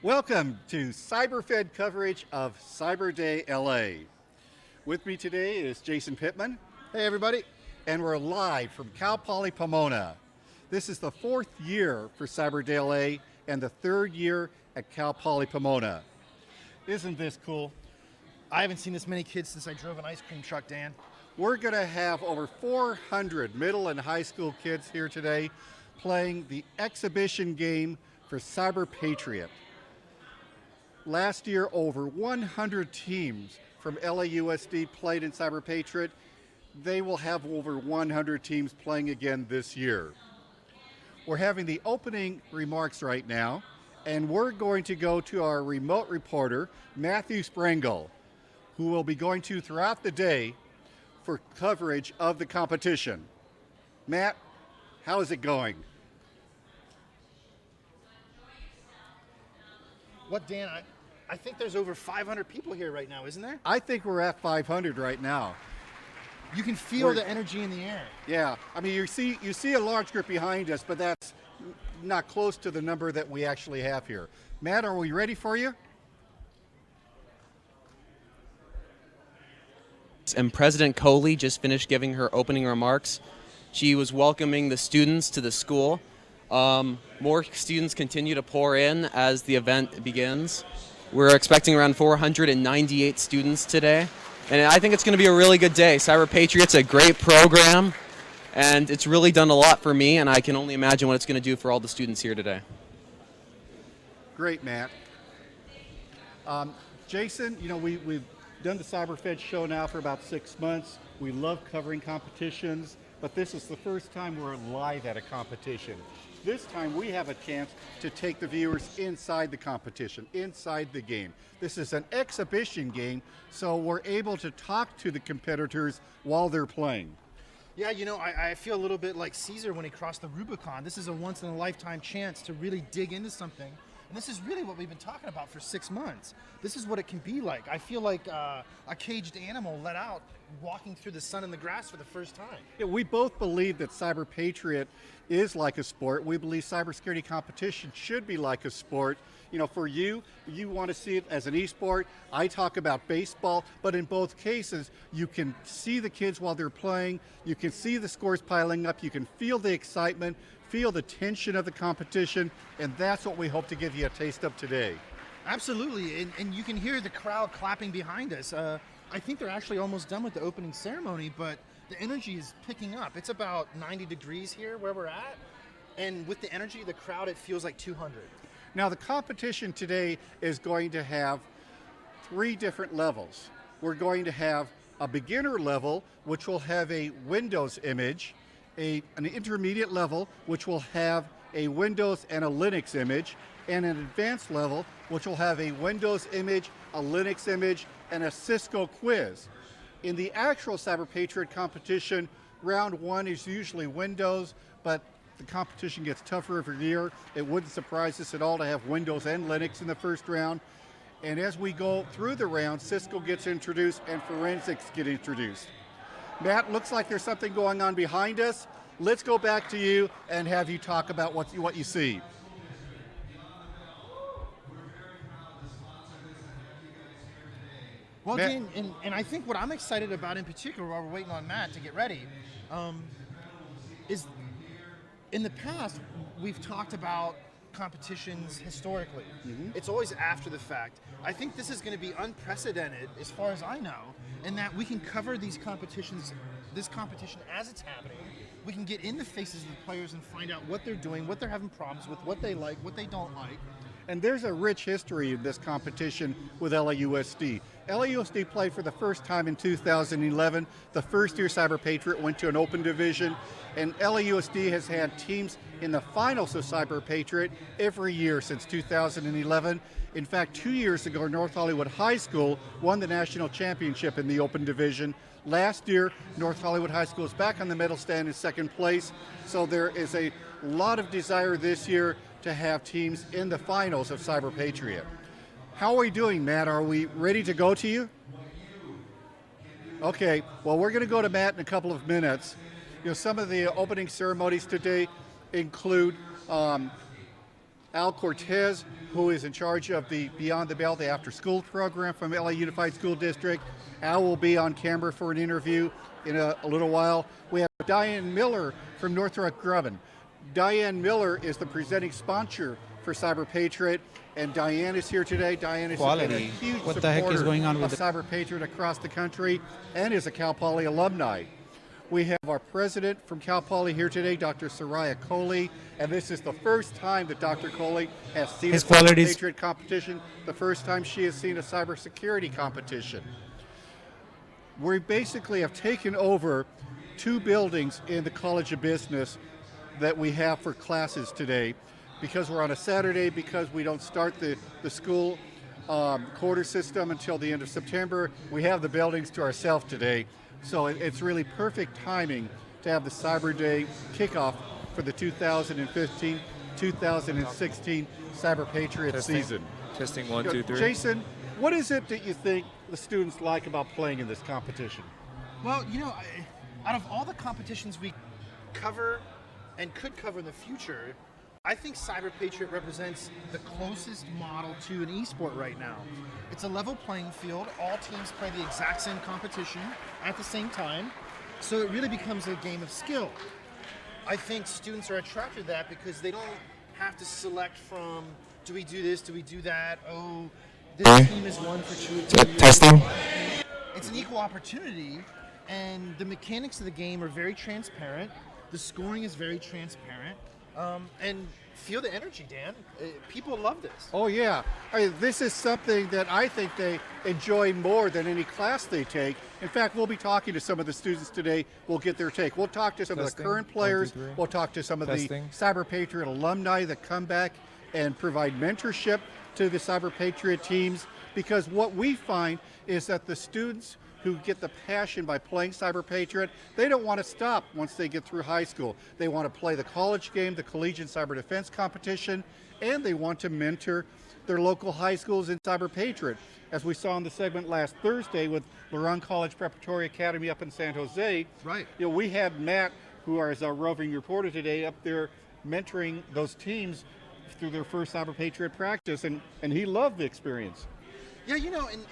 Welcome to Cyberfed coverage of Cyber Day LA. With me today is Jason Pittman. Hey everybody. And we're live from Cal Poly Pomona. This is the fourth year for Cyber Day LA and the third year at Cal Poly Pomona. Isn't this cool? I haven't seen this many kids since I drove an ice cream truck, Dan. We're going to have over 400 middle and high school kids here today playing the exhibition game for Cyber Patriot. Last year, over 100 teams from LAUSD played in Cyber Patriot. They will have over 100 teams playing again this year. We're having the opening remarks right now, and we're going to go to our remote reporter, Matthew Sprengel, who will be going to throughout the day for coverage of the competition. Matt, how is it going? What, Dan? I think there's over 500 people here right now, isn't there? I think we're at 500 right now. You can feel the energy in the air. Yeah, I mean, you see a large group behind us, but that's not close to the number that we actually have here. Matt, are we ready for you? And President Coley just finished giving her opening remarks. She was welcoming the students to the school. More students continue to pour in as the event begins. We're expecting around 498 students today, and I think it's going to be a really good day. Cyber Patriot's a great program, and it's really done a lot for me, and I can only imagine what it's going to do for all the students here today. Great, Matt. Jason, you know, we've done the Cyberfed show now for about 6 months. We love covering competitions, but this is the first time we're live at a competition. This time we have a chance to take the viewers inside the competition, inside the game. This is an exhibition game, so we're able to talk to the competitors while they're playing. Yeah, you know, I feel a little bit like Caesar when he crossed the Rubicon. This is a once-in-a-lifetime chance to really dig into something. And this is really what we've been talking about for 6 months. This is what it can be like. I feel like a caged animal let out, walking through the sun and the grass for the first time. Yeah, we both believe that Cyber Patriot is like a sport. We believe cybersecurity competition should be like a sport. You know, for you want to see it as an e-sport. I talk about baseball, but in both cases, you can see the kids while they're playing. You can see the scores piling up. You can feel the excitement, feel the tension of the competition, and that's what we hope to give you a taste of today. Absolutely, and you can hear the crowd clapping behind us. I think they're actually almost done with the opening ceremony, but the energy is picking up. It's about 90 degrees here where we're at, and with the energy, the crowd, it feels like 200. Now the competition today is going to have 3 different levels. We're going to have a beginner level, which will have a Windows image, an intermediate level, which will have a Windows and a Linux image, and an advanced level, which will have a Windows image, a Linux image, and a Cisco quiz. In the actual Cyber Patriot competition, round 1 is usually Windows, but the competition gets tougher every year. It wouldn't surprise us at all to have Windows and Linux in the first round. And as we go through the round, Cisco gets introduced and forensics get introduced. Matt, looks like there's something going on behind us. Let's go back to you and have you talk about what you see. Well, Dan, and I think what I'm excited about in particular while we're waiting on Matt to get ready is in the past, we've talked about competitions historically. Mm-hmm. It's always after the fact. I think this is going to be unprecedented as far as I know, in that we can cover this competition as it's happening. We can get in the faces of the players and find out what they're doing, what they're having problems with, what they like, what they don't like. And there's a rich history in this competition with LAUSD. LAUSD played for the first time in 2011. The first year Cyber Patriot went to an open division, and LAUSD has had teams in the finals of Cyber Patriot every year since 2011. In fact, 2 years ago, North Hollywood High School won the national championship in the open division. Last year, North Hollywood High School is back on the medal stand in second place, so there is a lot of desire this year to have teams in the finals of Cyber Patriot. How are we doing, Matt? Are we ready to go to you? Okay, well, we're going to go to Matt in a couple of minutes. You know, some of the opening ceremonies today include Al Cortez, who is in charge of the Beyond the Bell, the after-school program from LA Unified School District. Al will be on camera for an interview in a little while. We have Diane Miller from Northrop Grumman. Diane Miller is the presenting sponsor for Cyber Patriot, and Diane is here today. Diane has been a huge What the heck is going on with of Cyber Patriot across the country and is a Cal Poly alumni. We have our president from Cal Poly here today, Dr. Soraya Coley, and this is the first time that Dr. Coley has seen His a Cyber qualities. Patriot competition, the first time she has seen a cybersecurity competition. We basically have taken over 2 buildings in the College of Business that we have for classes today, because we're on a Saturday, because we don't start the school quarter system until the end of September. We have the buildings to ourselves today. So it's really perfect timing to have the Cyber Day kickoff for the 2015-2016 Cyber Patriot season. Testing 1, 2, 3. Jason, what is it that you think the students like about playing in this competition? Well, out of all the competitions we cover and could cover in the future, I think Cyber Patriot represents the closest model to an esport right now. It's a level playing field. All teams play the exact same competition at the same time, so it really becomes a game of skill. I think students are attracted to that because they don't have to select from, do we do this, do we do that, oh, this team is 1 for 2. Testing. It's an equal opportunity, and the mechanics of the game are very transparent. The scoring is very transparent. And feel the energy, Dan. People love this. Oh yeah, this is something that I think they enjoy more than any class they take. In fact, we'll be talking to some of the students today. We'll get their take. We'll talk to some of the current players. 1, 2, 3. We'll talk to some of the Testing. Cyber Patriot alumni that come back and provide mentorship to the Cyber Patriot teams, because what we find is that the students who get the passion by playing Cyber Patriot, they don't want to stop once they get through high school. They want to play the college game, the collegiate cyber defense competition, and they want to mentor their local high schools in Cyber Patriot. As we saw in the segment last Thursday with Luran College Preparatory Academy up in San Jose, Right. We had Matt, who is our roving reporter today, up there mentoring those teams through their first Cyber Patriot practice, and he loved the experience. Yeah,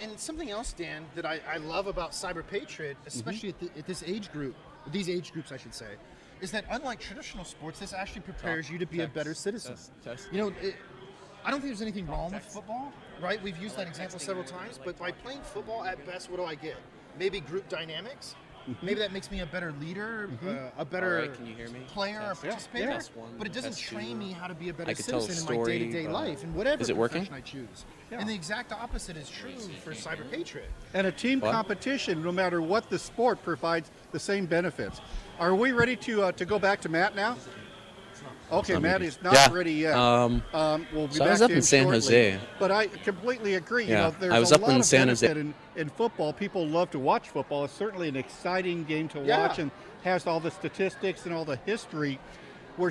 and something else, Dan, that I love about Cyber Patriot, especially at this age group, these age groups, I should say, is that unlike traditional sports, this actually prepares you to be a better citizen. Test. I don't think there's anything wrong with football, right? We've used that example several times, but by playing football, at best, what do I get? Maybe group dynamics. Maybe that makes me a better leader, a better All right, can you hear me? player or Test. participator, Yeah. Test 1, but it doesn't test 2. train me how to be a better I could tell a citizen in my story, day-to-day but- life and whatever Is it working? profession I choose. And the exact opposite is true for Cyber Patriot. And a team What? competition, no matter what the sport, provides the same benefits. Are we ready to go back to Matt now? Okay, Matt is not Yeah. ready yet. Um, We'll be so I back was to up him in San shortly. Jose. But I completely agree. Yeah, There's I was a up lot in of San Jose. benefit in football. People love to watch football. It's certainly an exciting game to Yeah. watch and has all the statistics and all the history. We're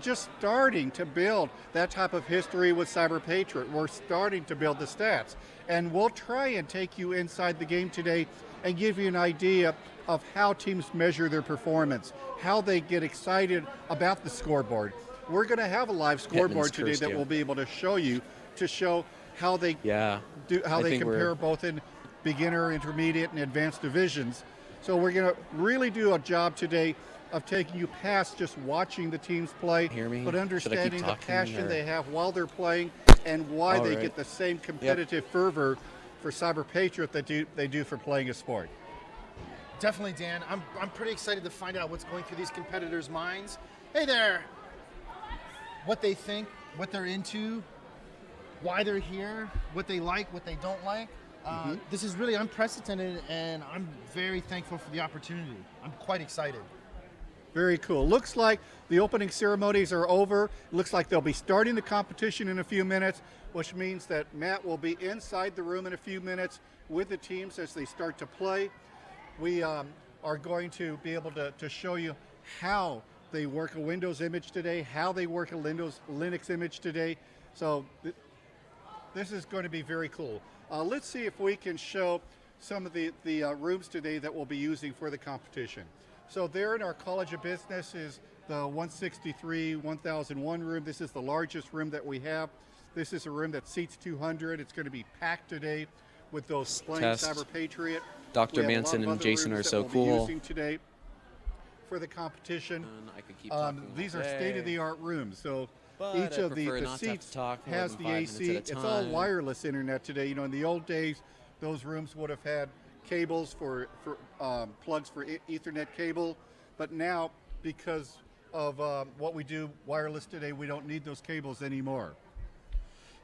just starting to build that type of history with Cyber Patriot. We're starting to build the stats. And we'll try and take you inside the game today and give you an idea of how teams measure their performance, how they get excited about the scoreboard. We're going to have a live scoreboard today cursed that you. we'll be able to show you, to show how they Yeah. I they think we're- compare both in beginner, intermediate, and advanced divisions. So we're going to really do a job today of taking you past just watching the teams play, Hear me? but Should I keep understanding the talking, passion or- they have while they're playing and why All they right. get the same competitive fervor for Cyber Patriot that they do for playing a sport. Definitely, Dan. I'm pretty excited to find out what's going through these competitors' minds. Hey there! What they think, what they're into, why they're here, what they like, what they don't like. This is really unprecedented, and I'm very thankful for the opportunity. I'm quite excited. Very cool. Looks like the opening ceremonies are over. Looks like they'll be starting the competition in a few minutes, which means that Matt will be inside the room in a few minutes with the teams as they start to play. We are going to be able to show you how they work a Windows image today, how they work a Linux image today. So this is going to be very cool. Let's see if we can show some of the rooms today that we'll be using for the competition. So there in our College of Business is the 163 1001 room. This is the largest room that we have. This is a room that seats 200. It's going to be packed today with those flying Test. Cyber Patriot. Dr. We have a lot Manson of and other Jason rooms are that so we'll be cool. using today for the competition. And I could keep talking These all are day. state-of-the-art rooms. So But each I of the prefer not to have seats to talk more has than the 5 minutes AC. at a It's all time. wireless internet today. You know, in the old days, those rooms would have had cables for plugs for Ethernet cable, but now because of what we do wireless today, we don't need those cables anymore.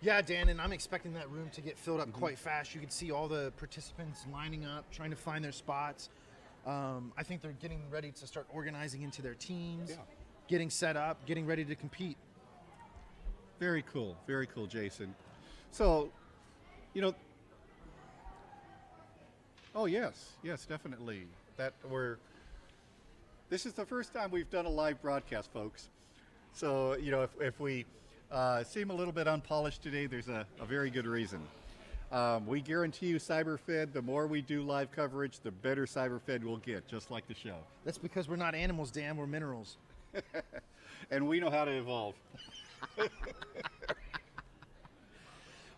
Yeah, Dan, and I'm expecting that room to get filled up quite fast. You can see all the participants lining up, trying to find their spots. I think they're getting ready to start organizing into their teams, getting set up, getting ready to compete. Very cool, Jason. So, you know, oh yes, definitely. This is the first time we've done a live broadcast, folks. So, you know, if we seem a little bit unpolished today, there's a very good reason. We guarantee you, Cyberfed, the more we do live coverage, the better Cyberfed we'll get, just like the show. That's because we're not animals, Dan, we're minerals. And we know how to evolve.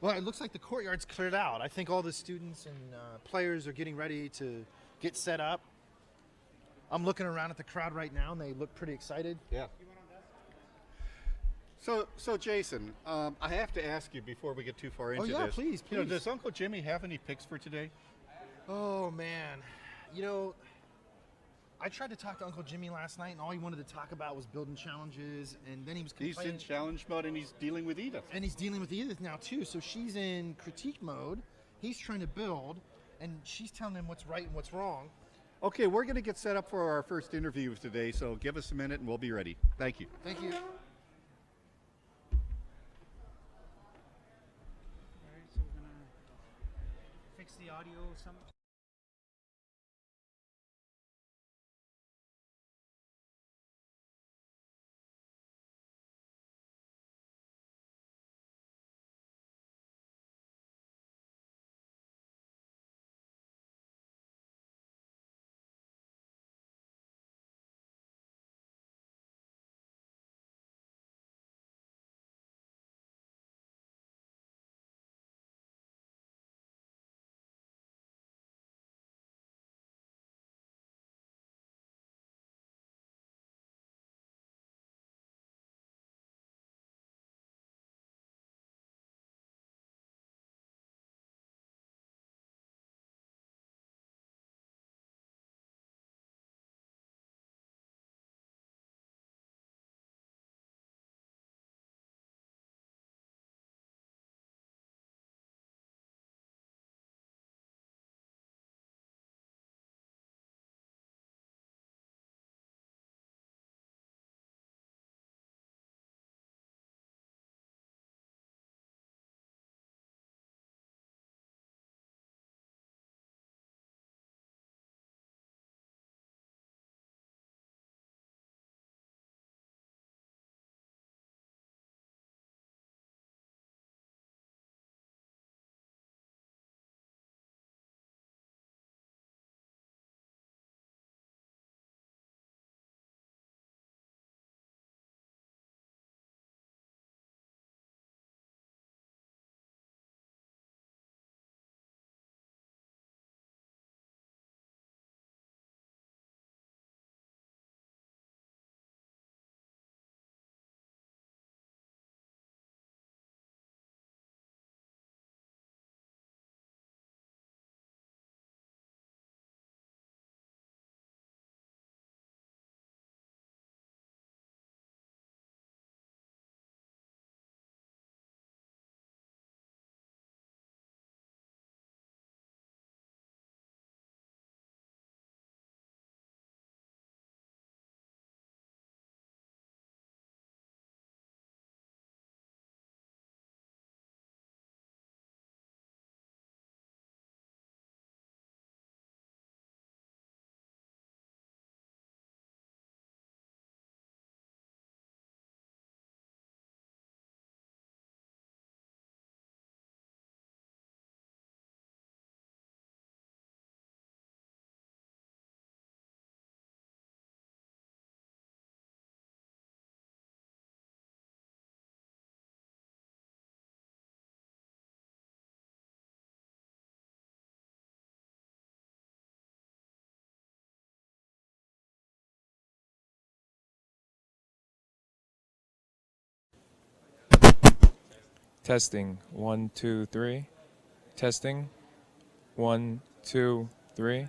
Well, it looks like the courtyard's cleared out. I think all the students and players are getting ready to get set up. I'm looking around at the crowd right now, and they look pretty excited. Yeah. So Jason, I have to ask you before we get too far into yeah, this. please, You know, please. does Uncle Jimmy have any picks for today? Oh, man. You know, I tried to talk to Uncle Jimmy last night, and all he wanted to talk about was building challenges, and then he was He's complaining. in challenge mode and he's dealing with Edith. And he's dealing with Edith now, too. So she's in critique mode. He's trying to build, and she's telling him what's right and what's wrong. Okay, we're going to get set up for our first interview today, so give us a minute and we'll be ready. Thank you. Thank you. All right, so we're gonna fix the audio some. Testing. 1, 2, 3. Testing. 1, 2, 3.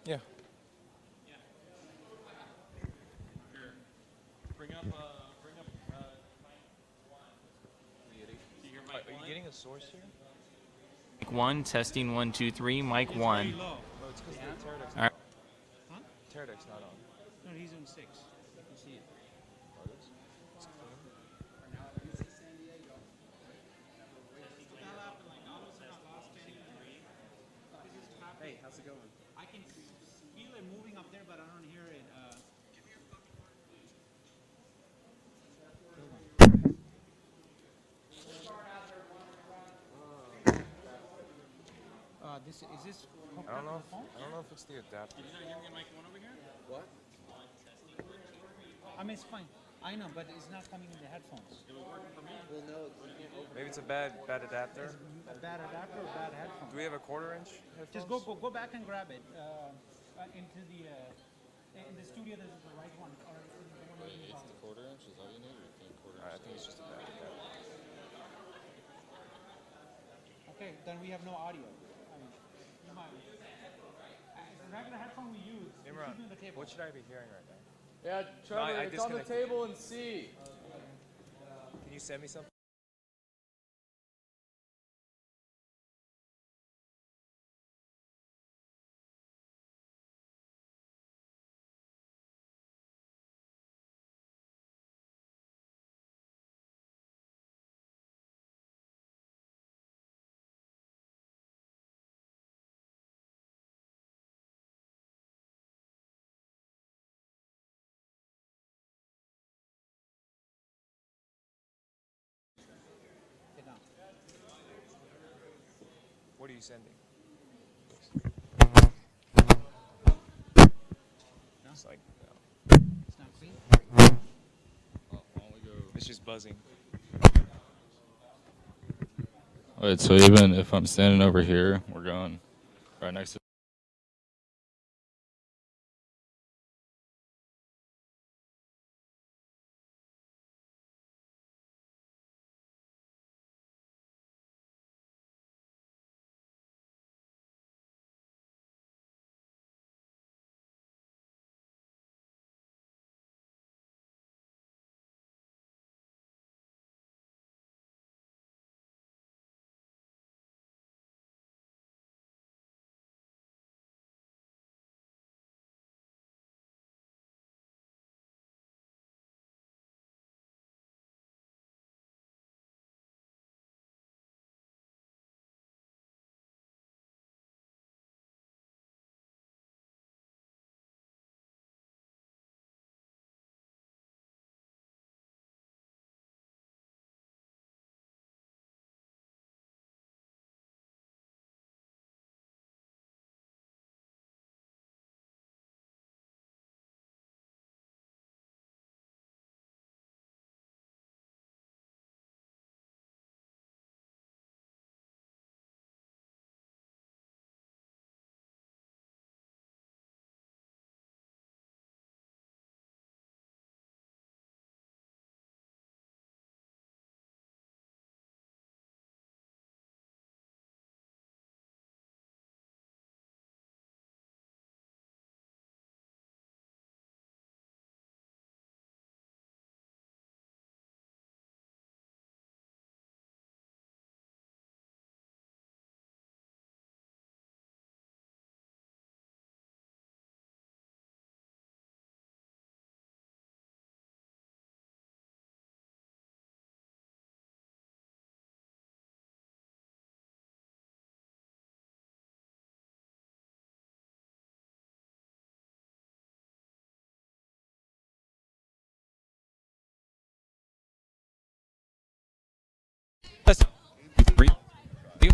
Yeah. Bring up. Are you getting a source here? Mic 1, testing 1, 2, 3. Mic 1. No, it's because the Teradek's All right. Huh? Teradek's not on. No, he's on 6. You can see it. It's clean. Hey, how's it going? I can feel it moving up there, but I don't hear it. This is this. I don't know. I don't know if it's the adapter. What? I mean, it's fine. I know, but it's not coming in the headphones. Well, no, you can't open Maybe it's a bad adapter. A bad adapter or bad headphones. Do we have a 1/4 inch headphones? Just go back and grab it into the in the studio. This is the right one. Or the one Wait, it's the 1/4 inch? Is all you need? Or you think 1/4 I inch? think it's just a bad adapter. Okay, then we have no audio. I mean, you might. The regular headphone we use is Imran, keeping the table. what should I be hearing right now? Yeah, Trevor, I it's on the disconnected. table in C. Can you send me something? Get down. What are you sending? It's like, no. It's not clean. Oh, why don't we go? It's just buzzing. Wait, so even if I'm standing over here, we're going right next to.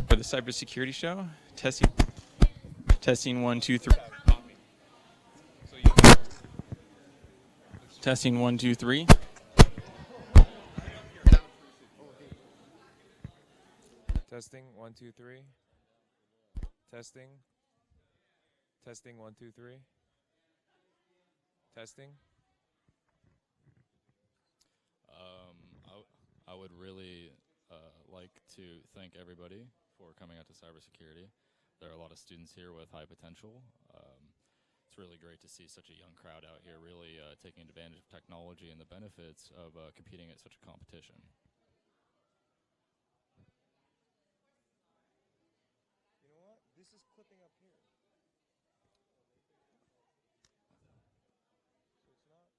For the cybersecurity show. Testing 1, 2, 3. Testing 1, 2, 3. Testing. 1, 2, 3. Testing. Testing. 1, 2, 3. Testing. would really like to thank everybody for coming out to cybersecurity. There are a lot of students here with high potential. It's really great to see such a young crowd out here really taking advantage of technology and the benefits of competing at such a competition. You know what? This is clipping up here. So it's not.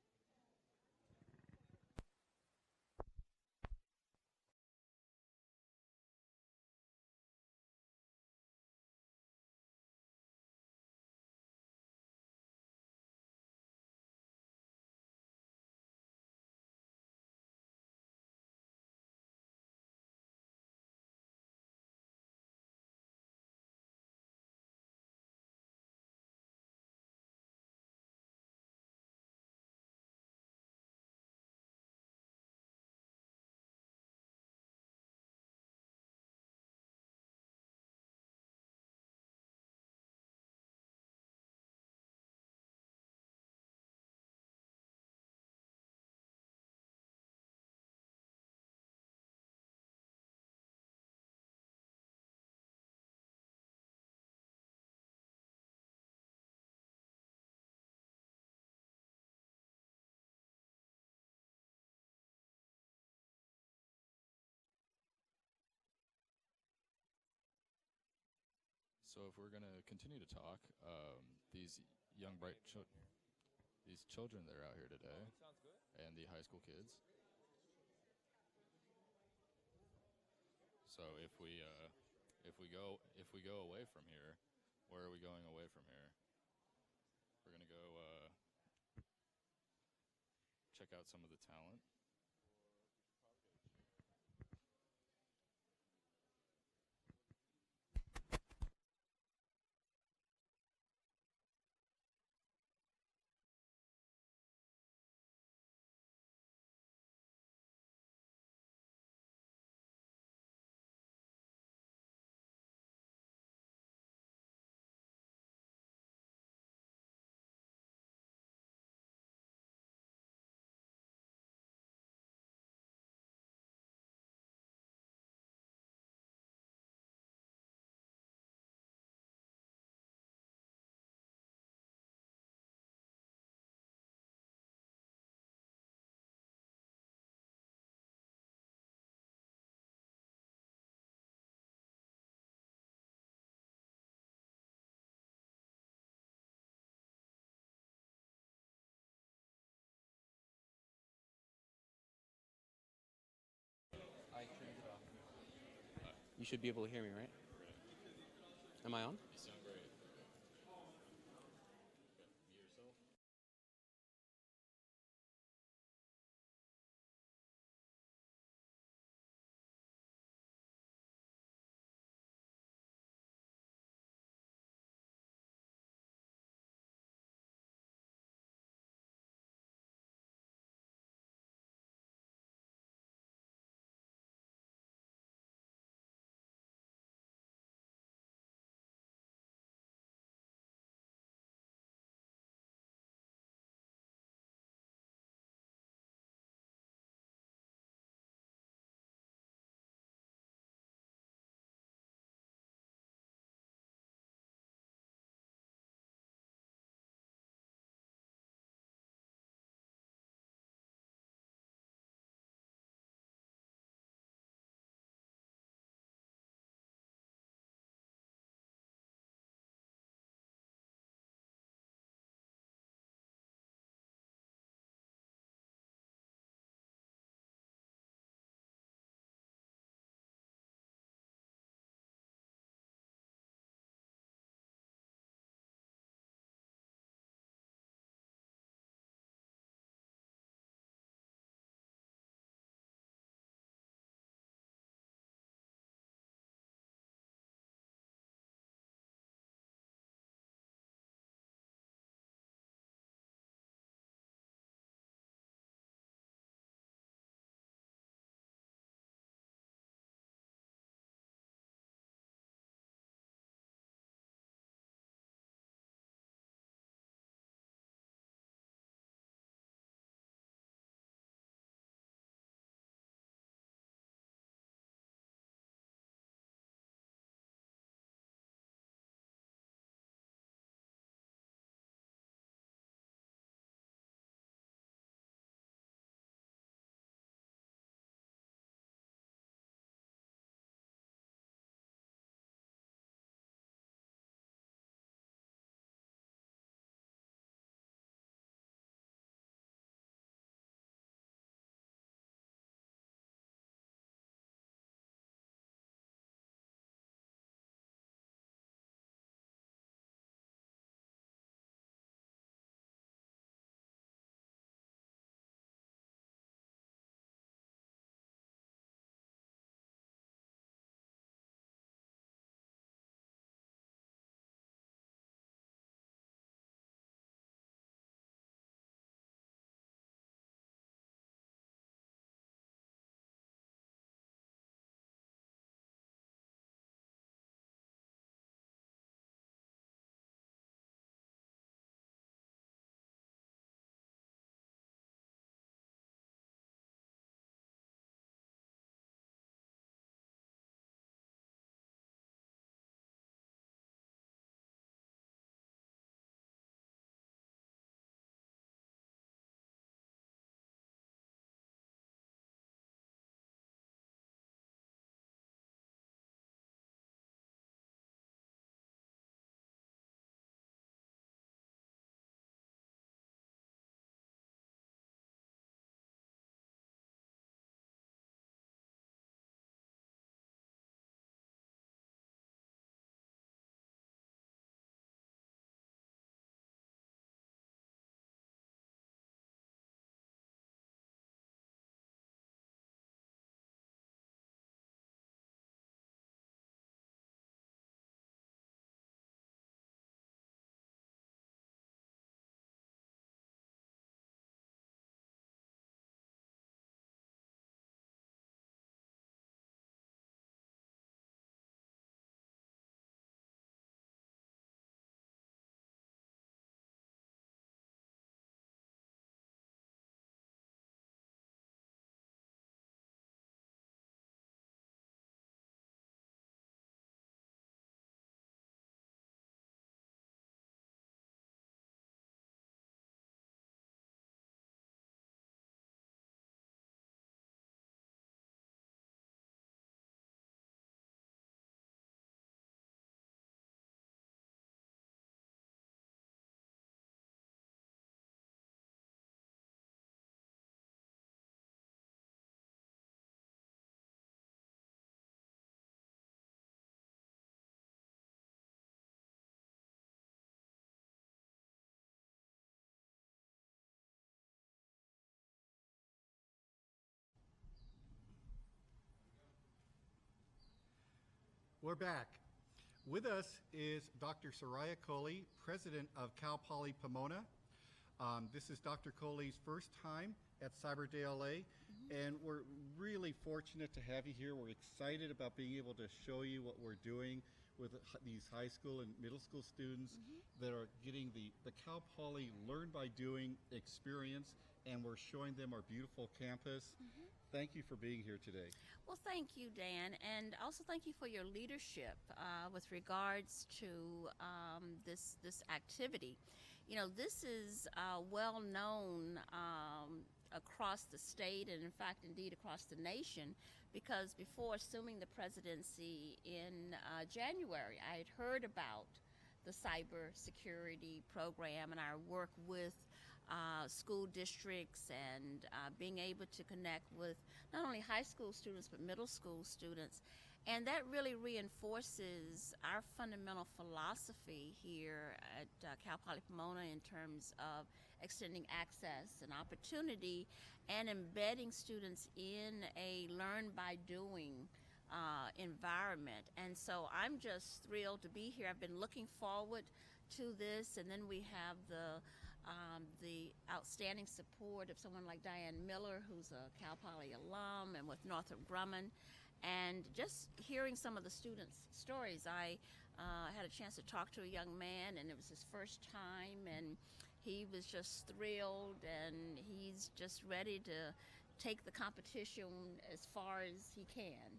So if we're going to continue to talk, these young, bright these children that are out here today, It sounds good. and the high school kids. So if we go away from here, where are we going away from here? We're going to go check out some of the talent. You should be able to hear me, right? Am I on? You sound great. We're back. With us is Dr. Soraya Coley, president of Cal Poly Pomona. This is Dr. Coley's first time at Cyber LA, and we're really fortunate to have you here. We're excited about being able to show you what we're doing with these high school and middle school students that are getting the Cal Poly Learn by Doing experience, and we're showing them our beautiful campus. Thank you for being here today. Well, thank you, Dan, and also thank you for your leadership with regards to this activity. You know, this is well known across the state, and in fact, indeed, across the nation, because before assuming the presidency in January, I had heard about the cybersecurity program and our work with school districts and being able to connect with not only high school students but middle school students. And that really reinforces our fundamental philosophy here at Cal Poly Pomona in terms of extending access and opportunity and embedding students in a learn by doing environment. And so I'm just thrilled to be here. I've been looking forward to this, and then we have the outstanding support of someone like Diane Miller, who's a Cal Poly alum, and with Northrop Grumman. And just hearing some of the students' stories, I had a chance to talk to a young man, and it was his first time, and he was just thrilled, and he's just ready to take the competition as far as he can.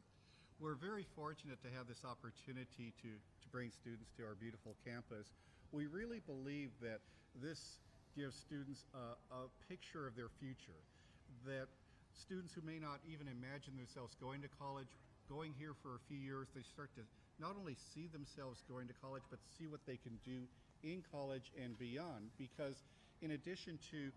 We're very fortunate to have this opportunity to bring students to our beautiful campus. We really believe that this gives students a picture of their future, that students who may not even imagine themselves going to college, going here for a few years, they start to not only see themselves going to college, but see what they can do in college and beyond. Because in addition to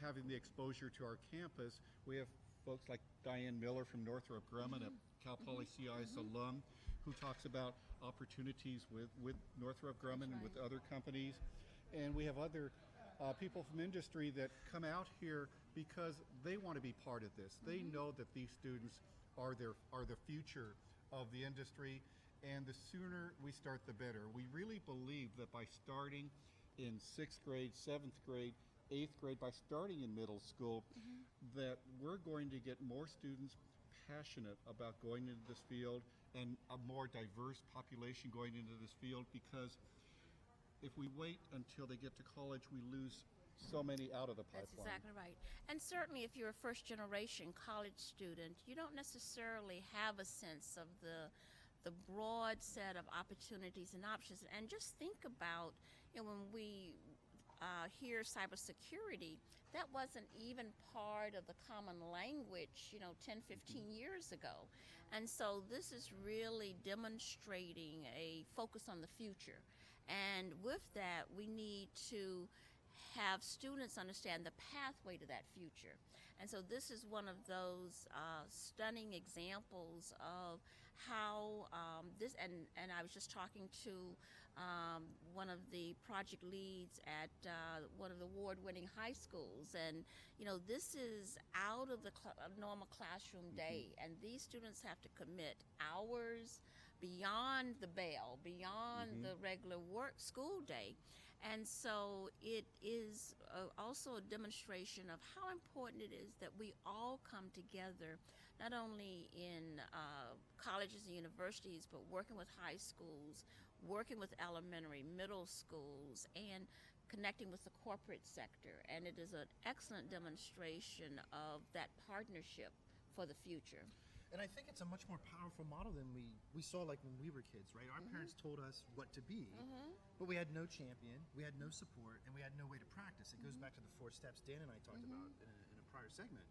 having the exposure to our campus, we have folks like Diane Miller from Northrop Grumman, a Cal Poly CIS alum, who talks about opportunities with Northrop Grumman and with other companies. And we have other people from industry that come out here because they want to be part of this. They know that these students are the future of the industry, and the sooner we start, the better. We really believe that by starting in 6th grade, 7th grade, 8th grade, by starting in middle school, that we're going to get more students passionate about going into this field and a more diverse population going into this field, because if we wait until they get to college, we lose so many out of the pipeline. That's exactly right. And certainly if you're a first generation college student, you don't necessarily have a sense of the broad set of opportunities and options. And just think about, when we hear cybersecurity, that wasn't even part of the common language 10, 15 years ago. And so this is really demonstrating a focus on the future. And with that, we need to have students understand the pathway to that future. And so this is one of those stunning examples of how this, and I was just talking to one of the project leads at one of the award-winning high schools, and this is out of the normal classroom day, and these students have to commit hours beyond the bell, beyond the regular school day. And so it is also a demonstration of how important it is that we all come together, not only in colleges and universities, but working with high schools, working with elementary, middle schools, and connecting with the corporate sector. And it is an excellent demonstration of that partnership for the future. And I think it's a much more powerful model than we saw like when we were kids, right? Our parents told us what to be, but we had no champion, we had no support, and we had no way to practice. It goes back to the 4 steps Dan and I talked about in a prior segment.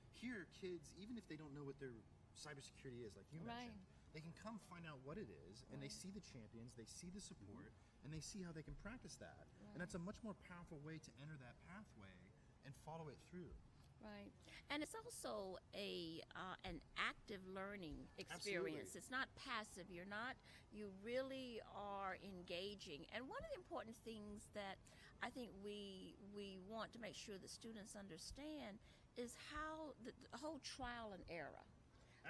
Here, kids, even if they don't know what their cybersecurity is, like you mentioned, they can come find out what it is, and they see the champions, they see the support, and they see how they can practice that. And that's a much more powerful way to enter that pathway and follow it through. Right, and it's also an active learning experience. Absolutely. It's not passive. You really are engaging. And one of the important things that I think we want to make sure that students understand is how the whole trial and error.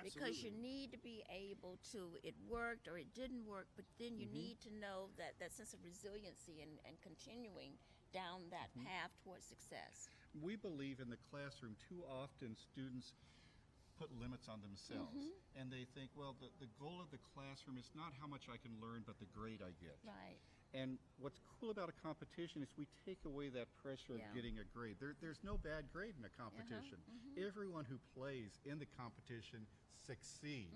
because you Absolutely. need to be able to, it worked or it didn't work, but then you need to know that sense of resiliency and continuing down that path towards success. We believe in the classroom too often students put limits on themselves and they think, well, the goal of the classroom is not how much I can learn, but the grade I get. Right. And what's cool about a competition is we take away that pressure Yeah. of getting a grade. There's no bad grade in a competition. Everyone who plays in the competition succeeds.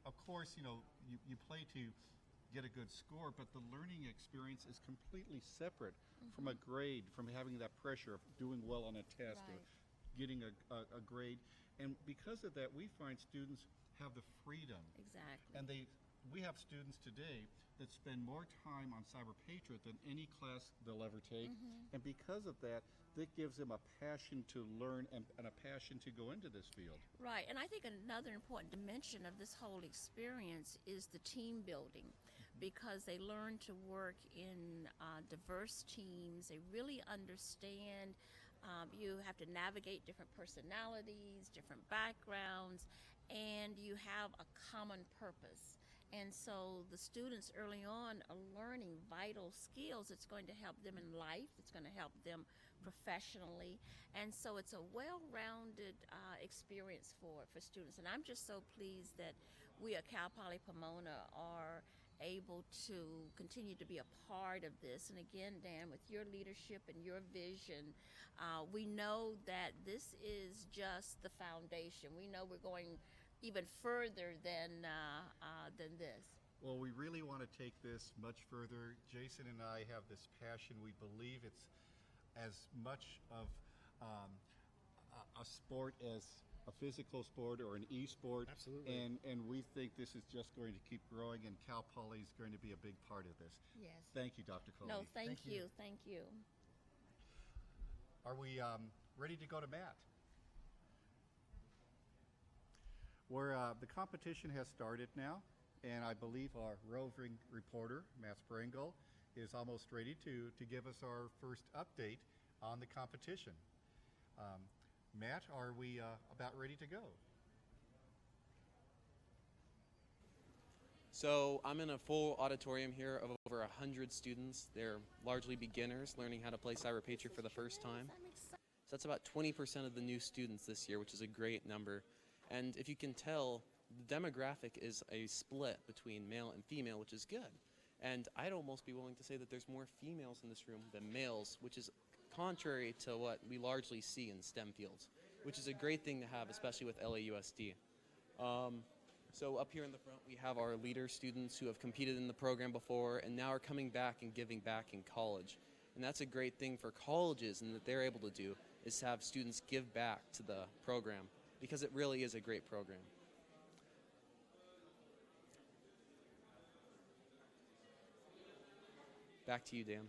Of course, you play to get a good score, but the learning experience is completely separate from a grade, from having that pressure of doing well on a test or Right. getting a grade. And because of that, we find students have the freedom. Exactly. And we have students today that spend more time on Cyber Patriot than any class they'll ever take. And because of that, that gives them a passion to learn and a passion to go into this field. Right, and I think another important dimension of this whole experience is the team building, because they learn to work in diverse teams. They really understand. You have to navigate different personalities, different backgrounds, and you have a common purpose. And so the students early on are learning vital skills that's going to help them in life, it's going to help them professionally. And so it's a well-rounded experience for students. And I'm just so pleased that we at Cal Poly Pomona are able to continue to be a part of this. And again, Dan, with your leadership and your vision, we know that this is just the foundation. We know we're going even further than this. Well, we really want to take this much further. Jason and I have this passion. We believe it's as much of a sport as a physical sport or an e-sport. Absolutely. And we think this is just going to keep growing, and Cal Poly is going to be a big part of this. Yes. Thank you, Dr. Coley. No, thank Thank you. you. Thank you. Are we ready to go to Matt? The competition has started now, and I believe our roving reporter, Matt Sprengel, is almost ready to give us our first update on the competition. Matt, are we about ready to go? So I'm in a full auditorium here of over 100 students. They're largely beginners learning how to play Cyber Patriot for the first time. I'm excited. So that's about 20% of the new students this year, which is a great number. And if you can tell, the demographic is a split between male and female, which is good. And I'd almost be willing to say that there's more females in this room than males, which is contrary to what we largely see in STEM fields, which is a great thing to have, especially with LAUSD. So up here in the front, we have our leader students who have competed in the program before and now are coming back and giving back in college. And that's a great thing for colleges, and that they're able to do is to have students give back to the program, because it really is a great program. Back to you, Dan.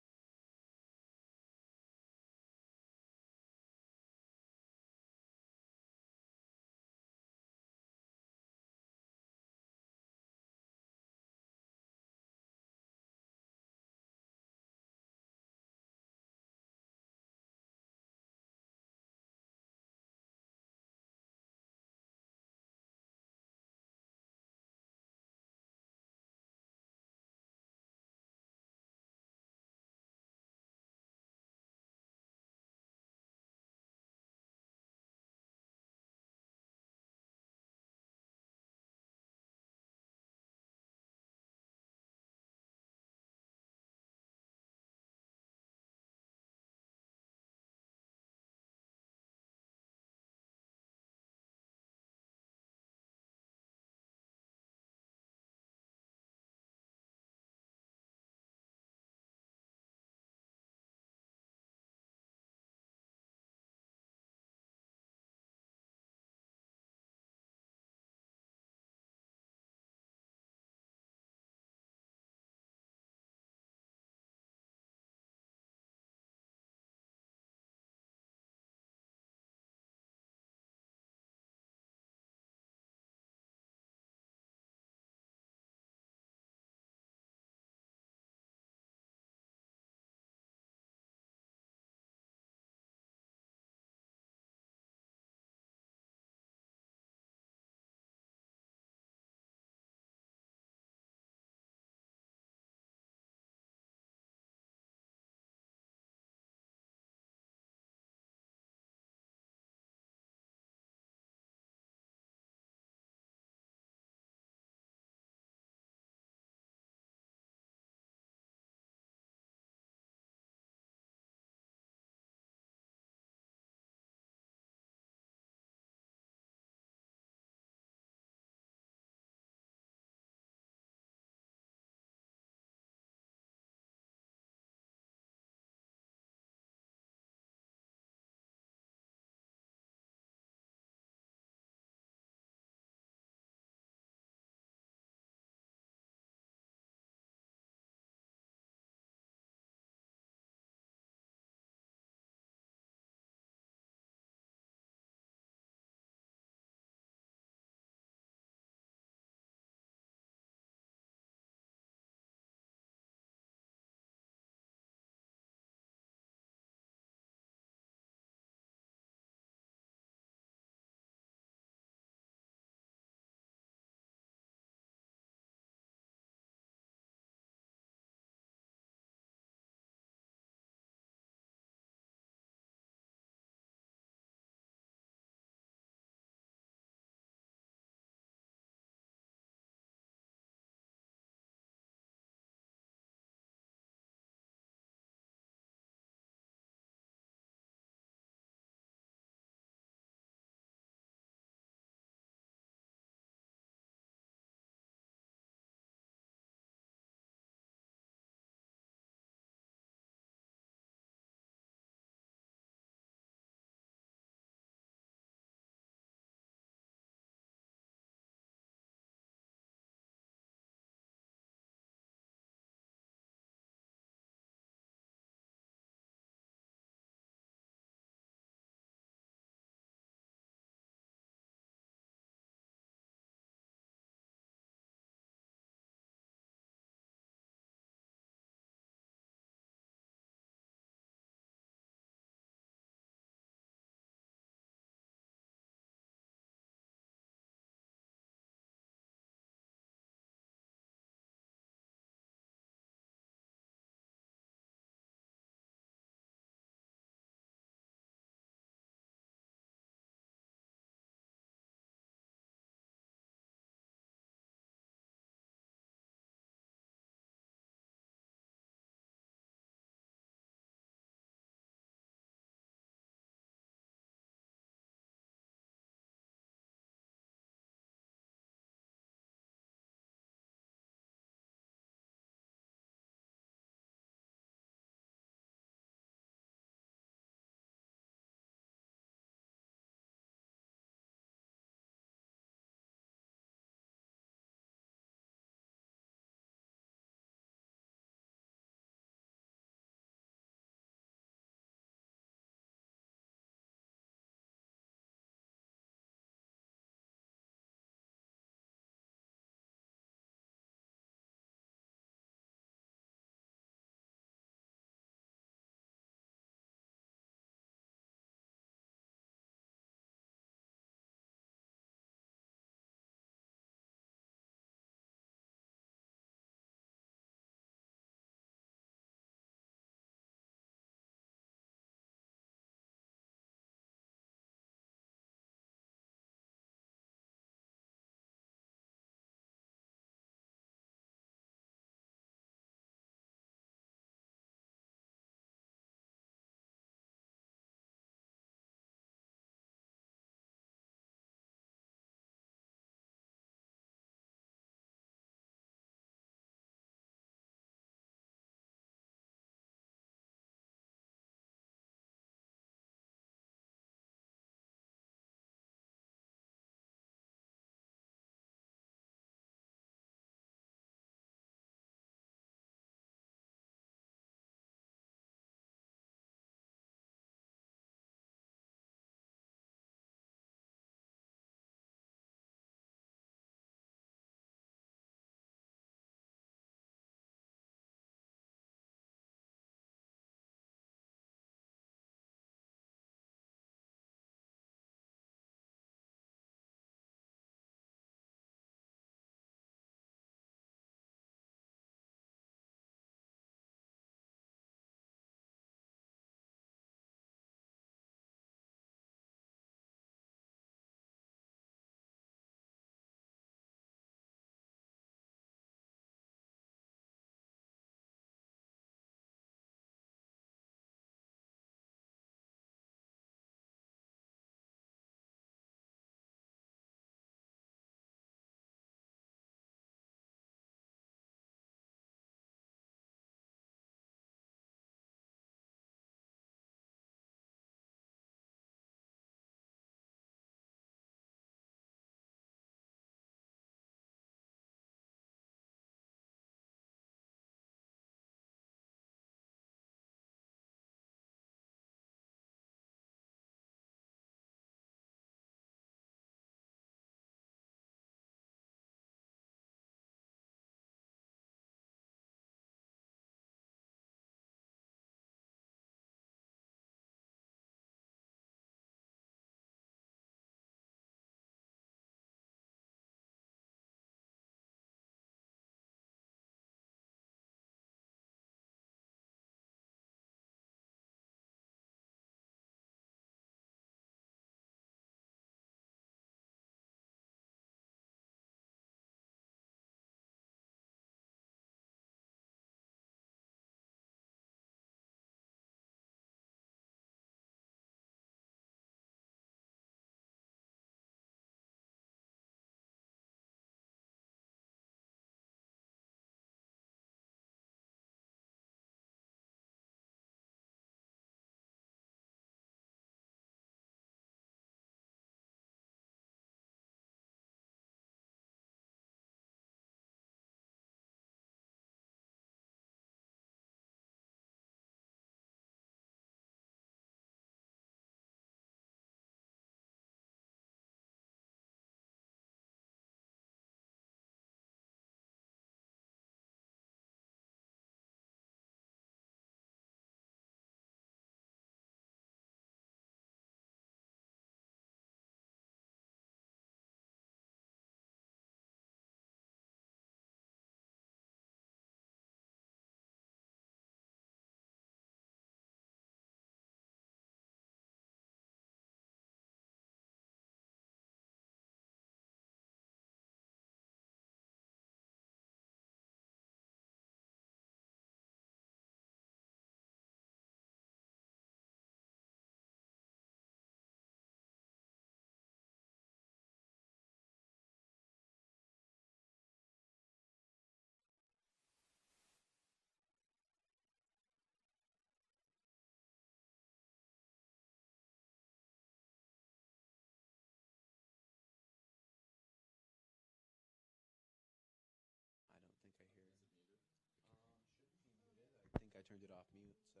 turned it off mute, so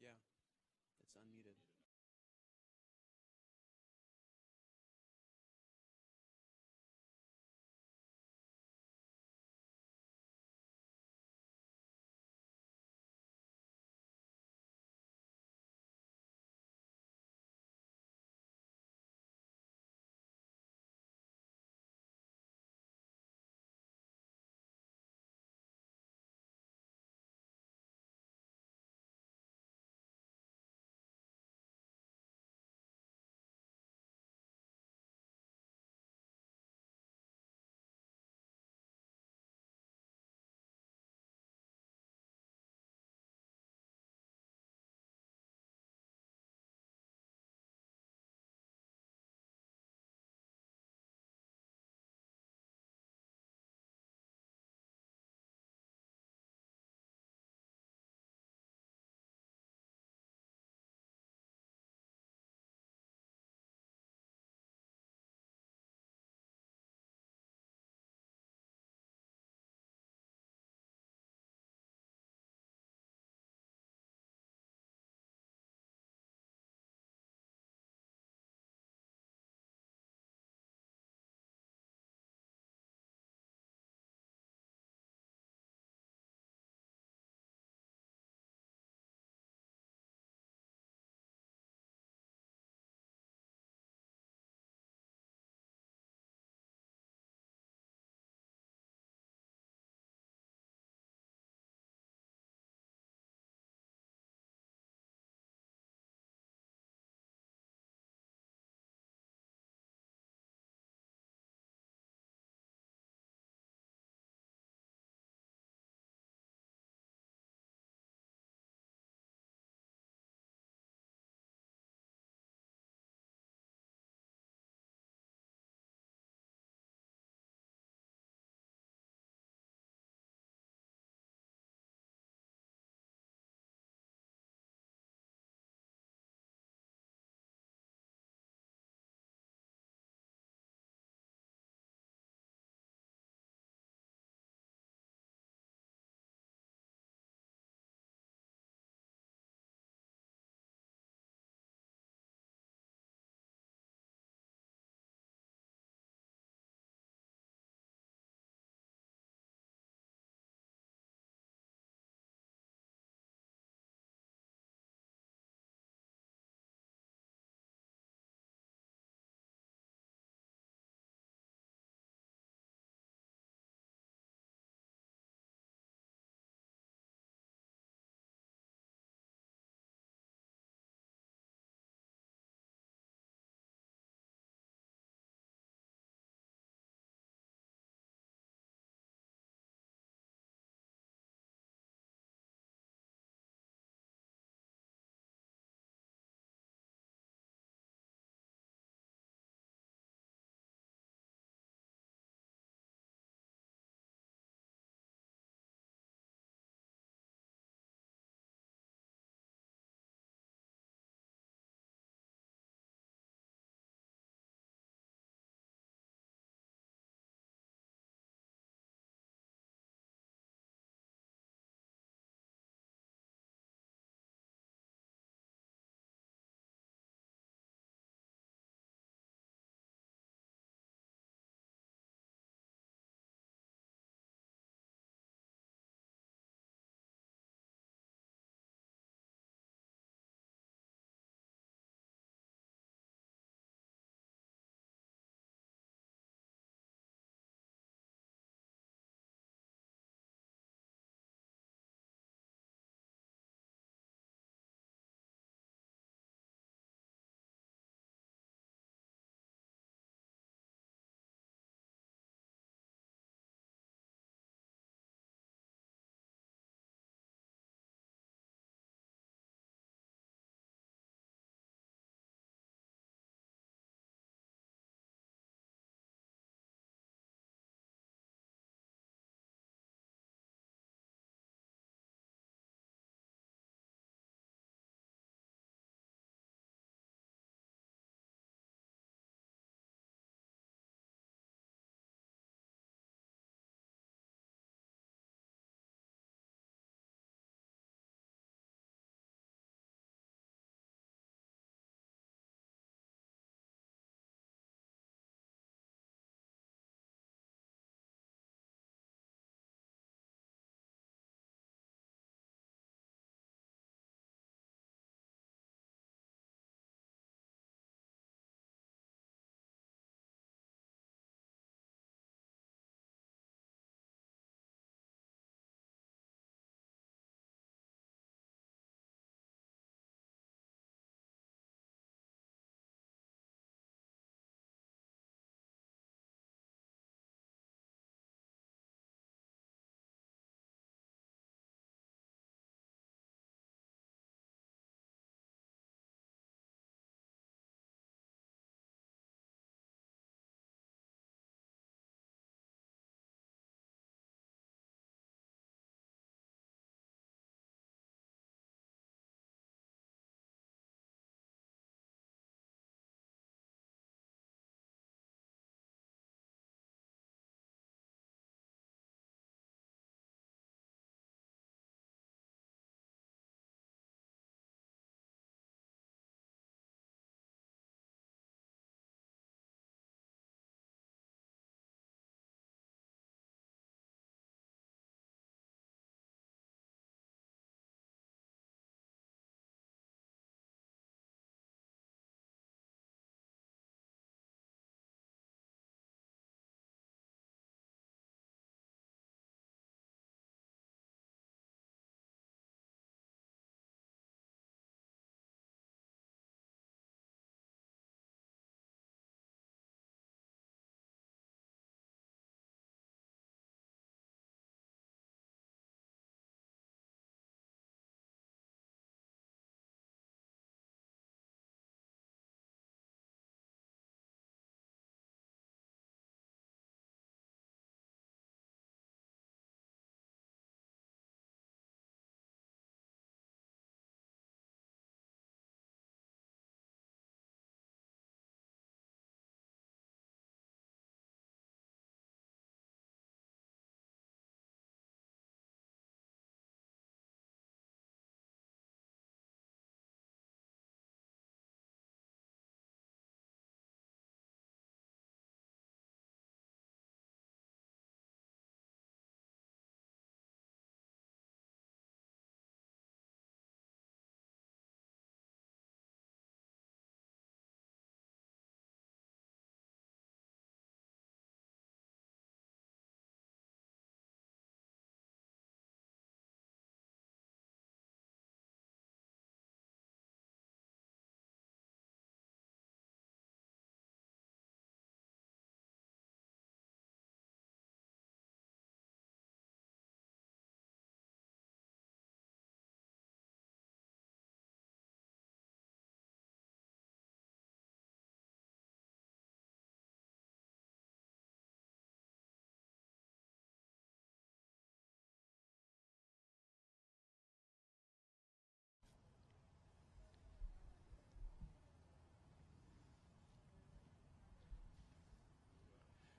yeah, it's unmuted.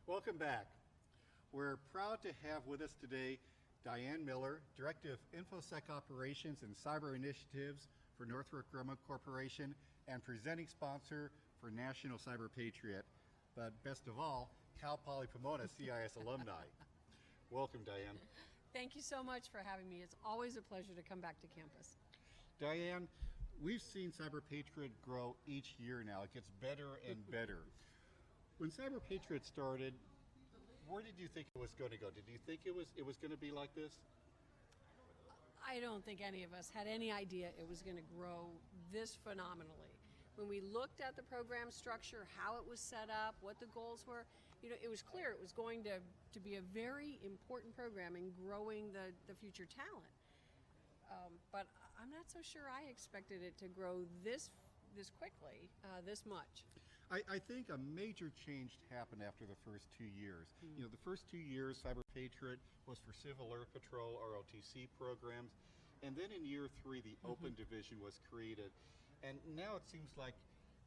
Welcome back. We're proud to have with us today Diane Miller, Director of InfoSec Operations and Cyber Initiatives for Northrop Grumman Corporation and presenting sponsor for National Cyber Patriot. But best of all, Cal Poly Pomona CIS alumni. Welcome, Diane. Thank you so much for having me. It's always a pleasure to come back to campus. Diane, we've seen Cyber Patriot grow each year now. It gets better and better. When Cyber Patriot started, where did you think it was going to go? Did you think it was going to be like this? I don't think any of us had any idea it was going to grow this phenomenally. When we looked at the program structure, how it was set up, what the goals were, it was clear it was going to be a very important program in growing the future talent. But I'm not so sure I expected it to grow this quickly, this much. I think a major change happened after the first 2 years. The first 2 years, Cyber Patriot was for Civil Air Patrol, ROTC programs, and then in year 3, the Open Division was created. And now it seems like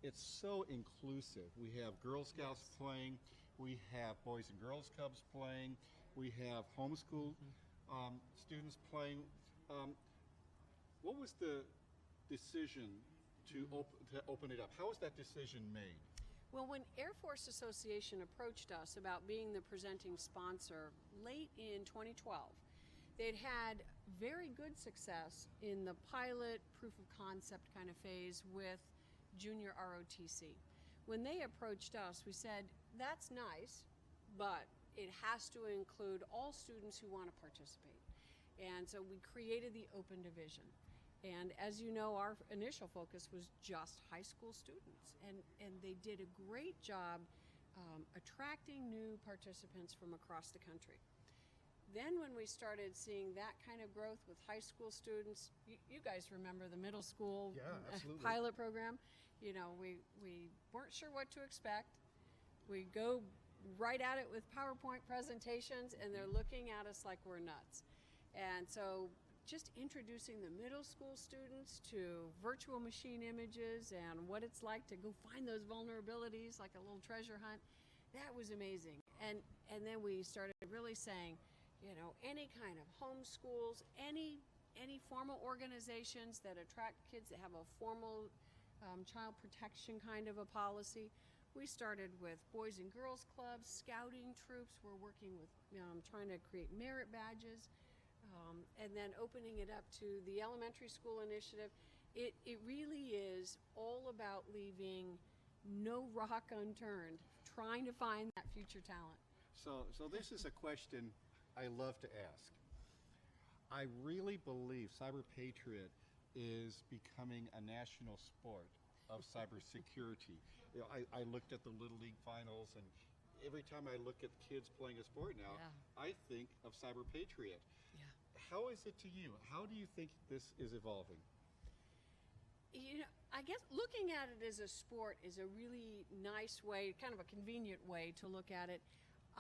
it's so inclusive. We have Girl Scouts playing, we have Boys and Girls Clubs playing, we have homeschool students playing. What was the decision to open it up? How was that decision made? Well, when Air Force Association approached us about being the presenting sponsor late in 2012, they'd had very good success in the pilot proof of concept kind of phase with junior ROTC. When they approached us, we said, that's nice, but it has to include all students who want to participate. And so we created the Open Division. And as you know, our initial focus was just high school students. And they did a great job attracting new participants from across the country. Then when we started seeing that kind of growth with high school students, you guys remember the middle school pilot program? We weren't sure what to expect. We go right at it with PowerPoint presentations, and they're looking at us like we're nuts. And so just introducing the middle school students to virtual machine images and what it's like to go find those vulnerabilities like a little treasure hunt, that was amazing. And then we started really saying, any kind of homeschools, any formal organizations that attract kids that have a formal child protection kind of a policy. We started with Boys and Girls Clubs, scouting troops. We're working with trying to create merit badges. And then opening it up to the elementary school initiative. It really is all about leaving no rock unturned, trying to find that future talent. So this is a question I love to ask. I really believe Cyber Patriot is becoming a national sport of cybersecurity. I looked at the Little League finals, and every time I look at kids playing a sport now, I think of Cyber Patriot. How is it to you? How do you think this is evolving? I guess looking at it as a sport is a really nice way, kind of a convenient way to look at it.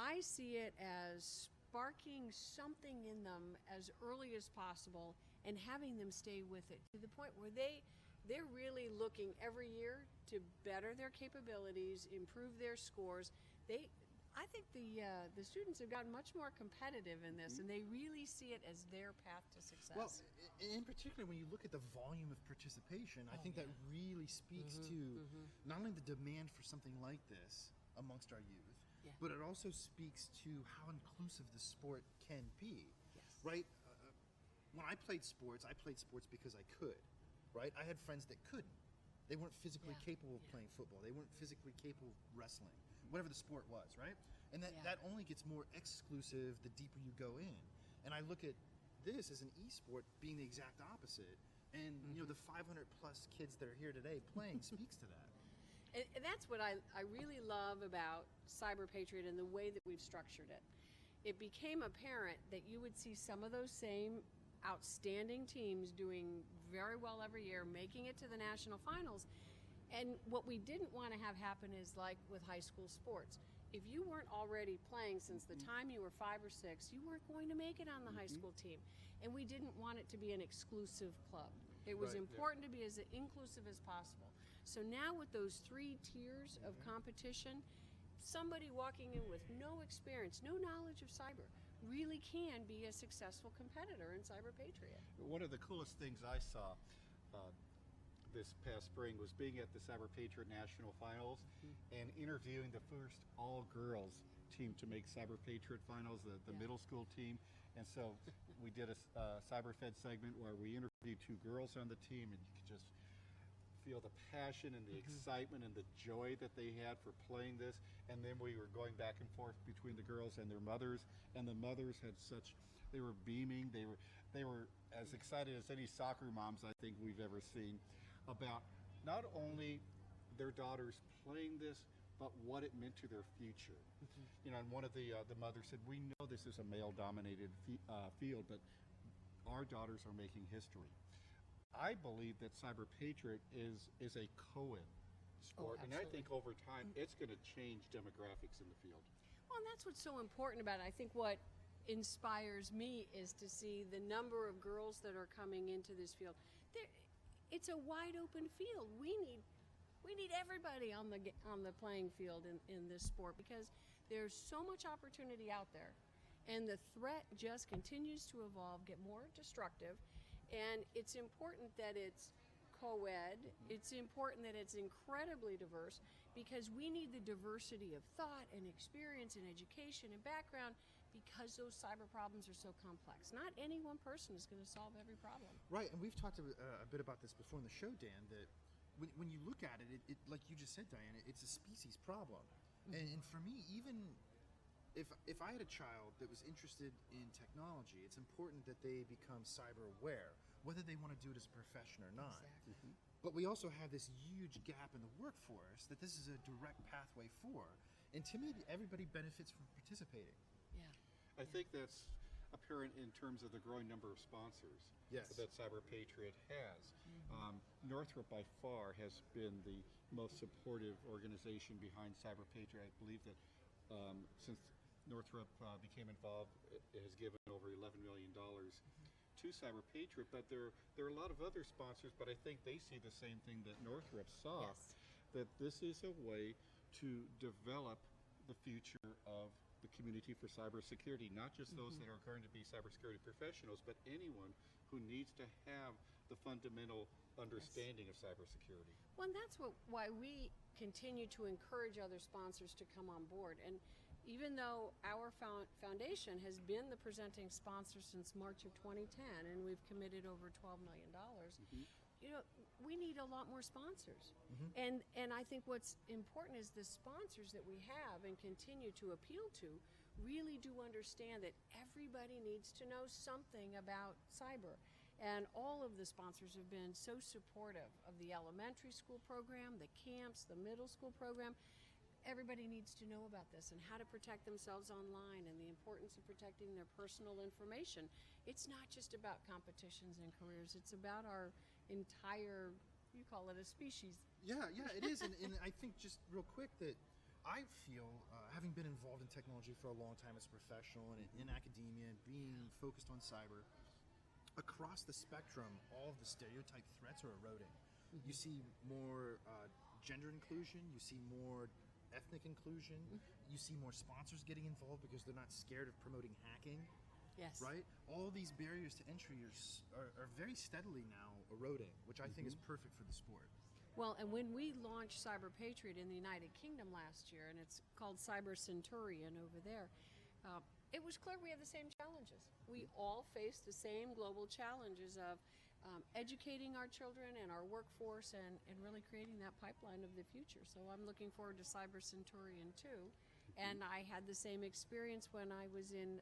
I see it as sparking something in them as early as possible and having them stay with it to the point where they're really looking every year to better their capabilities, improve their scores. I think the students have gotten much more competitive in this, and they really see it as their path to success. Well, in particular, when you look at the volume of participation, I think that really speaks to not only the demand for something like this amongst our youth, but it also speaks to how inclusive the sport can be, right? When I played sports because I could, right? I had friends that couldn't. They weren't physically capable of playing football. They weren't physically capable of wrestling, whatever the sport was, right? And that only gets more exclusive the deeper you go in. And I look at this as an e-sport being the exact opposite. And the 500 plus kids that are here today playing speaks to that. And that's what I really love about Cyber Patriot and the way that we've structured it. It became apparent that you would see some of those same outstanding teams doing very well every year, making it to the national finals. And what we didn't want to have happen is like with high school sports. If you weren't already playing since the time you were 5 or 6, you weren't going to make it on the high school team. And we didn't want it to be an exclusive club. It was important to be as inclusive as possible. So now with those 3 tiers of competition, somebody walking in with no experience, no knowledge of cyber, really can be a successful competitor in Cyber Patriot. One of the coolest things I saw this past spring was being at the Cyber Patriot National Finals and interviewing the first all-girls team to make Cyber Patriot Finals, the middle school team. And so we did a Cyberfed segment where we interviewed two girls on the team, and you could just feel the passion and the excitement and the joy that they had for playing this. And then we were going back and forth between the girls and their mothers, and the mothers had they were beaming. They were as excited as any soccer moms I think we've ever seen about not only their daughters playing this, but what it meant to their future. You know, and one of the mothers said, "We know this is a male-dominated field, but our daughters are making history." I believe that Cyber Patriot is a co-ed sport, and I think over time it's going to change demographics in the field. Well, and that's what's so important about it. I think what inspires me is to see the number of girls that are coming into this field. It's a wide open field. We need everybody on the playing field in this sport, because there's so much opportunity out there, and the threat just continues to evolve, get more destructive, and it's important that it's co-ed. It's important that it's incredibly diverse, because we need the diversity of thought and experience and education and background, because those cyber problems are so complex. Not any one person is going to solve every problem. Right, and we've talked a bit about this before in the show, Dan, that when you look at it, like you just said, Diana, it's a species problem. And for me, even if I had a child that was interested in technology, it's important that they become cyber aware, whether they want to do it as a profession or not. Exactly. But we also have this huge gap in the workforce that this is a direct pathway for. And to me, everybody benefits from participating. Yeah. I think that's apparent in terms of the growing number of sponsors that Cyber Patriot has. Northrop by far has been the most supportive organization behind Cyber Patriot. I believe that since Northrop became involved, it has given over $11 million to Cyber Patriot, but there are a lot of other sponsors, but I think they see the same thing that Northrop saw, that this is a way to develop the future of the community for cybersecurity, not just those that are going to be cybersecurity professionals, but anyone who needs to have the fundamental understanding of cybersecurity. Well, and that's why we continue to encourage other sponsors to come on board. And even though our foundation has been the presenting sponsor since March of 2010, and we've committed over $12 million, you know, we need a lot more sponsors. And I think what's important is the sponsors that we have and continue to appeal to really do understand that everybody needs to know something about cyber. And all of the sponsors have been so supportive of the elementary school program, the camps, the middle school program. Everybody needs to know about this and how to protect themselves online, and the importance of protecting their personal information. It's not just about competitions and careers, it's about our entire, you call it a species. Yeah, it is. And I think, just real quick, that I feel, having been involved in technology for a long time as a professional and in academia and being focused on cyber, across the spectrum, all of the stereotype threats are eroding. You see more gender inclusion, you see more ethnic inclusion, you see more sponsors getting involved because they're not scared of promoting hacking. Yes. Right? All these barriers to entry are very steadily now eroding, which I think is perfect for the sport. Well, and when we launched Cyber Patriot in the United Kingdom last year, and it's called Cyber Centurion over there, it was clear we have the same challenges. We all face the same global challenges of educating our children and our workforce, and really creating that pipeline of the future. So I'm looking forward to Cyber Centurion too. And I had the same experience when I was in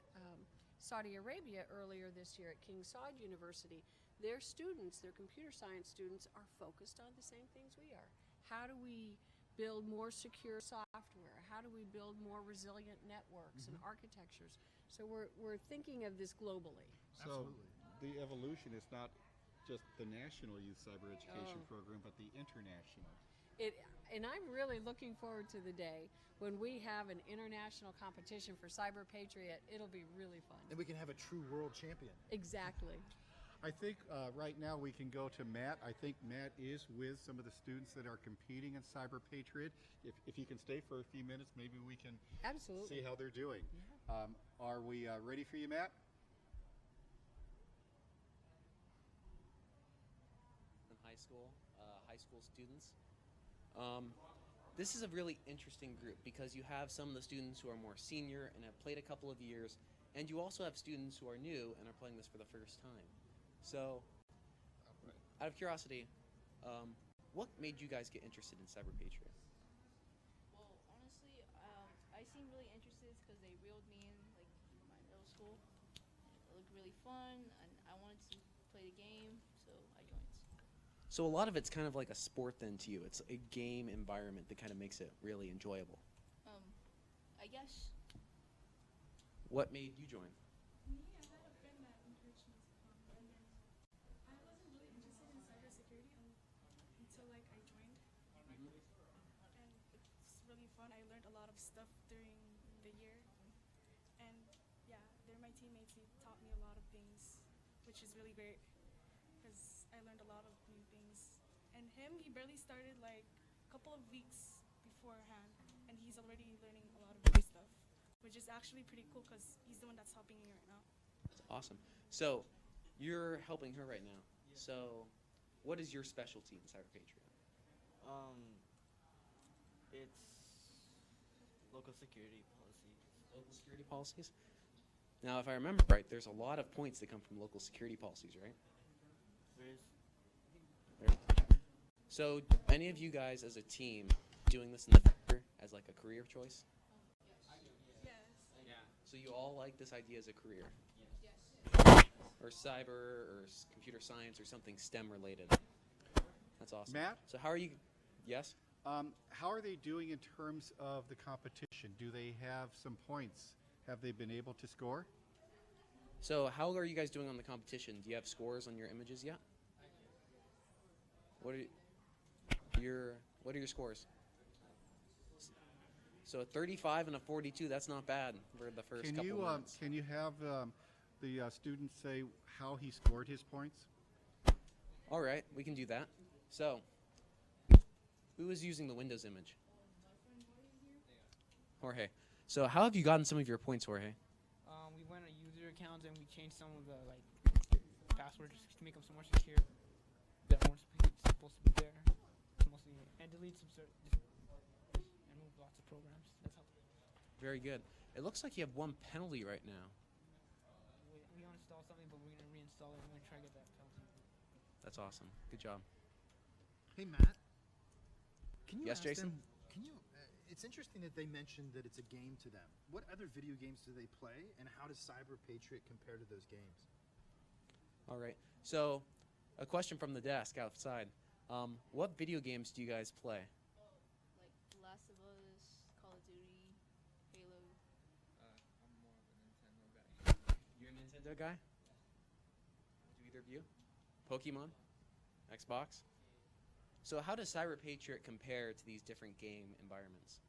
Saudi Arabia earlier this year at King Saud University. Their students, their computer science students, are focused on the same things we are. How do we build more secure software? How do we build more resilient networks and architectures? So we're thinking of this globally. So the evolution is not just the National Youth Cyber Education Program, but the international. And I'm really looking forward to the day when we have an international competition for Cyber Patriot. It'll be really fun. And we can have a true world champion. Exactly. I think right now we can go to Matt. I think Matt is with some of the students that are competing in Cyber Patriot. If you can stay for a few minutes, maybe we can Absolutely. see how they're doing. Are we ready for you, Matt? In high school students. This is a really interesting group because you have some of the students who are more senior and have played a couple of years, and you also have students who are new and are playing this for the first time. So, out of curiosity, what made you guys get interested in Cyber Patriot? Well, honestly, I seemed really interested because they reeled me in like my middle school. And it looked really fun, and I wanted to play the game, so I joined. So a lot of it's kind of like a sport then to you. It's a game environment that kind of makes it really enjoyable. I guess. What made you join? Me, I had a friend that encouraged me to come, and then I wasn't really interested in cybersecurity until like I joined, and it's really fun. I learned a lot of stuff during the year, and yeah, they're my teammates. He taught me a lot of things, which is really great because I learned a lot of new things. And him, he barely started like a couple of weeks beforehand, and he's already learning a lot of new stuff, which is actually pretty cool because he's the one that's helping me right now. That's awesome. So you're helping her right now. So what is your specialty in Cyber Patriot? It's local security policies. Local security policies? Now, if I remember right, there's a lot of points that come from local security policies, right? There is. So, any of you guys as a team doing this in the future as like a career choice? Yes. Yeah. So you all like this idea as a career? Yes. Or cyber or computer science or something STEM related? That's awesome. Matt? So how are you? Yes? How are they doing in terms of the competition? Do they have some points? Have they been able to score? So how are you guys doing on the competition? Do you have scores on your images yet? What are your scores? So a 35 and a 42, that's not bad for the first couple minutes. Can you have the student say how he scored his points? All right, we can do that. So, who is using the Windows image? Jorge. So how have you gotten some of your points, Jorge? We went on user accounts and we changed some of the passwords to make them some more secure. That weren't supposed to be there. Mostly, and delete some and move lots of programs. That's how. Very good. It looks like you have one penalty right now. We uninstalled something, but we're gonna reinstall it. We're gonna try to get that penalty. That's awesome. Good job. Hey, Matt. Can you Yes, ask Jason? them? Can you? It's interesting that they mentioned that it's a game to them. What other video games do they play, and how does Cyber Patriot compare to those games? All right. So, a question from the desk outside. What video games do you guys play? Like The Last of Us, Call of Duty, Halo. I'm more of a Nintendo guy. You're a Nintendo guy? Do either of you? Pokemon? Xbox? So how does Cyber Patriot compare to these different game environments?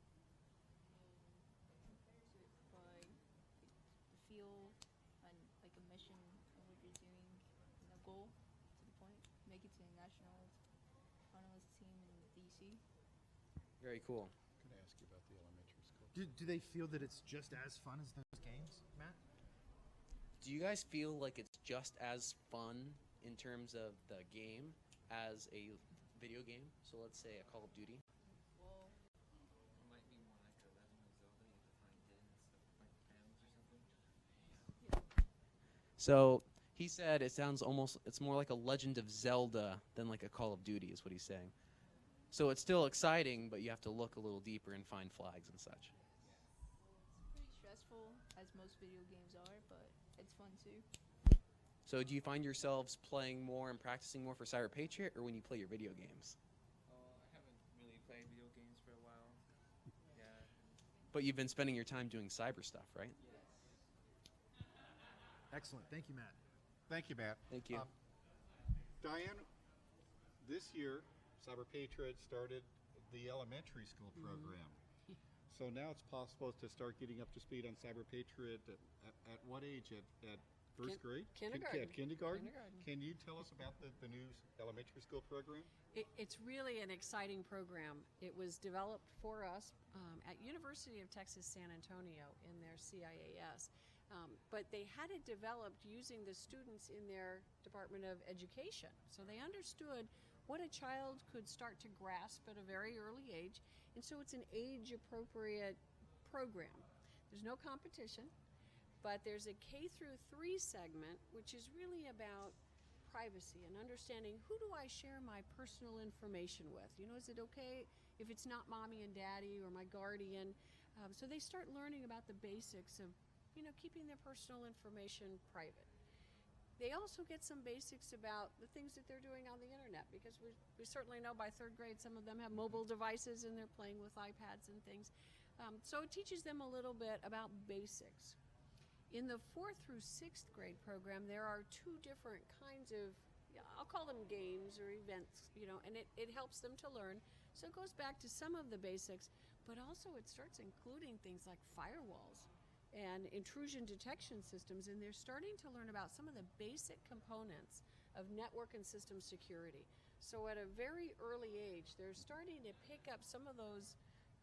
Compared to it by the feel and like a mission and what you're doing and a goal to the point. Make it to the national finalist team in DC. Very cool. Can I ask you about the elementary school? Do they feel that it's just as fun as those games, Matt? Do you guys feel like it's just as fun in terms of the game as a video game? So let's say a Call of Duty. Well, It might be more like a Legend of Zelda. You have to find dead and stuff, like panels or something. So he said it sounds it's more like a Legend of Zelda than like a Call of Duty is what he's saying. So it's still exciting, but you have to look a little deeper and find flags and such. it's pretty stressful as most video games are, but it's fun too. So do you find yourselves playing more and practicing more for Cyber Patriot or when you play your video games? I haven't really played video games for a while. Yeah. But you've been spending your time doing cyber stuff, right? Excellent. Thank you, Matt. Thank you, Matt. Thank you. Diane, this year, Cyber Patriot started the elementary school program. So now it's possible to start getting up to speed on Cyber Patriot at what age? At First grade? Kindergarten. Kindergarten? Kindergarten. Can you tell us about the new elementary school program? It's really an exciting program. It was developed for us at University of Texas San Antonio in their CIAS. But they had it developed using the students in their Department of Education. So they understood what a child could start to grasp at a very early age. And so it's an age-appropriate program. There's no competition, but there's a K through 3 segment, which is really about privacy and understanding who do I share my personal information with. You know, is it okay if it's not mommy and daddy or my guardian? So they start learning about the basics of, you know, keeping their personal information private. They also get some basics about the things that they're doing on the internet, because we certainly know by 3rd grade some of them have mobile devices and they're playing with iPads and things. So it teaches them a little bit about basics. In the 4th through 6th grade program, there are 2 different kinds of, I'll call them games or events, you know, and it helps them to learn. So it goes back to some of the basics, but also it starts including things like firewalls and intrusion detection systems, and they're starting to learn about some of the basic components of network and system security. So at a very early age, they're starting to pick up some of those,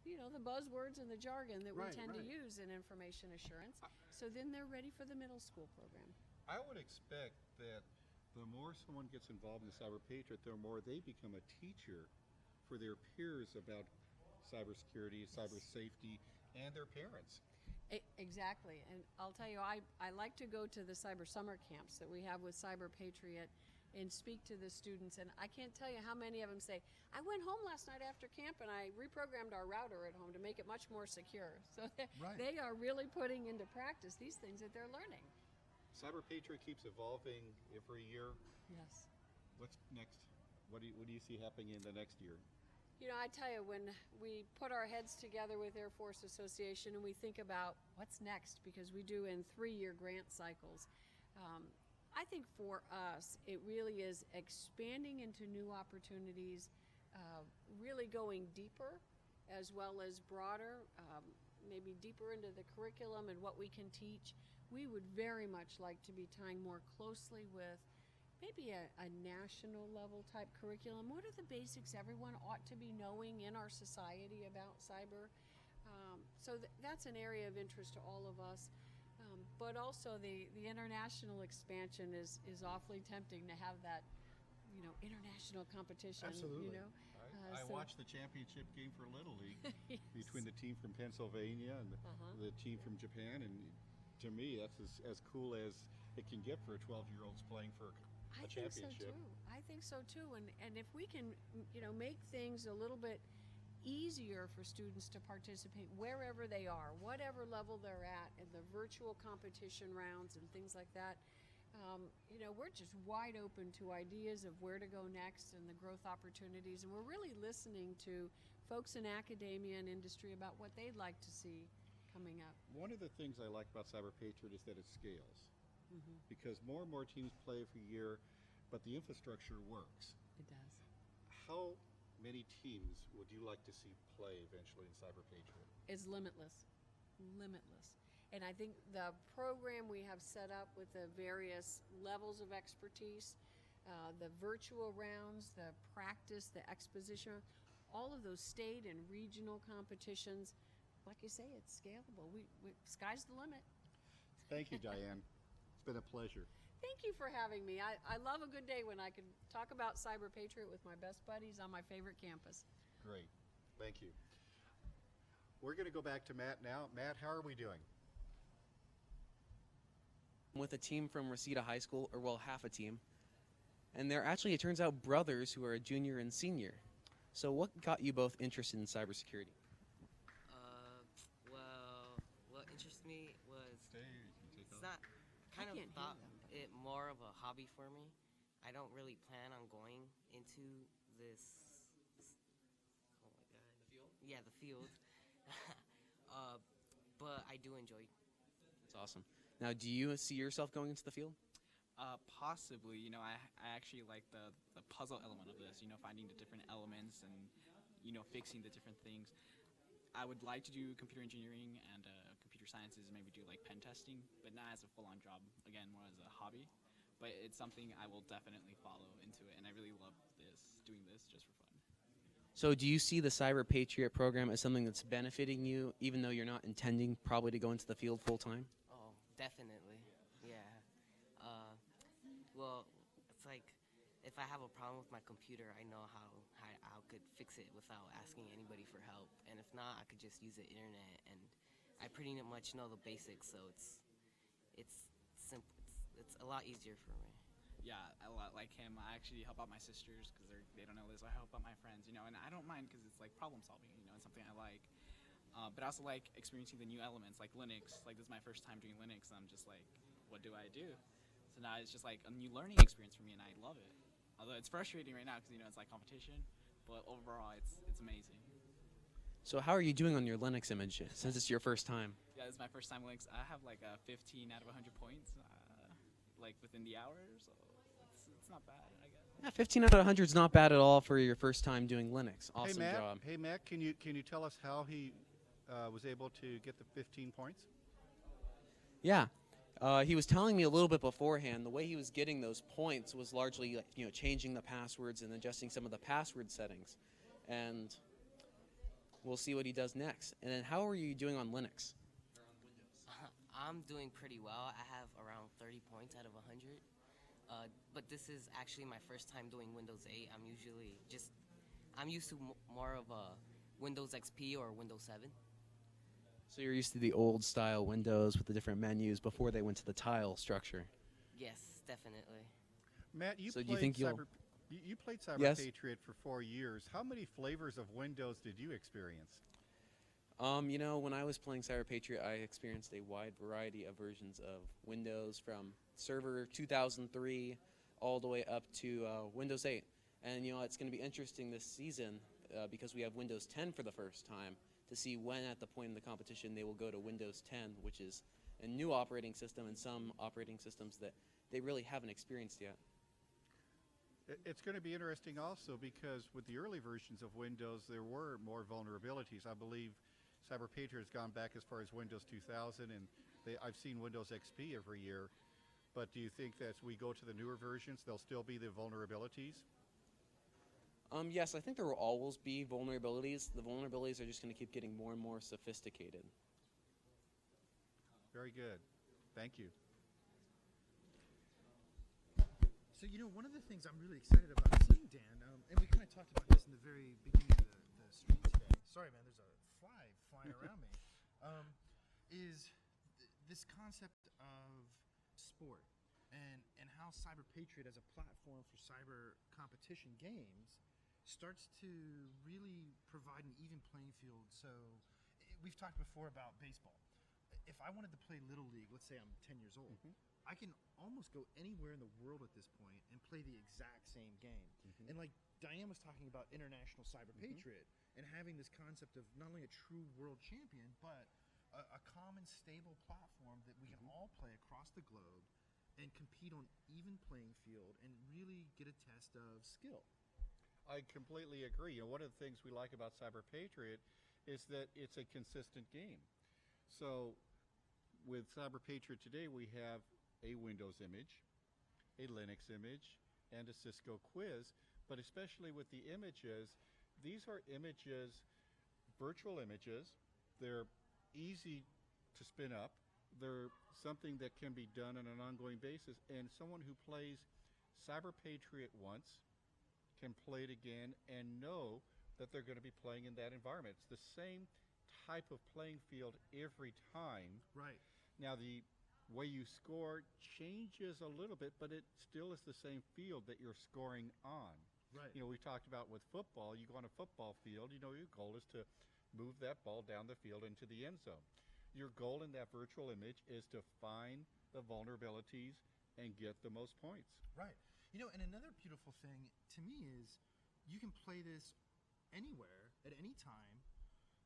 you know, the buzzwords and the jargon that we tend to use in information assurance. So then they're ready for the middle school program. I would expect that the more someone gets involved in Cyber Patriot, the more they become a teacher for their peers about cybersecurity, cyber safety, and their parents. Exactly. And I'll tell you, I like to go to the cyber summer camps that we have with Cyber Patriot and speak to the students, and I can't tell you how many of them say, I went home last night after camp and I reprogrammed our router at home to make it much more secure. So they are really putting into practice these things that they're learning. Cyber Patriot keeps evolving every year. Yes. What's next? What do you see happening in the next year? You know, I tell you, when we put our heads together with Air Force Association and we think about what's next, because we do in 3-year grant cycles, I think for us, it really is expanding into new opportunities, really going deeper as well as broader, maybe deeper into the curriculum and what we can teach. We would very much like to be tying more closely with maybe a national level type curriculum. What are the basics everyone ought to be knowing in our society about cyber? So that's an area of interest to all of us. But also the international expansion is awfully tempting to have that, you know, international competition. Absolutely. You know? I So- watched the championship game for Little League Yes. between the team from Pennsylvania and the team from Japan, and to me that's as cool as it can get for a 12-year-olds playing for a championship. I think so too. And if we can, you know, make things a little bit easier for students to participate wherever they are, whatever level they're at, in the virtual competition rounds and things like that, you know, we're just wide open to ideas of where to go next and the growth opportunities. And we're really listening to folks in academia and industry about what they'd like to see coming up. One of the things I like about Cyber Patriot is that it scales. Because more and more teams play every year, but the infrastructure works. It does. How many teams would you like to see play eventually in Cyber Patriot? Is limitless. Limitless. And I think the program we have set up with the various levels of expertise, the virtual rounds, the practice, the exposition, all of those state and regional competitions, like you say, it's scalable. Sky's the limit. Thank you, Diane. It's been a pleasure. Thank you for having me. I love a good day when I can talk about Cyber Patriot with my best buddies on my favorite campus. Great. Thank you. We're going to go back to Matt now. Matt, how are we doing? With a team from Reseda High School, or well, half a team. And they're actually, it turns out, brothers who are a junior and senior. So what got you both interested in cybersecurity? Well, what interests me was it's not kind of can't hear thought them, but- it more of a hobby for me. I don't really plan on going into this. Oh my god. The field? Yeah, the field. But I do enjoy. That's awesome. Now, do you see yourself going into the field? Possibly. You know, I actually like the puzzle element of this, you know, finding the different elements and, you know, fixing the different things. I would like to do computer engineering and computer computer sciences and maybe do like pen testing, but not as a full-on job. Again, more as a hobby. But it's something I will definitely follow into it, and I really love doing this just for fun. So do you see the Cyber Patriot program as something that's benefiting you, even though you're not intending probably to go into the field full time? Oh, definitely. Yeah. Well, it's like if I have a problem with my computer, I know how I could fix it without asking anybody for help. And if not, I could just use the internet, and I pretty much know the basics, so it's simple. It's a lot easier for me. Yeah, a lot like him. I actually help out my sisters because they don't know this. I help out my friends, and I don't mind because it's like problem solving. It's something I like. But I also like experiencing the new elements, like Linux. Like this is my first time doing Linux, and I'm just like, what do I do? So now it's just like a new learning experience for me, and I love it. Although it's frustrating right now because it's like competition, but overall it's amazing. So how are you doing on your Linux image since it's your first time? Yeah, this is my first time Linux. I have like a 15 out of 100 points, like within the hour, so it's not bad, I guess. Yeah, 15 out of 100 is not bad at all for your first time doing Linux. Awesome Hey Matt, job. Hey Matt, can you tell us how he was able to get the 15 points? Yeah. He was telling me a little bit beforehand. The way he was getting those points was largely like, changing the passwords and adjusting some of the password settings. And we'll see what he does next. And then how are you doing on Linux? I'm doing pretty well. I have around 30 points out of 100. But this is actually my first time doing Windows 8. I'm used to more of a Windows XP or Windows 7. So you're used to the old style Windows with the different menus before they went to the tile structure. Yes, definitely. Matt, you So played do you think you played Cyber Yes? Patriot for 4 years. How many flavors of Windows did you experience? When I was playing Cyber Patriot, I experienced a wide variety of versions of Windows from Server 2003 all the way up to Windows 8. And, it's going to be interesting this season because we have Windows 10 for the first time to see when at the point in the competition they will go to Windows 10, which is a new operating system and some operating systems that they really haven't experienced yet. It's going to be interesting also because with the early versions of Windows, there were more vulnerabilities. I believe Cyber Patriot has gone back as far as Windows 2000, and I've seen Windows XP every year. But do you think that as we go to the newer versions, there'll still be the vulnerabilities? Yes, I think there will always be vulnerabilities. The vulnerabilities are just going to keep getting more and more sophisticated. Very good. Thank you. So, one of the things I'm really excited about seeing, Dan, and we kind of talked about this in the very beginning of the stream today. Sorry, man, there's a fly flying around me. Is this concept of sport and how Cyber Patriot as a platform for cyber competition games starts to really provide an even playing field. So we've talked before about baseball. If I wanted to play Little League, let's say I'm 10 years old, I can almost go anywhere in the world at this point and play the exact same game. And like Diane was talking about International Cyber Patriot and having this concept of not only a true world champion, but a common stable platform that we can all play across the globe and compete on even playing field and really get a test of skill. I completely agree. One of the things we like about Cyber Patriot is that it's a consistent game. So with Cyber Patriot today, we have a Windows image, a Linux image, and a Cisco quiz. But especially with the images, these are images, virtual images. They're easy to spin up. They're something that can be done on an ongoing basis. And someone who plays Cyber Patriot once can play it again and know that they're going to be playing in that environment. It's the same type of playing field every time. Right. Now the way you score changes a little bit, but it still is the same field that you're scoring on. Right. We talked about with football, you go on a football field, your goal is to move that ball down the field into the end zone. Your goal in that virtual image is to find the vulnerabilities and get the most points. Right. And another beautiful thing to me is you can play this anywhere at any time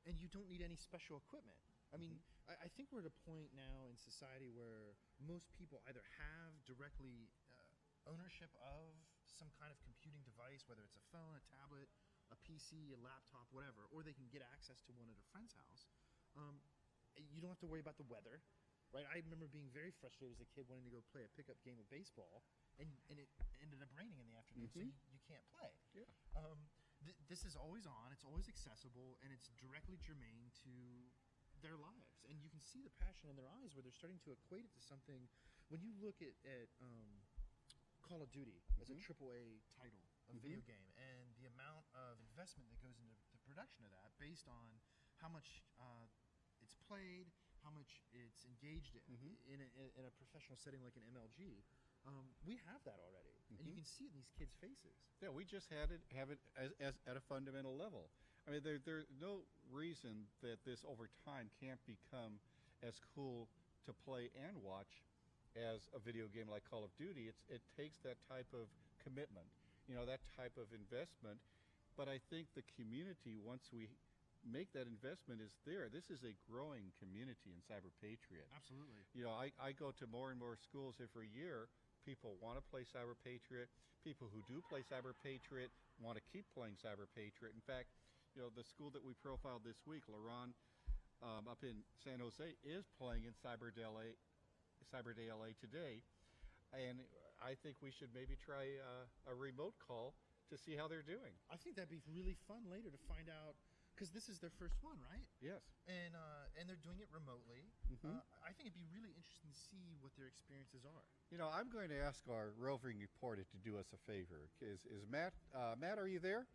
and you don't need any special equipment. I mean, I think we're at a point now in society where most people either have directly ownership of some kind of computing device, whether it's a phone, a tablet, a PC, a laptop, whatever, or they can get access to one at a friend's house. you don't have to worry about the weather, right? I remember being very frustrated as a kid wanting to go play a pickup game of baseball, and it ended up raining in the afternoon, so you can't play. Yeah. This is always on, it's always accessible, and it's directly germane to their lives. And you can see the passion in their eyes where they're starting to equate it to something. When you look at Call of Duty as a AAA title, a video game, and the amount of investment that goes into the production of that based on how much it's played, how much it's engaged in a professional setting like an MLG, we have that already, and you can see it in these kids' faces. Yeah, we just have it as at a fundamental level. I mean, there's no reason that this over time can't become as cool to play and watch as a video game like Call of Duty. It takes that type of commitment, that type of investment. But I think the community, once we make that investment, is there. This is a growing community in Cyber Patriot. Absolutely. I go to more and more schools every year. People want to play Cyber Patriot. People who do play Cyber Patriot want to keep playing Cyber Patriot. In fact, the school that we profiled this week, Laron, up in San Jose, is playing in Cyber Day LA today. And I think we should maybe try a remote call to see how they're doing. I think that'd be really fun later to find out, because this is their first one, right? Yes. And they're doing it remotely. I think it'd be really interesting to see what their experiences are. I'm going to ask our roving reporter to do us a favor. Is Matt? Matt, are you there?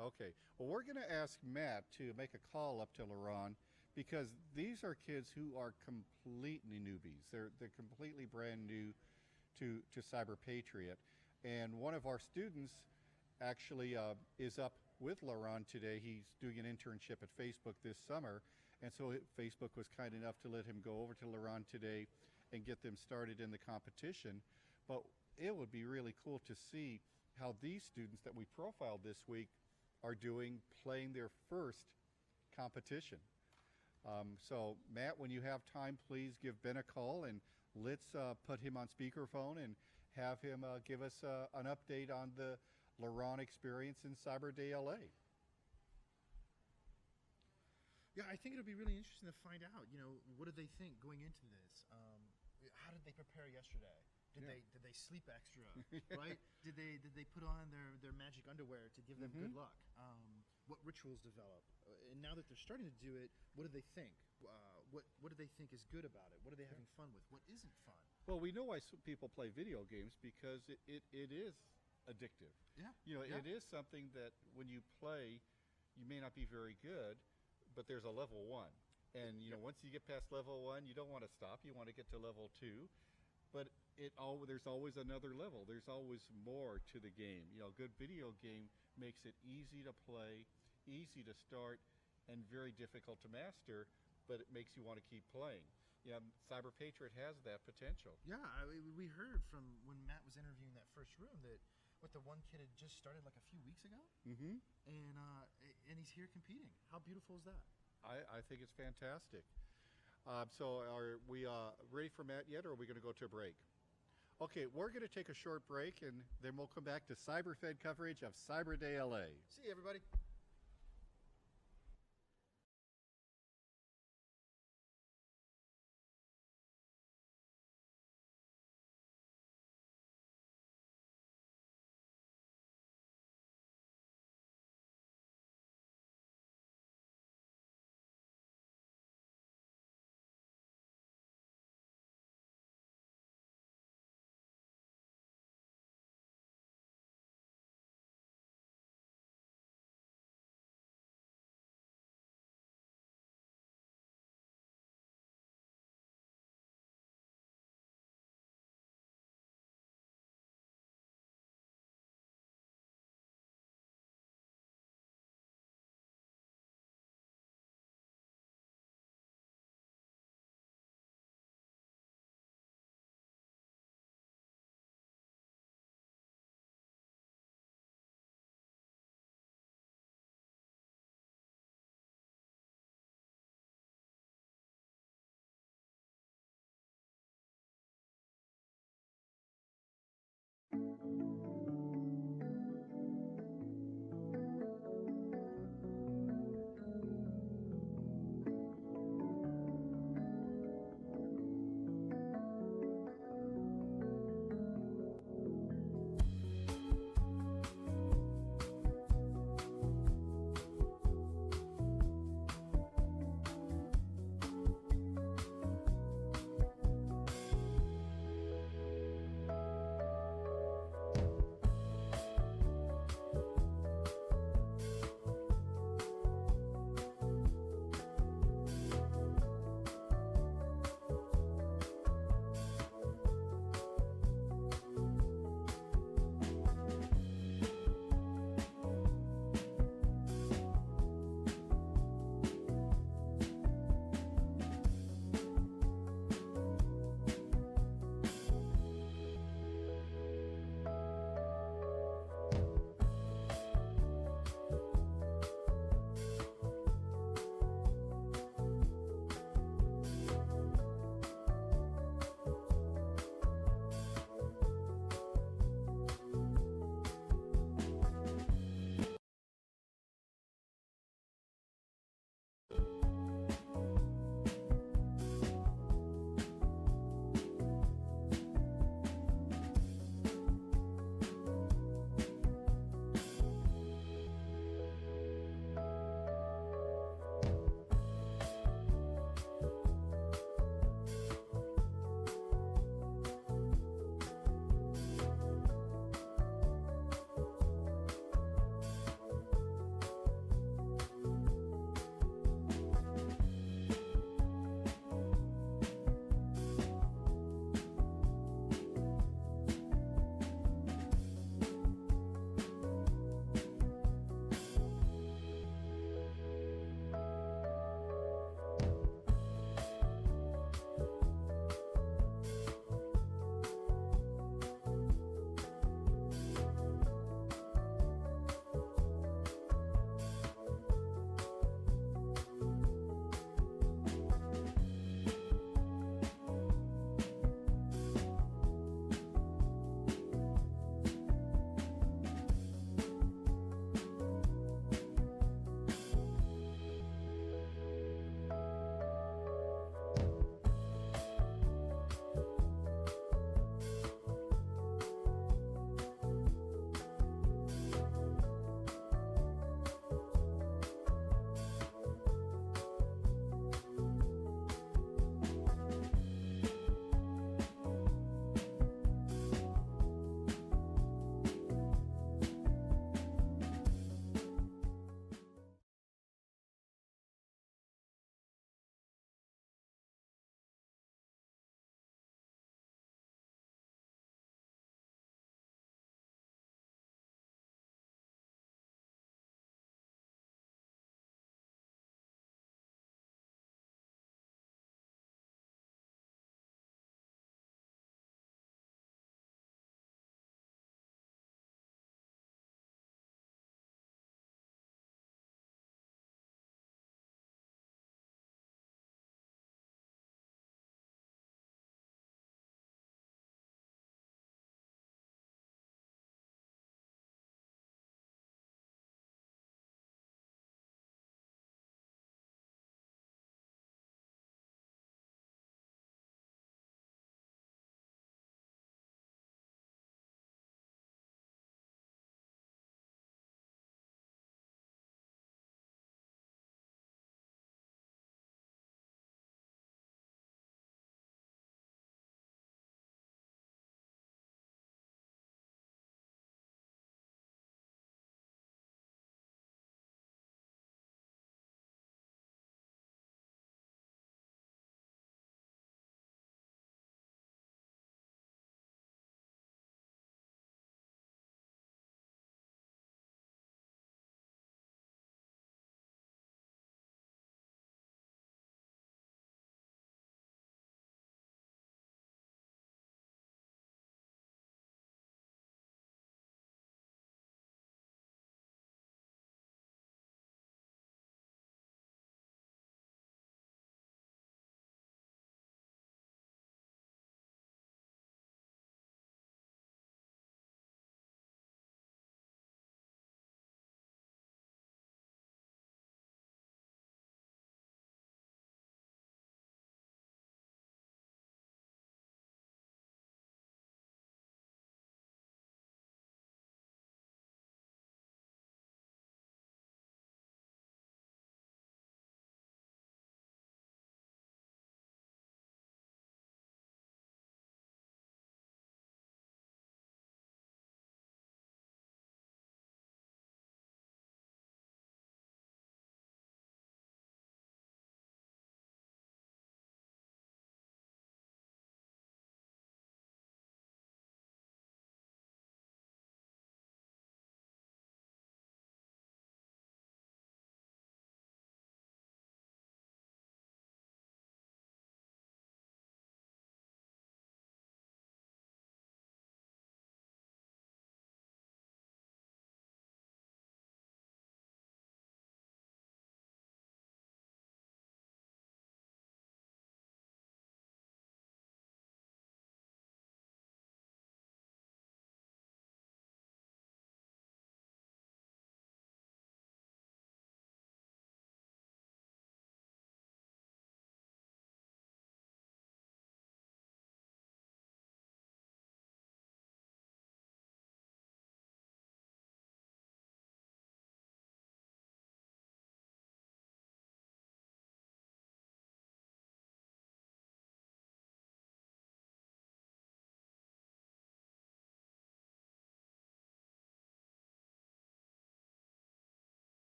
Okay. Well, we're going to ask Matt to make a call up to Laron, because these are kids who are completely newbies. They're completely brand new to Cyber Patriot. And one of our students actually is up with Laron today. He's doing an internship at Facebook this summer, and so Facebook was kind enough to let him go over to Laron today and get them started in the competition. But it would be really cool to see how these students that we profiled this week are doing playing their first competition. So Matt, when you have time, please give Ben a call, and let's put him on speakerphone and have him give us an update on the Laron experience in Cyber Day LA. Yeah, I think it'll be really interesting to find out, what did they think going into this? How did they prepare yesterday? Did they sleep extra, right? Did they put on their magic underwear to give them good luck? What rituals develop? And now that they're starting to do it, what do they think? What do they think is good about it? What are they having fun with? What isn't fun? Well, we know why people play video games, because it is addictive. Yeah. It is something that when you play, you may not be very good, but there's a level 1. And once you get past level 1, you don't want to stop. You want to get to level 2. But there's always another level. There's always more to the game. A good video game makes it easy to play, easy to start, and very difficult to master, but it makes you want to keep playing. Cyber Patriot has that potential. Yeah, we heard from when Matt was interviewing that first room that the one kid had just started like a few weeks ago, and he's here competing. How beautiful is that? I think it's fantastic. So are we ready for Matt yet, or are we going to go to a break? Okay, we're going to take a short break, and then we'll come back to Cyberfed coverage of Cyber Day LA. See you, everybody.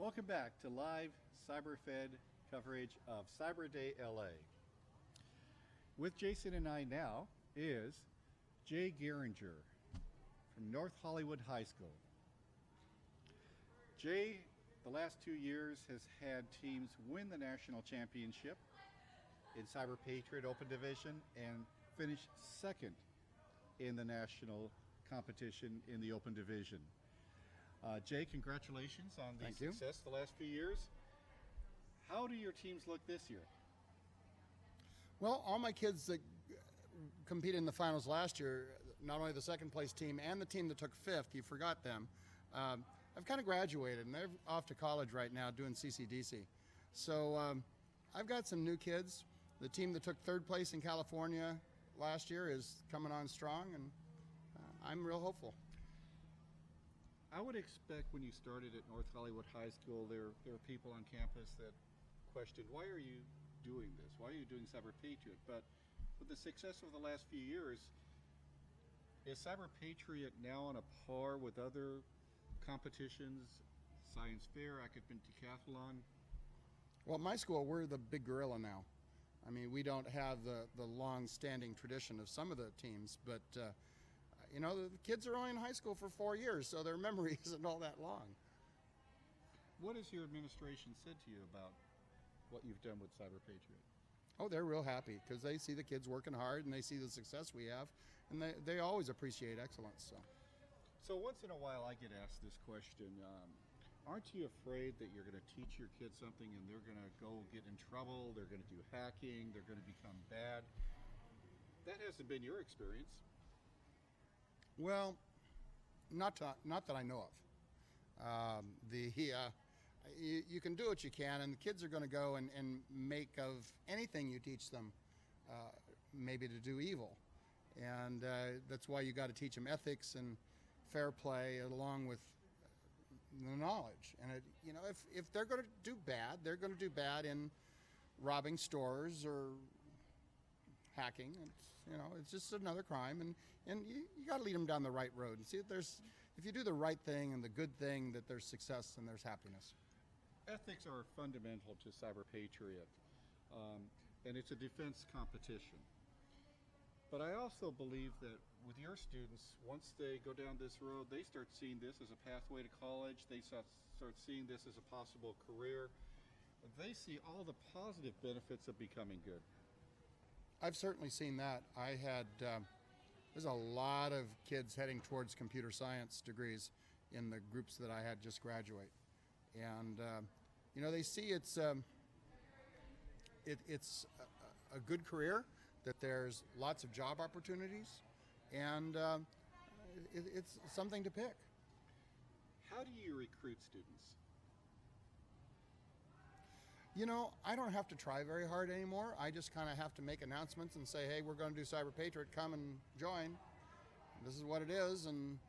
Welcome back to live Cyberfed coverage of Cyber Day LA. With Jason and I now is Jay Geringer from North Hollywood High School. Jay, the last 2 years, has had teams win the national championship in Cyber Patriot Open Division and finished second in the national competition in the Open Division. Jay, congratulations on the success the last few years. How do your teams look this year? Well, all my kids that competed in the finals last year, not only the second place team and the team that took fifth, you forgot them, I've kind of graduated and they're off to college right now doing CCDC. So I've got some new kids. The team that took third place in California last year is coming on strong, and I'm real hopeful. I would expect when you started at North Hollywood High School, there are people on campus that questioned, why are you doing this? Why are you doing Cyber Patriot? But with the success of the last few years, is Cyber Patriot now on a par with other competitions, science fair, academic decathlon? Well, at my school, we're the big gorilla now. I mean, we don't have the long-standing tradition of some of the teams, but you know, the kids are only in high school for 4 years, so their memory isn't all that long. What has your administration said to you about what you've done with Cyber Patriot? Oh, they're real happy because they see the kids working hard and they see the success we have, and they always appreciate excellence. So once in a while I get asked this question, aren't you afraid that you're going to teach your kids something and they're going to go get in trouble, they're going to do hacking, they're going to become bad? That hasn't been your experience. Well, not that I know of. You can do what you can, and the kids are going to go and make of anything you teach them maybe to do evil. And that's why you got to teach them ethics and fair play along with the knowledge. And you know, if they're going to do bad, they're going to do bad in robbing stores or hacking. It's just another crime, and you got to lead them down the right road and see if you do the right thing and the good thing, that there's success and there's happiness. Ethics are fundamental to Cyber Patriot, and it's a defense competition. But I also believe that with your students, once they go down this road, they start seeing this as a pathway to college, they start seeing this as a possible career. They see all the positive benefits of becoming good. I've certainly seen that. There's a lot of kids heading towards computer science degrees in the groups that I had just graduate. And you know, they see it's a good career, that there's lots of job opportunities, and it's something to pick. How do you recruit students? You know, I don't have to try very hard anymore. I just kind of have to make announcements and say, hey, we're going to do Cyber Patriot, come and join. This is what it is, and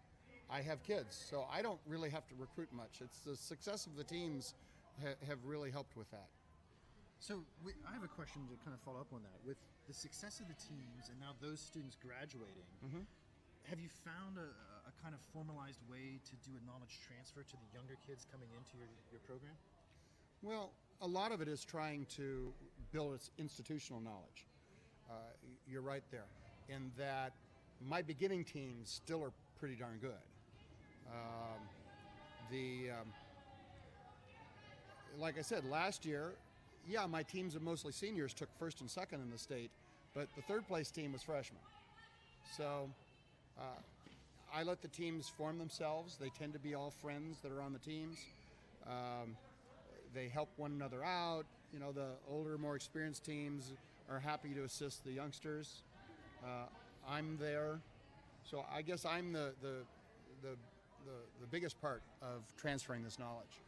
I have kids, so I don't really have to recruit much. It's the success of the teams have really helped with that. So I have a question to kind of follow up on that. With the success of the teams and now those students graduating, have you found a kind of formalized way to do a knowledge transfer to the younger kids coming into your program? Well, a lot of it is trying to build institutional knowledge. You're right there, in that my beginning teams still are pretty darn good. Like I said, last year, yeah, my teams of mostly seniors took first and second in the state, but the third place team was freshmen. So I let the teams form themselves. They tend to be all friends that are on the teams. They help one another out. You know, the older, more experienced teams are happy to assist the youngsters. I'm there. So I guess I'm the biggest part of transferring this knowledge.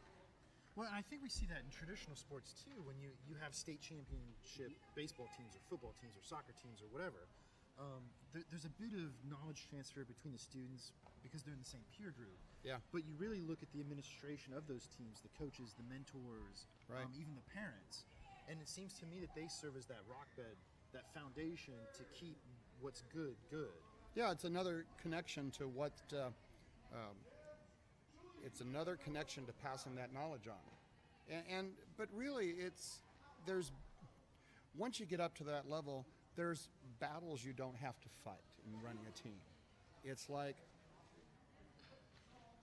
Well, and I think we see that in traditional sports too, when you have state championship baseball teams or football teams or soccer teams or whatever. There's a bit of knowledge transfer between the students because they're in the same peer group. Yeah. But you really look at the administration of those teams, the coaches, the mentors, right. Even the parents. And it seems to me that they serve as that rock bed, that foundation to keep what's good. Yeah, it's another connection to what, it's another connection to passing that knowledge on. But really, there's once you get up to that level, there's battles you don't have to fight in running a team. It's like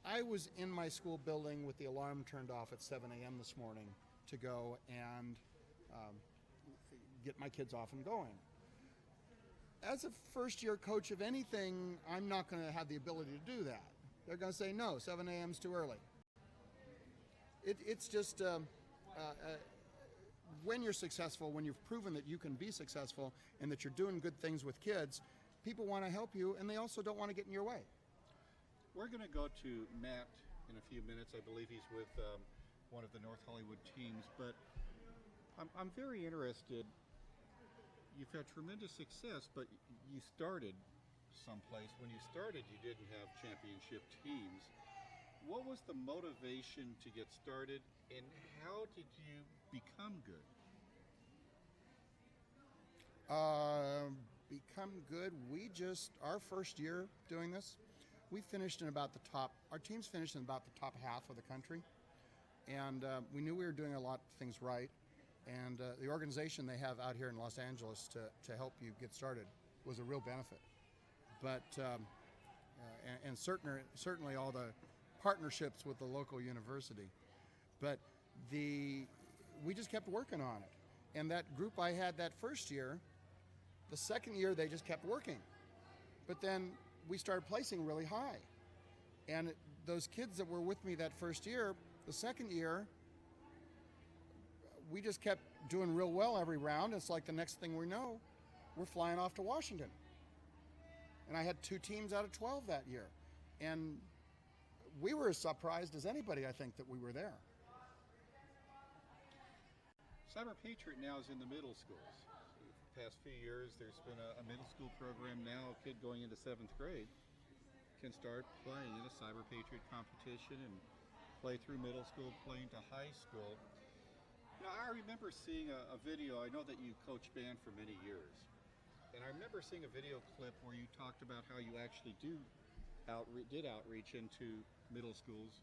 I was in my school building with the alarm turned off at 7 a.m. this morning to go and get my kids off and going. As a first-year coach of anything, I'm not going to have the ability to do that. They're going to say, no, 7 a.m. is too early. It's just when you're successful, when you've proven that you can be successful and that you're doing good things with kids, people want to help you, and they also don't want to get in your way. We're going to go to Matt in a few minutes. I believe he's with one of the North Hollywood teams, but I'm very interested. You've had tremendous success, but you started someplace. When you started, you didn't have championship teams. What was the motivation to get started, and how did you become good? Become good. Our first year doing this, we finished in about the top, our teams finished in about the top half of the country. And we knew we were doing a lot of things right. And the organization they have out here in Los Angeles to help you get started was a real benefit. But, and certainly all the partnerships with the local university. But we just kept working on it. And that group I had that first year, the second year they just kept working. But then we started placing really high. And those kids that were with me that first year, the second year, we just kept doing real well every round. It's like the next thing we know, we're flying off to Washington. And I had 2 teams out of 12 that year. And we were as surprised as anybody, I think, that we were there. Cyber Patriot now is in the middle schools. The past few years, there's been a middle school program now. A kid going into 7th grade can start playing in a Cyber Patriot competition and play through middle school, playing to high school. You know, I remember seeing a video. I know that you coached band for many years. And I remember seeing a video clip where you talked about how you actually did outreach into middle schools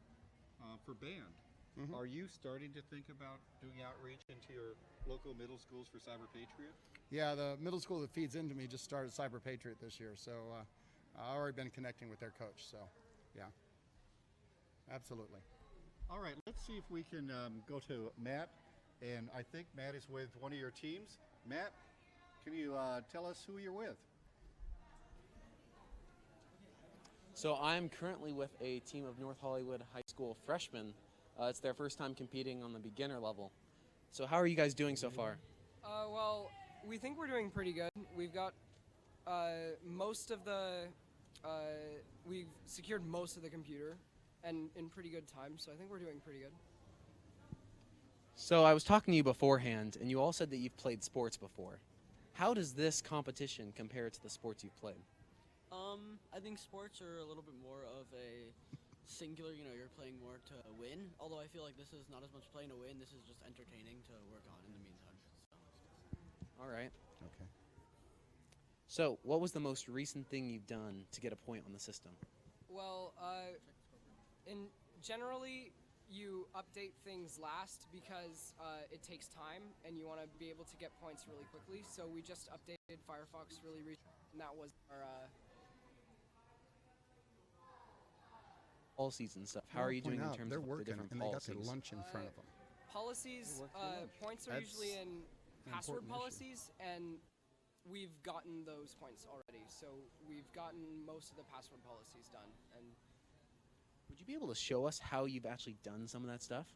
for band. Mm-hmm. Are you starting to think about doing outreach into your local middle schools for Cyber Patriot? Yeah, the middle school that feeds into me just started Cyber Patriot this year, so I've already been connecting with their coach, so yeah, absolutely. All right, let's see if we can go to Matt, and I think Matt is with one of your teams. Matt, can you tell us who you're with? So I'm currently with a team of North Hollywood High School freshmen. It's their first time competing on the beginner level. So how are you guys doing so far? Well, we think we're doing pretty good. We've got we've secured most of the computer and in pretty good time, so I think we're doing pretty good. So I was talking to you beforehand, and you all said that you've played sports before. How does this competition compare to the sports you've played? I think sports are a little bit more of a singular, you're playing more to win, although I feel like this is not as much playing to win, this is just entertaining to work on in the meantime. All right. Okay. So what was the most recent thing you've done to get a point on the system? Well, generally, you update things last because it takes time and you want to be able to get points really quickly, so we just updated Firefox really recently, and that was our... policies and stuff. How are you doing in terms of the different and policies? They got their lunch in front of them. Policies, points are usually in password policies, and we've gotten those points already. So we've gotten most of the password policies done. And would you be able to show us how you've actually done some of that stuff?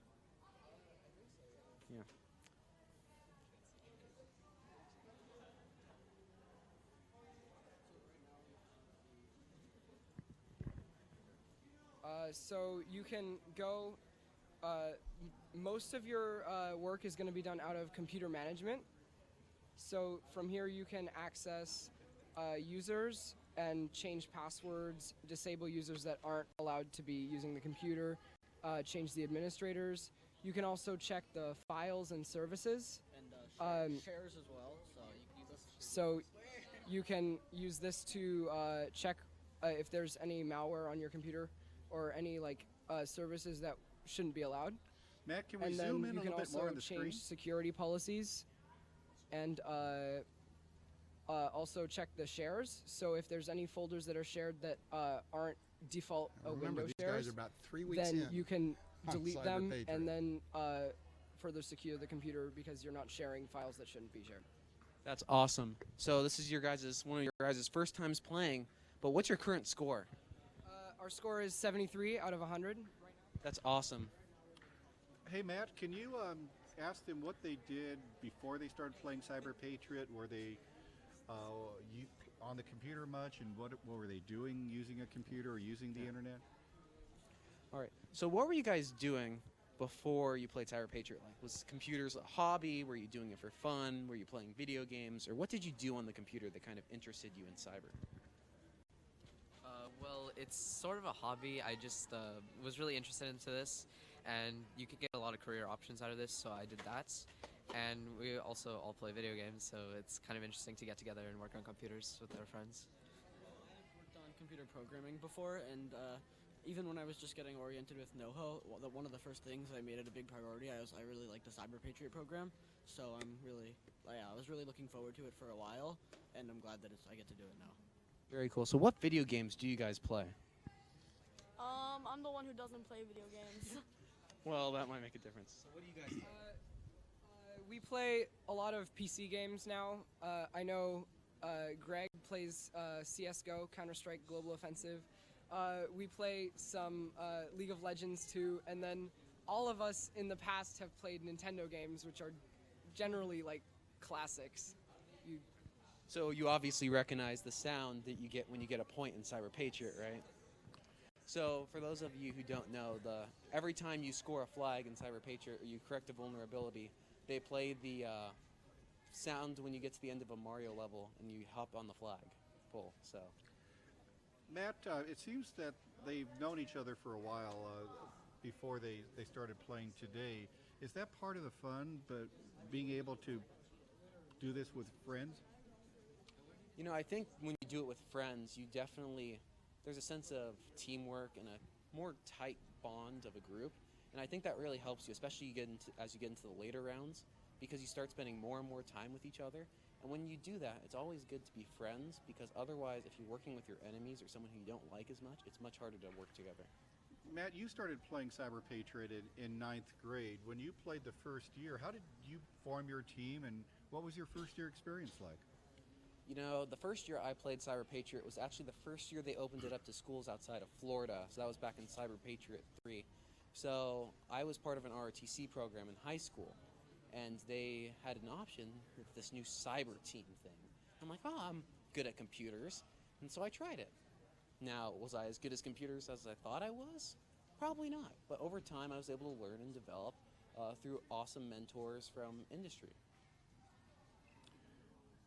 Yeah. So you can go, most of your work is going to be done out of computer management. So from here you can access users and change passwords, disable users that aren't allowed to be using the computer, change the administrators. You can also check the files and services. And shares as well, so you can use this to check if there's any malware on your computer or any services that shouldn't be allowed. Matt, can we And then zoom in you a can little bit more also on the screen? change security policies and also check the shares. So if there's any folders that are shared that aren't default Remember, window these shares, guys are about 3 weeks then in you can on delete them Cyberpatriot. and then further secure the computer because you're not sharing files that shouldn't be shared. That's awesome. So this is one of your guys' first times playing, but what's your current score? Our score is 73 out of 100 right now. That's awesome. Hey, Matt, can you ask them what they did before they started playing Cyber Patriot? Were they on the computer much, and what were they doing using a computer or using the internet? All right. So what were you guys doing before you played Cyber Patriot? Like, was computers a hobby? Were you doing it for fun? Were you playing video games? Or what did you do on the computer that kind of interested you in cyber? Well, it's sort of a hobby. I just was really interested into this, and you could get a lot of career options out of this, so I did that. And we also all play video games, so it's kind of interesting to get together and work on computers with our friends. I've worked on computer programming before, and even when I was just getting oriented with NoHo, one of the first things I made it a big priority. I really liked the Cyber Patriot program, so I was really looking forward to it for a while, and I'm glad that I get to do it now. Very cool. So what video games do you guys play? I'm the one who doesn't play video games. Well, that might make a difference. So what do you guys do? We play a lot of PC games now. I know Greg plays CSGO, Counter-Strike Global Offensive. We play some League of Legends too, and then all of us in the past have played Nintendo games, which are generally like classics. So you obviously recognize the sound that you get when you get a point in Cyber Patriot, right? So for those of you who don't know, every time you score a flag in Cyber Patriot or you correct a vulnerability, they play the sound when you get to the end of a Mario level and you hop on the flag pole. So, Matt, it seems that they've known each other for a while before they started playing today. Is that part of the fun, but being able to do this with friends? you know, I think when you do it with friends, there's a sense of teamwork and a more tight bond of a group. And I think that really helps you, especially as you get into the later rounds, because you start spending more and more time with each other. And when you do that, it's always good to be friends, because otherwise, if you're working with your enemies or someone who you don't like as much, it's much harder to work together. Matt, you started playing Cyber Patriot in 9th grade. When you played the first year, how did you form your team, and what was your first year experience like? You know, the first year I played Cyber Patriot was actually the first year they opened it up to schools outside of Florida. So that was back in Cyber Patriot 3. So I was part of an ROTC program in high school, and they had an option with this new cyber team thing. I'm like, oh, I'm good at computers, and so I tried it. Now, was I as good as computers as I thought I was? Probably not. But over time, I was able to learn and develop through awesome mentors from industry.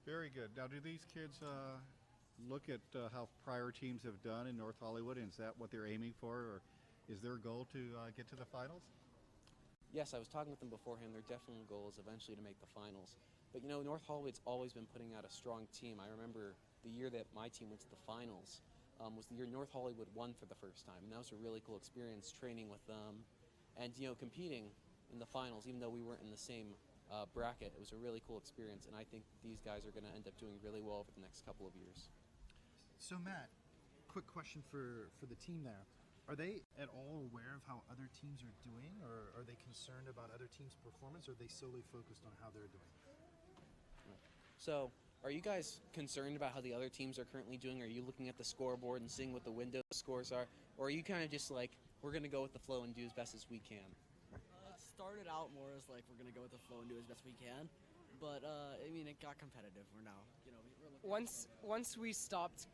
Very good. Now, do these kids look at how prior teams have done in North Hollywood, and is that what they're aiming for, or is their goal to get to the finals? Yes, I was talking with them beforehand. Their definite goal is eventually to make the finals. But you know, North Hollywood's always been putting out a strong team. I remember the year that my team went to the finals was the year North Hollywood won for the first time, and that was a really cool experience training with them, and you know, competing in the finals, even though we weren't in the same bracket. It was a really cool experience, and I think these guys are going to end up doing really well over the next couple of years. So Matt, quick question for the team there. Are they at all aware of how other teams are doing, or are they concerned about other teams' performance, or are they solely focused on how they're doing? So, are you guys concerned about how the other teams are currently doing? Are you looking at the scoreboard and seeing what the Windows scores are? Or are you kind of just like, we're going to go with the flow and do as best as we can? It started out more as like we're gonna go with the flow and do as best we can, but I mean, it got competitive. We're now, we're looking Once we stopped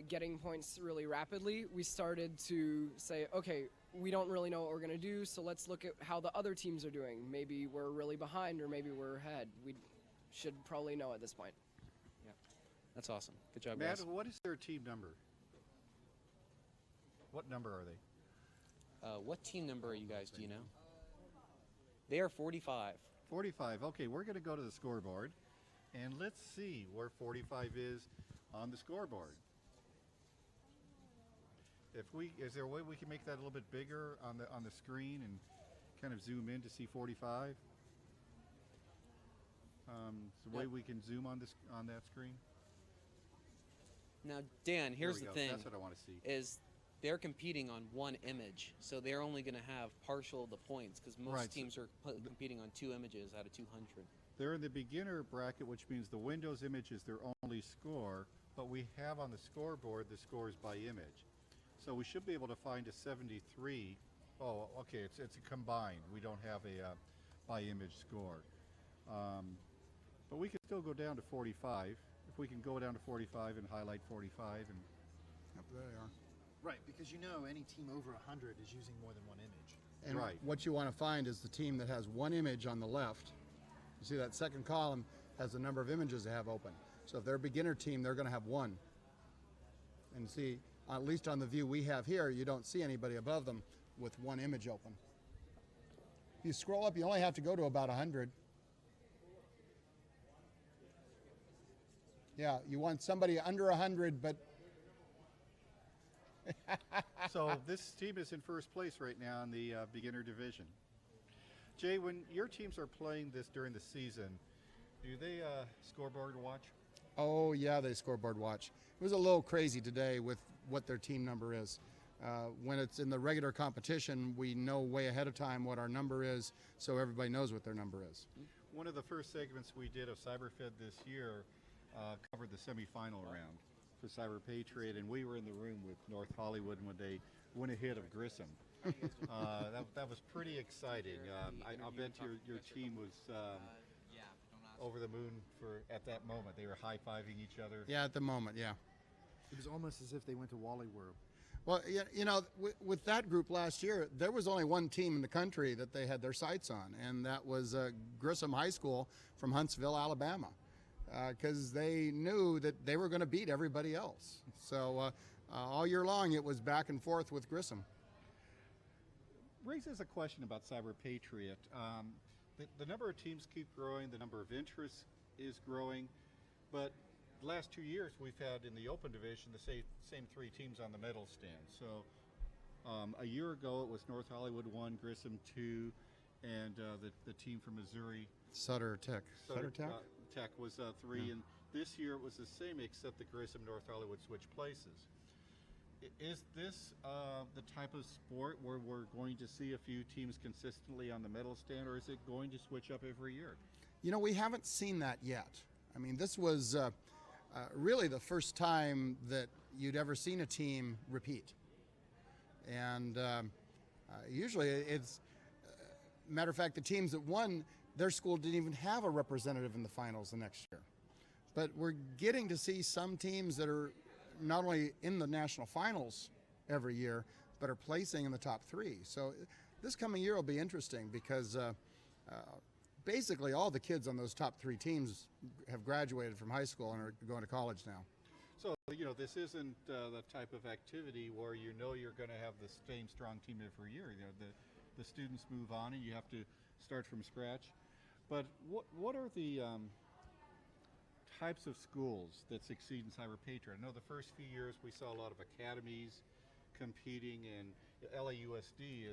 getting points really rapidly, we started to say, okay, we don't really know what we're gonna do, so let's look at how the other teams are doing. Maybe we're really behind, or maybe we're ahead. We should probably know at this point. Yeah, that's awesome. Good job, Matt, guys. what is their team number? What number are they? What team number are you guys? Do you know? They are 45. 45. Okay, we're going to go to the scoreboard, and let's see where 45 is on the scoreboard. Is there a way we can make that a little bit bigger on the screen and kind of zoom in to see 45? Is the way we can zoom on that screen? Now, Dan, here's we the go. thing. That's what I want to see. Is they're competing on one image, so they're only going to have partial the points because most Right, teams are competing on 2 images out of 200. They're in the beginner bracket, which means the Windows image is their only score, but we have on the scoreboard the scores by image. So we should be able to find a 73. Oh, okay, it's a combined. We don't have a by image score. But we can still go down to 45. If we can go down to 45 and highlight 45 and Yep, there they are. Right, because you know any team over 100 is using more than one image. And Right. what you want to find is the team that has one image on the left. You see that second column has the number of images they have open. So if they're a beginner team, they're going to have one. And see, at least on the view we have here, you don't see anybody above them with one image open. If you scroll up, you only have to go to about 100. Yeah, you want somebody under 100, but so this team is in first place right now in the beginner division. Jay, when your teams are playing this during the season, do they scoreboard watch? oh yeah, they scoreboard watch. It was a little crazy today with what their team number is. When it's in the regular competition, we know way ahead of time what our number is, so everybody knows what their number is. One of the first segments we did of Cyberfed this year covered the semifinal round for Cyber Patriot, and we were in the room with North Hollywood when they went ahead of Grissom. That was pretty exciting. I'll bet your team was over the moon at that moment. They were high-fiving each other. Yeah, at the moment, yeah. It was almost as if they went to Wally World. Well, you know, with that group last year, there was only one team in the country that they had their sights on, and that was Grissom High School from Huntsville, Alabama, because they knew that they were going to beat everybody else. So all year long, it was back and forth with Grissom. Raises a question about Cyber Patriot. The number of teams keep growing, the number of interests is growing, but the last 2 years we've had in the open division the same 3 teams on the medal stand. So a year ago it was North Hollywood 1, Grissom 2, and the team from Missouri, Sutter Tech. Sutter Tech? Tech was 3, Yeah. and this year it was the same except the Grissom North Hollywood switched places. Is this the type of sport where we're going to see a few teams consistently on the medal stand, or is it going to switch up every year? You know, we haven't seen that yet. I mean, this was really the first time that you'd ever seen a team repeat. And usually it's, matter of fact, the teams that won, their school didn't even have a representative in the finals the next year. But we're getting to see some teams that are not only in the national finals every year, but are placing in the top 3. So this coming year will be interesting because basically all the kids on those top 3 teams have graduated from high school and are going to college now. So, you know, this isn't the type of activity where you know you're going to have the same strong team every year. You know, the students move on and you have to start from scratch. But what are the types of schools that succeed in Cyber Patriot? I know the first few years we saw a lot of academies competing, and LAUSD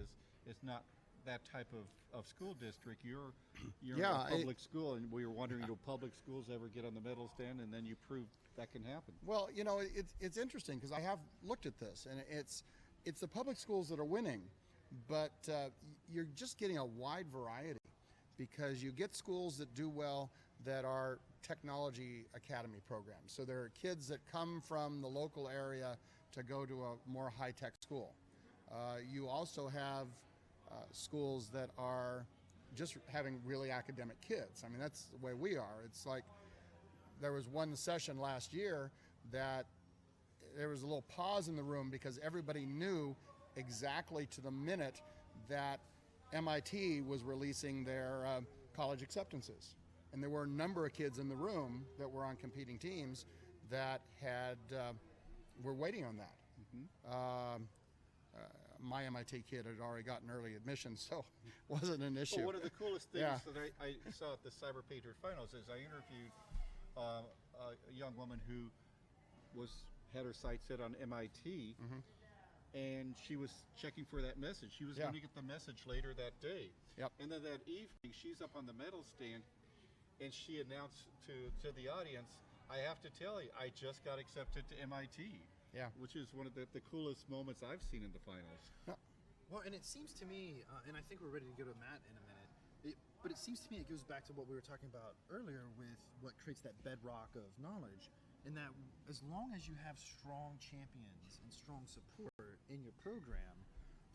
is not that type of school district. You're Yeah, a public school, and we were wondering, do public schools ever get on the medal stand? And then you proved that can happen. Well, you know, it's interesting because I have looked at this, and it's the public schools that are winning, but you're just getting a wide variety because you get schools that do well that are technology academy programs. So there are kids that come from the local area to go to a more high-tech school. You also have schools that are just having really academic kids. I mean, that's the way we are. It's like there was one session last year that there was a little pause in the room because everybody knew exactly to the minute that MIT was releasing their college acceptances. And there were a number of kids in the room that were on competing teams that were waiting on that. Mm-hmm. My MIT kid had already gotten early admission, so it wasn't an issue. Well, one of the coolest things Yeah. that I saw at the Cyber Patriot Finals is I interviewed a young woman who had her sights set on MIT, and she was checking for that message. She was Yeah. going to get the message later that day. Yep. And then that evening, she's up on the medal stand, and she announced to the audience, I have to tell you, I just got accepted to MIT. Yeah. Which is one of the coolest moments I've seen in the finals. Well, and it seems to me, and I think we're ready to go to Matt in a minute, but it seems to me it goes back to what we were talking about earlier with what creates that bedrock of knowledge, in that as long as you have strong champions and strong support in your program,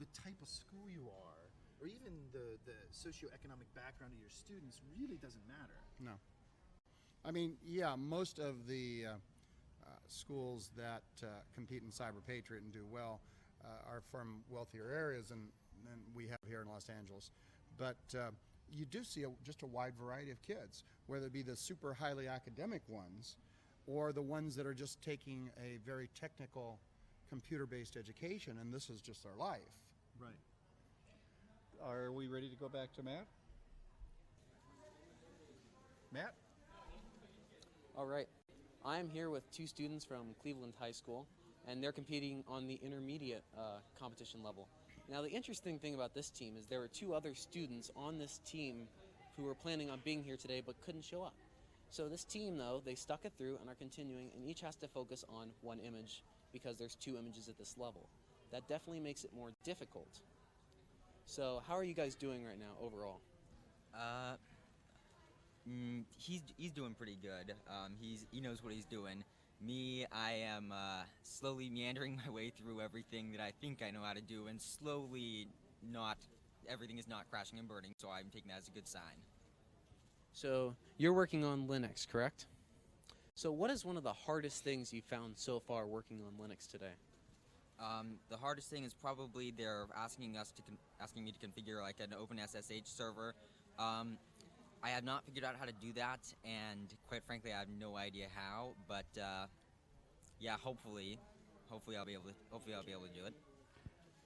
the type of school you are, or even the socioeconomic background of your students really doesn't matter. No. I mean, yeah, most of the schools that compete in Cyber Patriot and do well are from wealthier areas than we have here in Los Angeles. But you do see just a wide variety of kids, whether it be the super highly academic ones or the ones that are just taking a very technical computer-based education, and this is just their life. Right. Are we ready to go back to Matt? Matt? All right. I'm here with two students from Cleveland High School, and they're competing on the intermediate competition level. Now, the interesting thing about this team is there were two other students on this team who were planning on being here today but couldn't show up. So this team, though, they stuck it through and are continuing, and each has to focus on one image because there's two images at this level. That definitely makes it more difficult. So how are you guys doing right now overall? He's doing pretty good. He knows what he's doing. Me, I am slowly meandering my way through everything that I think I know how to do, and slowly everything is not crashing and burning, so I'm taking that as a good sign. So you're working on Linux, correct? So what is one of the hardest things you've found so far working on Linux today? The hardest thing is probably they're asking me to configure like an OpenSSH server. I have not figured out how to do that, and quite frankly, I have no idea how. But yeah, hopefully I'll be able to do it.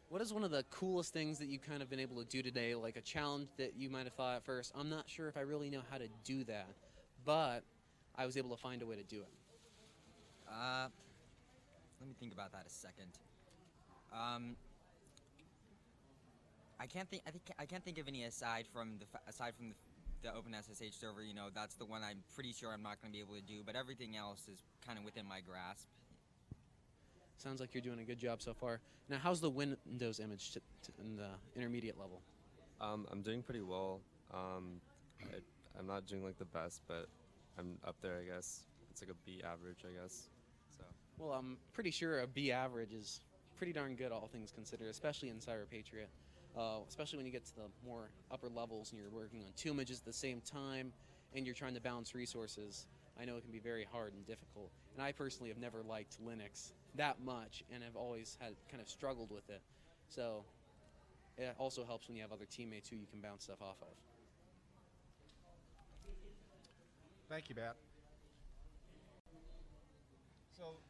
What is one of the coolest things that you've kind of been able to do today, like a challenge that you might have thought at first, I'm not sure if I really know how to do that, but I was able to find a way to do it? Let me think about that a second. I can't think of any aside from the OpenSSH server. You know, that's the one I'm pretty sure I'm not going to be able to do. But everything else is kind of within my grasp. Sounds like you're doing a good job so far. Now, how's the Windows image in the intermediate level? I'm doing pretty well. I'm not doing like the best, but I'm up there, I guess. It's like a B average, I guess. So. Well, I'm pretty sure a B average is pretty darn good, all things considered, especially in Cyber Patriot. Especially when you get to the more upper levels and you're working on two images at the same time and you're trying to balance resources. I know it can be very hard and difficult. And I personally have never liked Linux that much and have always had kind of struggled with it. So it also helps when you have other teammates who you can bounce stuff off of. Thank you, Matt. So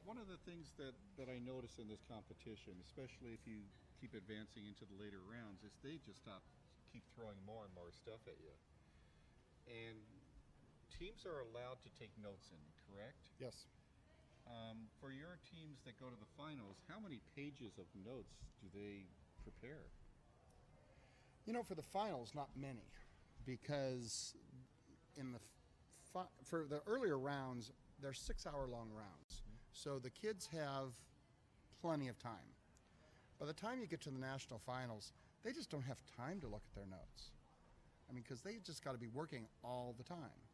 one of the things that I notice in this competition, especially if you keep advancing into the later rounds, is they just keep throwing more and more stuff at you. And teams are allowed to take notes in, correct? Yes. For your teams that go to the finals, how many pages of notes do they prepare? You know, for the finals, not many, because for the earlier rounds, they're 6-hour-long rounds. So the kids have plenty of time. By the time you get to the national finals, they just don't have time to look at their notes. I mean, because they just got to be working all the time.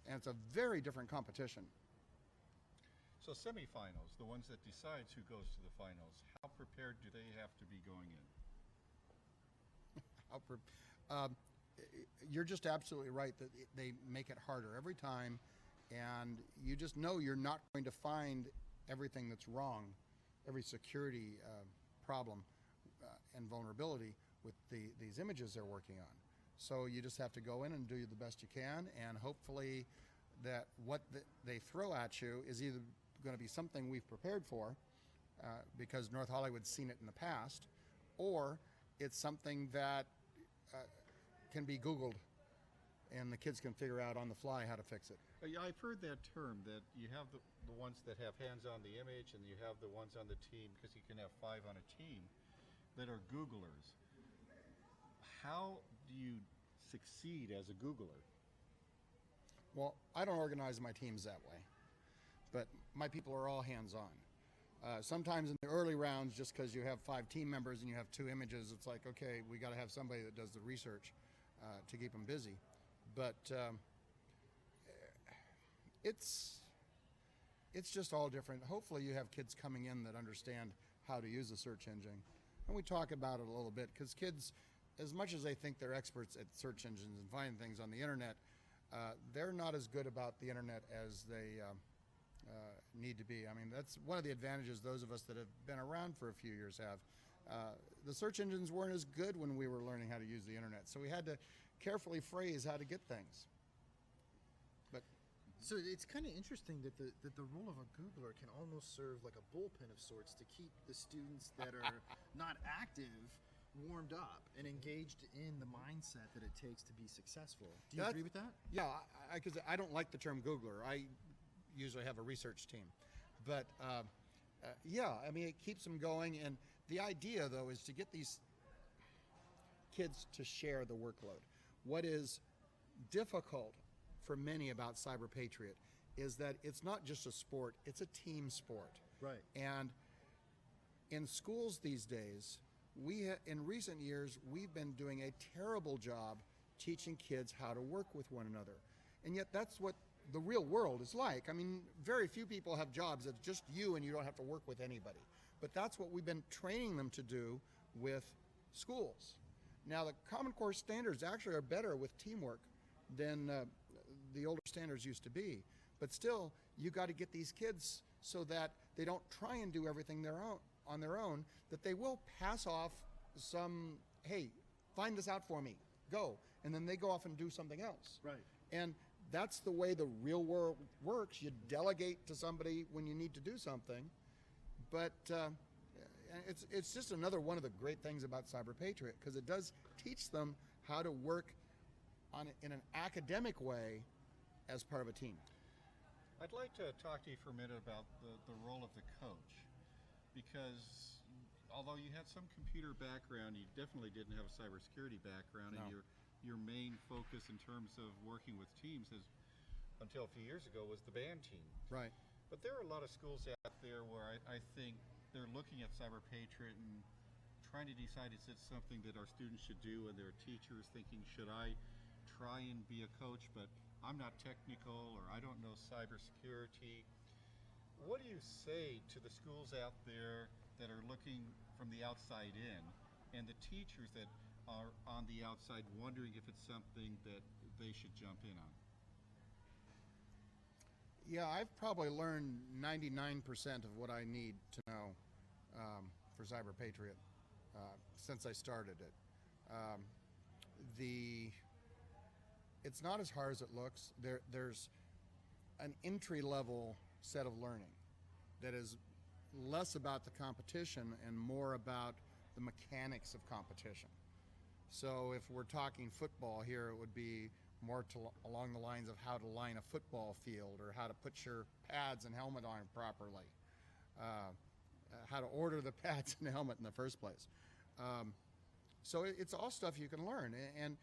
And it's a very different competition. So semifinals, the ones that decides who goes to the finals, how prepared do they have to be going in? You're just absolutely right that they make it harder every time, and you just know you're not going to find everything that's wrong, every security problem and vulnerability with these images they're working on. So you just have to go in and do the best you can, and hopefully that what they throw at you is either going to be something we've prepared for because North Hollywood's seen it in the past, or it's something that can be Googled and the kids can figure out on the fly how to fix it. Yeah, I've heard that term, that you have the ones that have hands on the image, and you have the ones on the team, because you can have 5 on a team that are Googlers. How do you succeed as a Googler? Well, I don't organize my teams that way, but my people are all hands-on. Sometimes in the early rounds, just because you have 5 team members and you have 2 images, it's like, okay, we got to have somebody that does the research to keep them busy. But it's just all different. Hopefully you have kids coming in that understand how to use the search engine. And we talk about it a little bit, because kids, as much as they think they're experts at search engines and finding things on the internet, they're not as good about the internet as they need to be. I mean, that's one of the advantages those of us that have been around for a few years have. The search engines weren't as good when we were learning how to use the internet, so we had to carefully phrase how to get things. But so it's kind of interesting that the role of a Googler can almost serve like a bullpen of sorts to keep the students that are not active warmed up and engaged in the mindset that it takes to be successful. Do you agree with that? Yeah, because I don't like the term Googler. I usually have a research team. But yeah, I mean, it keeps them going. And the idea, though, is to get these kids to share the workload. What is difficult for many about Cyber Patriot is that it's not just a sport, it's a team sport. Right. And in schools these days, in recent years, we've been doing a terrible job teaching kids how to work with one another. And yet that's what the real world is like. I mean, very few people have jobs that's just you and you don't have to work with anybody. But that's what we've been training them to do with schools. Now, the Common Core standards actually are better with teamwork than the older standards used to be. But still, you got to get these kids so that they don't try and do everything on their own, that they will pass off some, hey, find this out for me, go. And then they go off and do something else. Right. And that's the way the real world works. You delegate to somebody when you need to do something. But it's just another one of the great things about Cyber Patriot, because it does teach them how to work in an academic way as part of a team. I'd like to talk to you for a minute about the role of the coach, because although you had some computer background, you definitely didn't have a cybersecurity background, No. and your main focus in terms of working with teams until a few years ago was the band team. Right. But there are a lot of schools out there where I think they're looking at Cyber Patriot and trying to decide, is it something that our students should do, and their teachers thinking, should I try and be a coach, but I'm not technical, or I don't know cybersecurity. What do you say to the schools out there that are looking from the outside in, and the teachers that are on the outside wondering if it's something that they should jump in on? Yeah, I've probably learned 99% of what I need to know for Cyber Patriot since I started it. It's not as hard as it looks. There's an entry-level set of learning that is less about the competition and more about the mechanics of competition. So if we're talking football here, it would be more along the lines of how to line a football field, or how to put your pads and helmet on properly, how to order the pads and helmet in the first place. So it's all stuff you can learn. And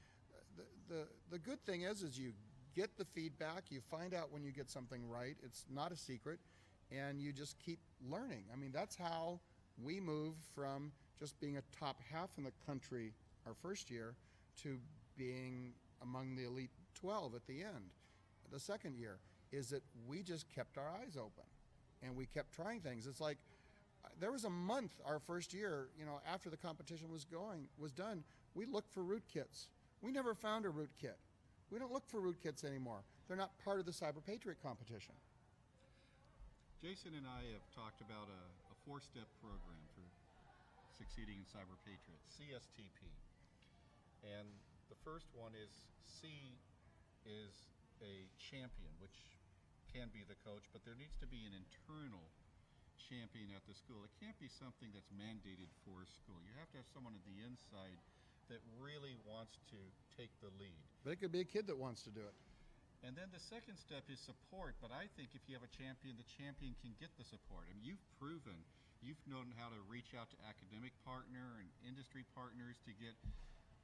the good thing is you get the feedback, you find out when you get something right, it's not a secret, and you just keep learning. I mean, that's how we moved from just being a top half in the country our first year to being among the elite 12 at the end. The second year is that we just kept our eyes open and we kept trying things. It's like there was a month our first year, after the competition was done, we looked for rootkits. We never found a rootkit. We don't look for rootkits anymore. They're not part of the Cyber Patriot competition. Jason and I have talked about a 4-step program for succeeding in Cyber Patriot, CSTP. And the first one is C is a champion, which can be the coach, but there needs to be an internal champion at the school. It can't be something that's mandated for a school. You have to have someone at the inside that really wants to take the lead. But it could be a kid that wants to do it. And then the second step is support, but I think if you have a champion, the champion can get the support. I mean, you've proven, you've known how to reach out to academic partner and industry partners to get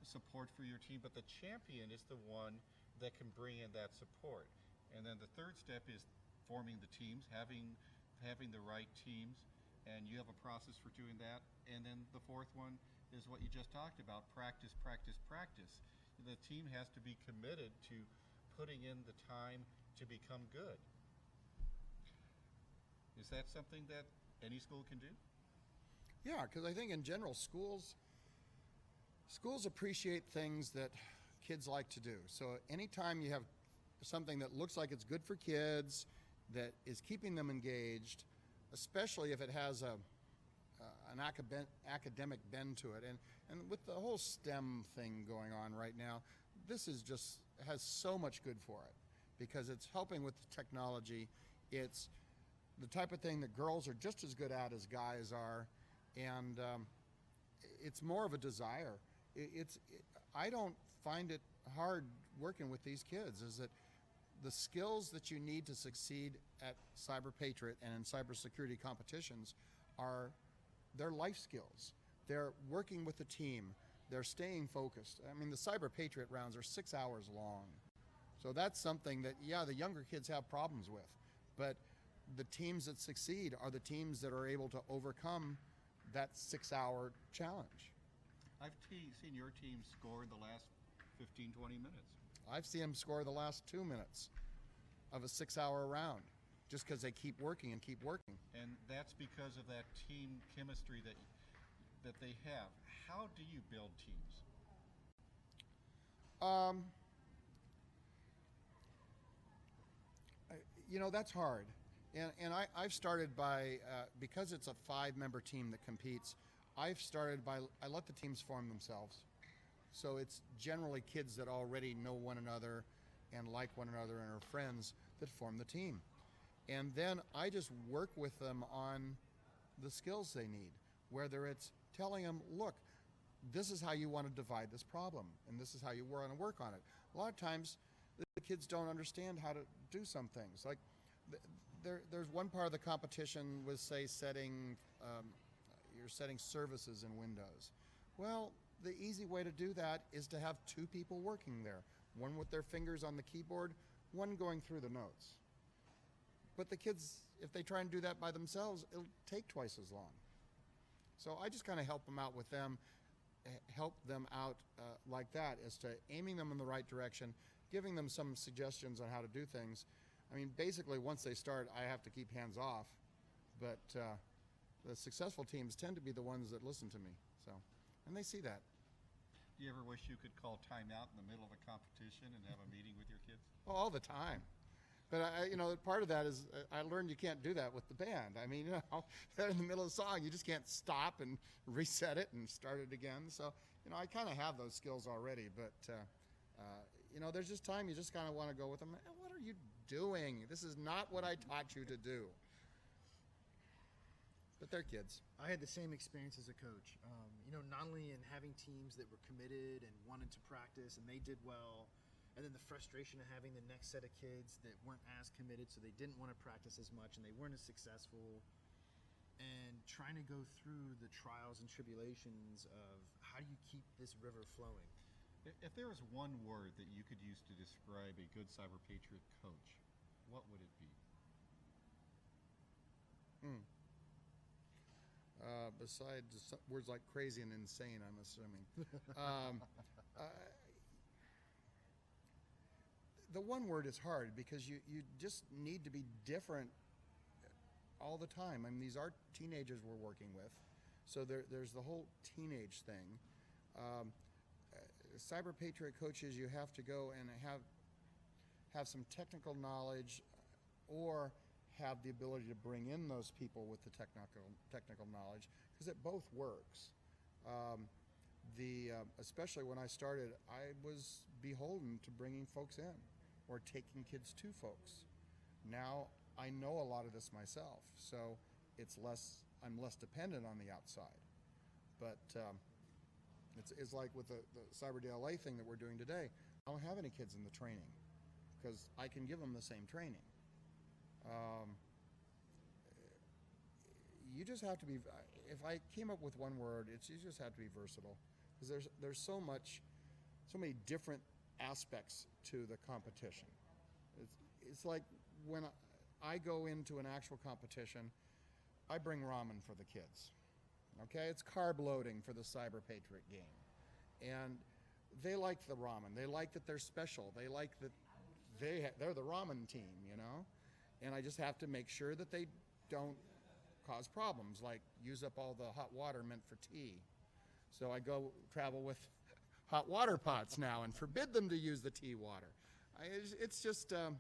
support for your team, but the champion is the one that can bring in that support. And then the third step is forming the teams, having the right teams, and you have a process for doing that. And then the fourth one is what you just talked about, practice, practice, practice. The team has to be committed to putting in the time to become good. Is that something that any school can do? Yeah, because I think in general schools appreciate things that kids like to do. So anytime you have something that looks like it's good for kids, that is keeping them engaged, especially if it has an academic bend to it, and with the whole STEM thing going on right now, this is just has so much good for it because it's helping with the technology. It's the type of thing that girls are just as good at as guys are, and it's more of a desire. I don't find it hard working with these kids. Is that the skills that you need to succeed at Cyber Patriot and in cybersecurity competitions they're life skills. They're working with the team. They're staying focused. I mean, the Cyber Patriot rounds are 6 hours long. So that's something that, yeah, the younger kids have problems with. But the teams that succeed are the teams that are able to overcome that 6-hour challenge. I've seen your team score in the last 15, 20 minutes. I've seen them score the last 2 minutes of a 6-hour round just because they keep working and keep working. And that's because of that team chemistry that they have. How do you build teams? That's hard. And I've started by, because it's a 5-member team that competes, I've started by, I let the teams form themselves. So it's generally kids that already know one another and like one another and are friends that form the team. And then I just work with them on the skills they need, whether it's telling them, look, this is how you want to divide this problem, and this is how you want to work on it. A lot of times, the kids don't understand how to do some things. Like, there's one part of the competition was, say, you're setting services in Windows. Well, the easy way to do that is to have 2 people working there, one with their fingers on the keyboard, one going through the notes. But the kids, if they try and do that by themselves, it'll take twice as long. So I just kind of help them out with them, like that, as to aiming them in the right direction, giving them some suggestions on how to do things. I mean, basically, once they start, I have to keep hands off. But the successful teams tend to be the ones that listen to me. And they see that. Do you ever wish you could call timeout in the middle of a competition and have a meeting with your kids? Oh, all the time. But part of that is I learned you can't do that with the band. I mean, in the middle of the song, you just can't stop and reset it and start it again. So, I kind of have those skills already. But, there's just time you just kind of want to go with them. What are you doing? This is not what I taught you to do. But they're kids. I had the same experience as a coach. Not only in having teams that were committed and wanted to practice and they did well, and then the frustration of having the next set of kids that weren't as committed, so they didn't want to practice as much and they weren't as successful, and trying to go through the trials and tribulations of how do you keep this river flowing. If there was one word that you could use to describe a good Cyber Patriot coach, what would it be? Besides words like crazy and insane, I'm assuming. The one word is hard because you just need to be different all the time. I mean, these are teenagers we're working with, so there's the whole teenage thing. Cyber Patriot coaches, you have to go and have some technical knowledge, or have the ability to bring in those people with the technical knowledge, because it both works. Especially when I started, I was beholden to bringing folks in or taking kids to folks. Now I know a lot of this myself, so I'm less dependent on the outside. But it's like with the Cyber DLA thing that we're doing today. I don't have any kids in the training because I can give them the same training. You just have to be. If I came up with one word, you just have to be versatile, because there's so many different aspects to the competition. It's like when I go into an actual competition, I bring ramen for the kids. Okay, it's carb loading for the Cyber Patriot game, and they like the ramen. They like that they're special. They like that they're the ramen team, you know. And I just have to make sure that they don't cause problems, like use up all the hot water meant for tea. So I travel with hot water pots now and forbid them to use the tea water. It's just a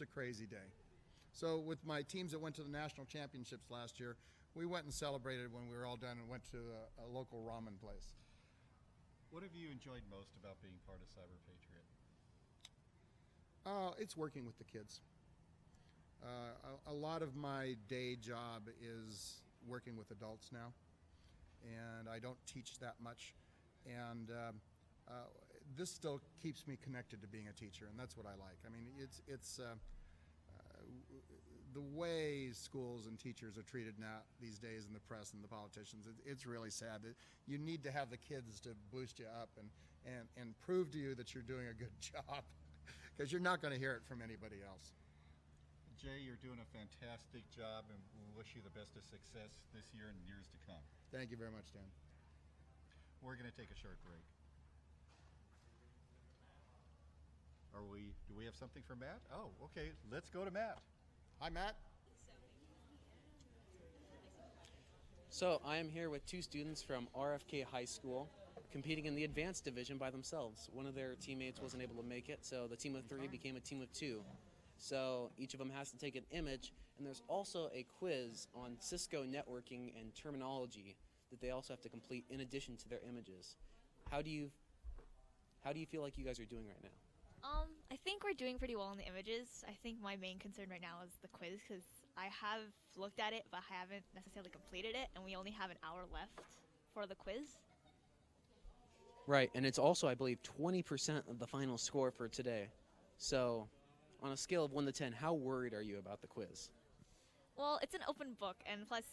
crazy day. So with my teams that went to the national championships last year, we went and celebrated when we were all done and went to a local ramen place. What have you enjoyed most about being part of Cyber Patriot? It's working with the kids. A lot of my day job is working with adults now, and I don't teach that much. And this still keeps me connected to being a teacher, and that's what I like. I mean, it's the way schools and teachers are treated now these days in the press and the politicians. It's really sad that you need to have the kids to boost you up and prove to you that you're doing a good job, because you're not going to hear it from anybody else. Jay, you're doing a fantastic job, and we wish you the best of success this year and years to come. Thank you very much, Dan. We're going to take a short break. Do we have something for Matt? Oh, okay. Let's go to Matt. Hi, Matt. So I am here with two students from RFK High School competing in the advanced division by themselves. One of their teammates wasn't able to make it, so the team of three became a team of two. So each of them has to take an image, and there's also a quiz on Cisco networking and terminology that they also have to complete in addition to their images. How do you feel like you guys are doing right now? I think we're doing pretty well in the images. I think my main concern right now is the quiz, because I have looked at it, but I haven't necessarily completed it, and we only have an hour left for the quiz. Right, and it's also, I believe, 20% of the final score for today. So, on a scale of 1 to 10, how worried are you about the quiz? Well, it's an open book, and plus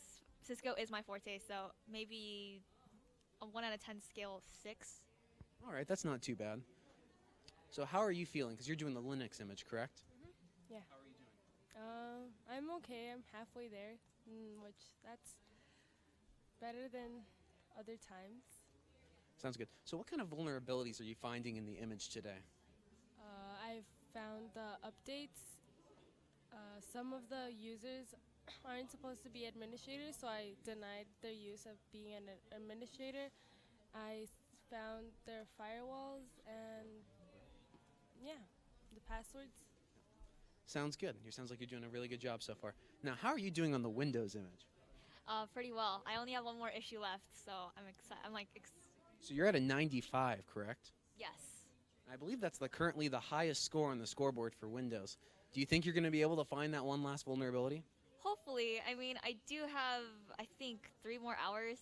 Cisco is my forte, so maybe a 1 out of 10 scale, 6. All right, that's not too bad. So how are you feeling? Because you're doing the Linux image, correct? Yeah. How are you doing? I'm okay. I'm halfway there, which that's better than other times. Sounds good. So what kind of vulnerabilities are you finding in the image today? I've found the updates. Some of the users aren't supposed to be administrators, so I denied their use of being an administrator. I found their firewalls and yeah, the passwords. Sounds good. It sounds like you're doing a really good job so far. Now, how are you doing on the Windows image? Pretty well. I only have one more issue left, so I'm excited. So you're at a 95, correct? Yes. I believe that's currently the highest score on the scoreboard for Windows. Do you think you're going to be able to find that one last vulnerability? Hopefully. I mean, I do have, I think, 3 more hours,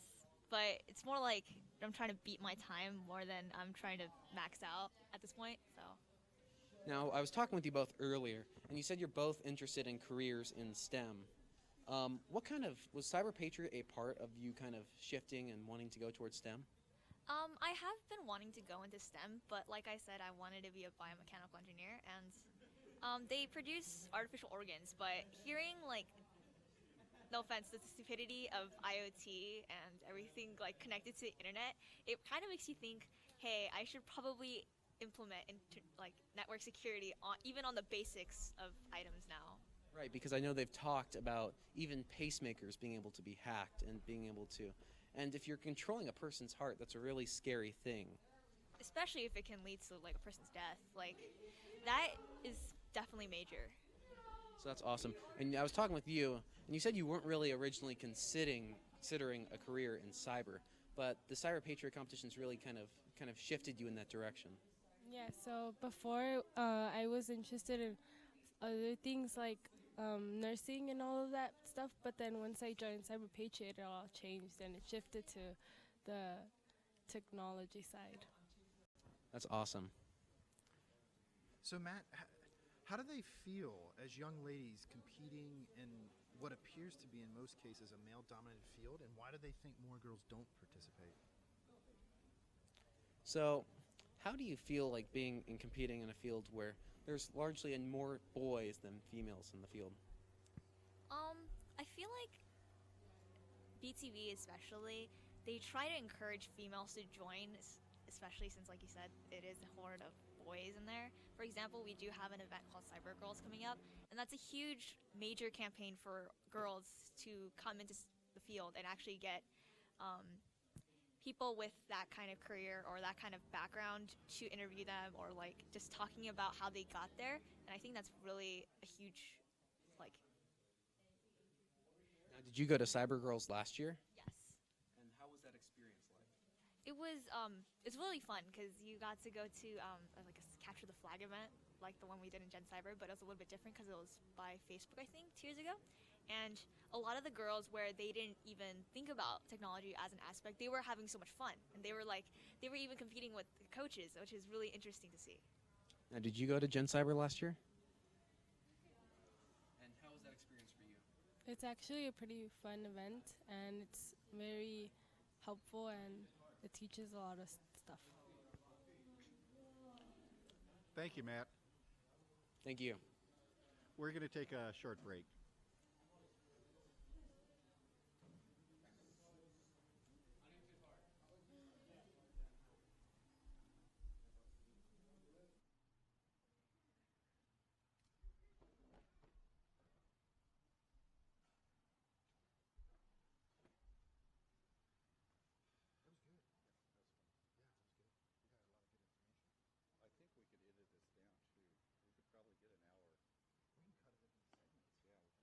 but it's more like I'm trying to beat my time more than I'm trying to max out at this point, so. Now, I was talking with you both earlier, and you said you're both interested in careers in STEM. Was Cyber Patriot a part of you kind of shifting and wanting to go towards STEM? I have been wanting to go into STEM, but like I said, I wanted to be a biomechanical engineer, and they produce artificial organs, but hearing, like, no offense, the stupidity of IoT and everything, like, connected to the internet, it kind of makes you think, hey, I should probably implement network security even on the basics of items now. Right, because I know they've talked about even pacemakers being able to be hacked and being able to, and if you're controlling a person's heart, that's a really scary thing. Especially if it can lead to, like, a person's death. Like, that is definitely major. So that's awesome. And I was talking with you, and you said you weren't really originally considering a career in cyber, but the Cyber Patriot competition's really kind of shifted you in that direction. Yeah, so before I was interested in other things like nursing and all of that stuff, but then once I joined Cyber Patriot, it all changed and it shifted to the technology side. That's awesome. So Matt, how do they feel as young ladies competing in what appears to be in most cases a male-dominated field, and why do they think more girls don't participate? So, how do you feel like being and competing in a field where there's largely more boys than females in the field? I feel like BTV especially, they try to encourage females to join, especially since, like you said, it is a horde of boys in there. For example, we do have an event called Cyber Girls coming up, and that's a huge, major campaign for girls to come into the field and actually get people with that kind of career or that kind of background to interview them, or like just talking about how they got there. And I think that's really a huge, like, Now, did you go to Cyber Girls last year? yes. And how was that experience like? It was it's really fun because you got to go to like a capture the flag event like the one we did in Gen Cyber, but it was a little bit different because it was by Facebook, I think, 2 years ago. And a lot of the girls, where they didn't even think about technology as an aspect, they were having so much fun, and they were even competing with the coaches, which is really interesting to see. Now, did you go to Gen Cyber last year? And how was that experience for you? It's actually a pretty fun event, and it's very helpful, and it teaches a lot of stuff. Thank you, Matt. Thank you. We're going to take a short break. I think we could edit this down too. We could probably get an hour. We can cut it into segments. Yeah, we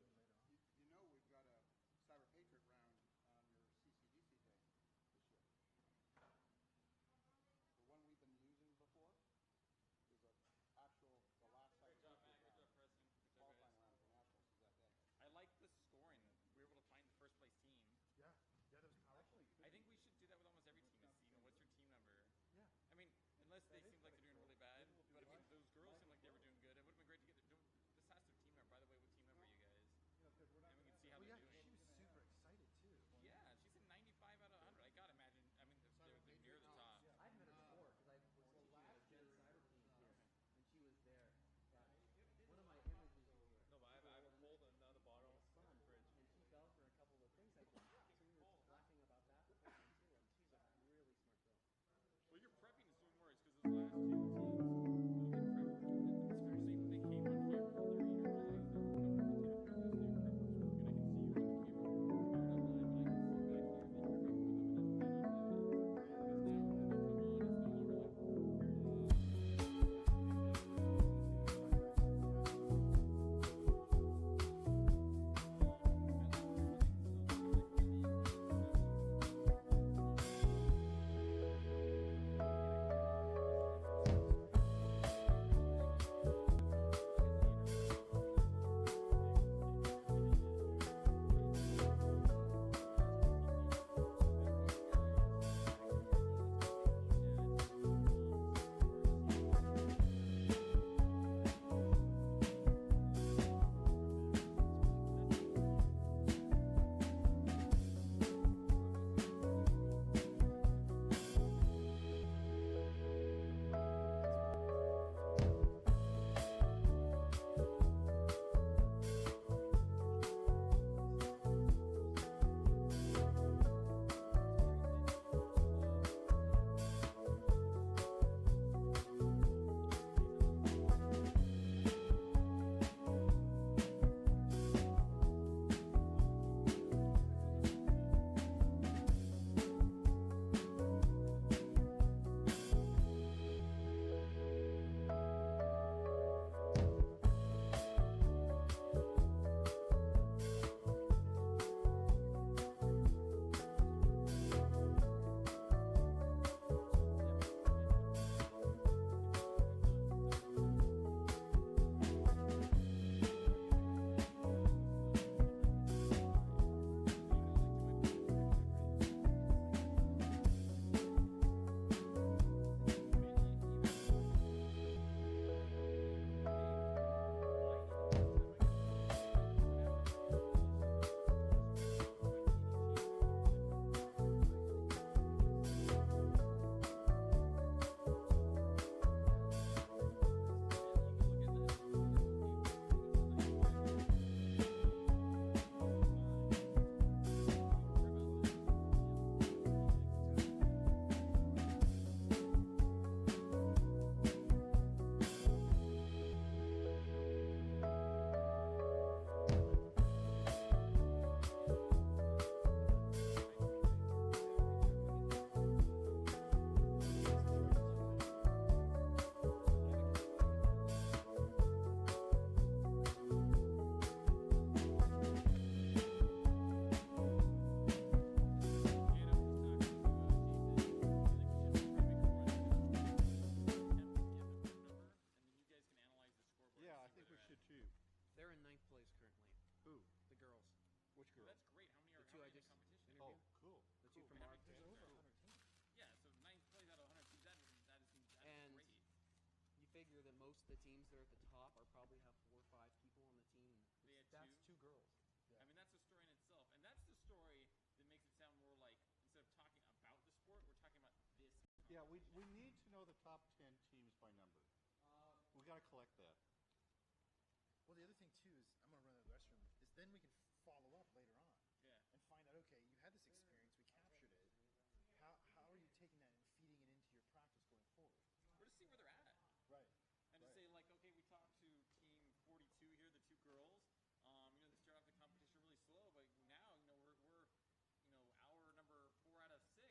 most of the teams that are at the top are probably have 4 or 5 people on the team. They had That's two? 2 girls. I mean, that's a story in itself, and that's the story that makes it sound more like instead of talking about the sport, we're talking about this. Yeah, we need to know the top 10 teams by number. We got to collect that. Well, the other thing too is I'm gonna run to the restroom. Is then we can follow up later on. Yeah. And find out. Okay, you had this experience. We captured it. How are you taking that and feeding it into your practice going forward? Or to see where they're at. Right. And to say, like, okay, we talked to team 42 here, the 2 girls. They start off the competition really slow, but now, we're hour number 4 out of 6,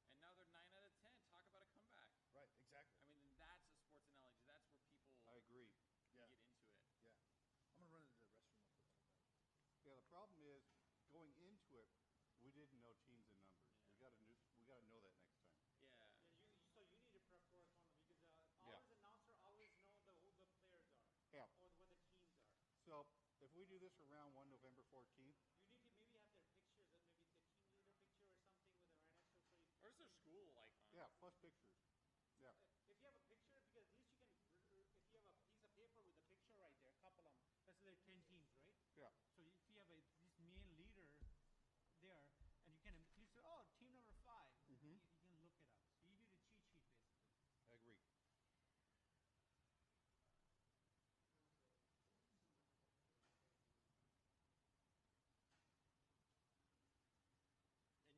and now they're 9 out of 10. Talk about a comeback. Right, exactly. I mean, that's a sports analogy. That's where people I agree. Yeah. get into it. Yeah. I'm gonna run into the restroom real quick. Yeah, the problem is going into it, we didn't know teams and numbers. We got to know that next time. Yeah. So you need to prep for us on because Yeah. always announcer always know who the players are. Yeah. Or what the teams are. So if we do this around November 14th, You need to maybe have their pictures, maybe the team leader picture or something with them right next to it. So you Or is there school icon? yeah, plus pictures. Yeah. If you have a picture, because at least you can, if you have a piece of paper with a picture right there, a couple of them, let's say there are 10 teams, right? Yeah. So if you have this main leader there, and you can at least say, oh, team number 5, Mhm. you can look it up. So you need a cheat sheet, basically. I agree. And do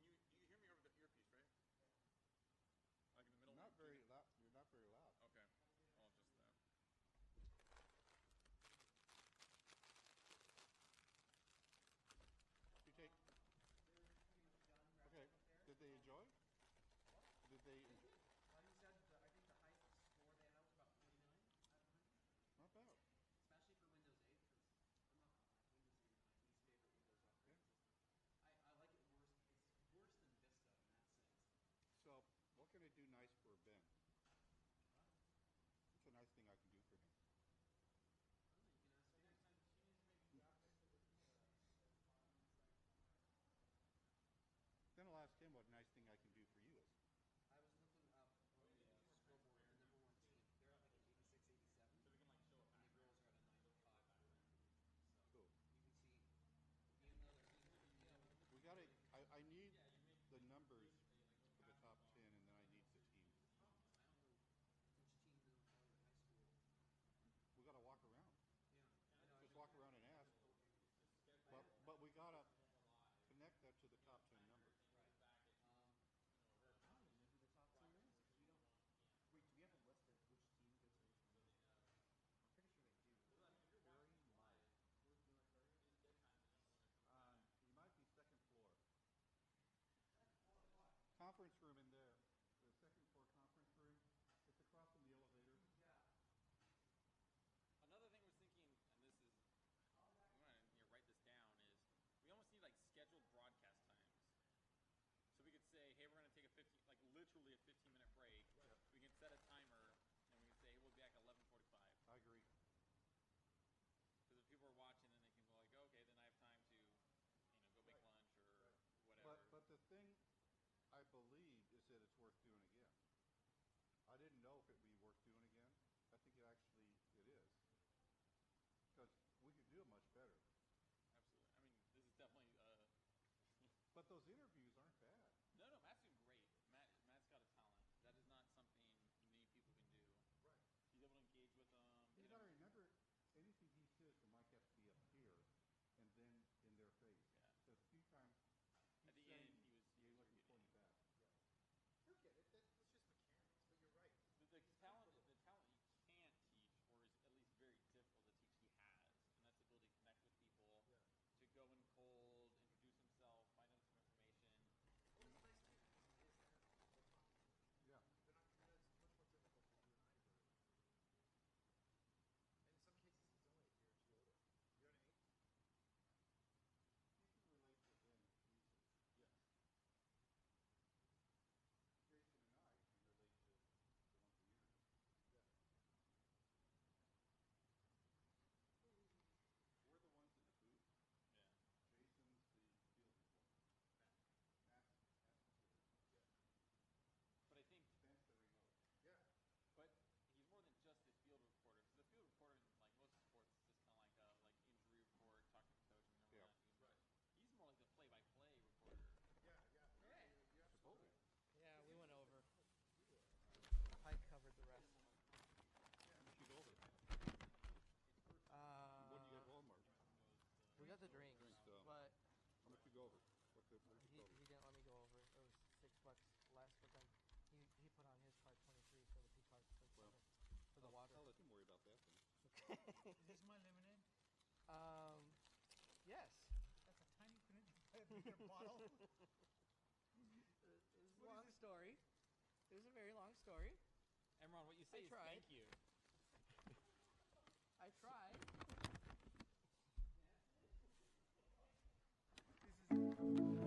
you hear me over the earpiece, right? Like in the middle? Not very loud. You're not very loud. Okay. I'll adjust that. You take. Okay. Did they enjoy? Did they enjoy? Like you said, I think the highest score they had was about 49 out of 100. Not bad. Especially for Windows 8, because I'm not gonna lie, Windows 8 is my least favorite Windows operating system. I like it worse. It's worse than Vista in that sense. So, what can I do nice for Ben? Huh? What's a nice thing I can do for him? I don't know, you can ask me. Next time, she needs maybe graphics with the bottom right corner. Then I'll ask him what nice thing I can do for you is. I was looking up on the scoreboard, the number 1 team. They're at like an 86, 87. So we can like show a And the girls are at a 95 background. So Cool. you can see, be another team. You know, We got to. I need the numbers for the top 10, and then I need the teams. I don't know which team in your high school. We got to walk around. Yeah. Just walk around and ask. But we got to connect that to the top 10 numbers. Right. I don't even know who the top team is because we don't. Wait, do we have a list of which team gets which numbers? I'm pretty sure they do. Curry might. Where's Miller Curry? You might be second floor. Conference room in there. The second floor conference room. It's across from the elevator. Yeah. Another thing I was thinking, and this is, we want to write this down, is we almost need like scheduled broadcast times. So we could say, hey, we're going to take literally a 15-minute break. Right. We can set a timer, and we can say, hey, we'll be back at 11:45. I agree. Because if people are watching, then they can go like, okay, then I have time to, go make lunch or whatever. But the thing I believe is that it's worth doing again. I didn't know if it'd be worth doing again. I think it is. Because we could do it much better. Absolutely. I mean, this is definitely. But those interviews aren't bad. No, Matt's doing great. Matt's got a talent. That is not something many people can do. Right. He's able to engage with them. You got to remember, anything he says, the mic has to be up here and then in their face. Yeah. Because a few times At the saying, end, he was looking repeating. pointing back. I get it. That's just mechanics, but you're right. The less, but then he put on his card 23, so the P card's like Well, for the water. I'll let him worry about that then. Okay. Is this my lemonade? Yes. That's a tiny bigger bottle. It's a long story. It was a very long story. Emron, what you say I is tried. thank you. I tried. What is it? It's Jonah.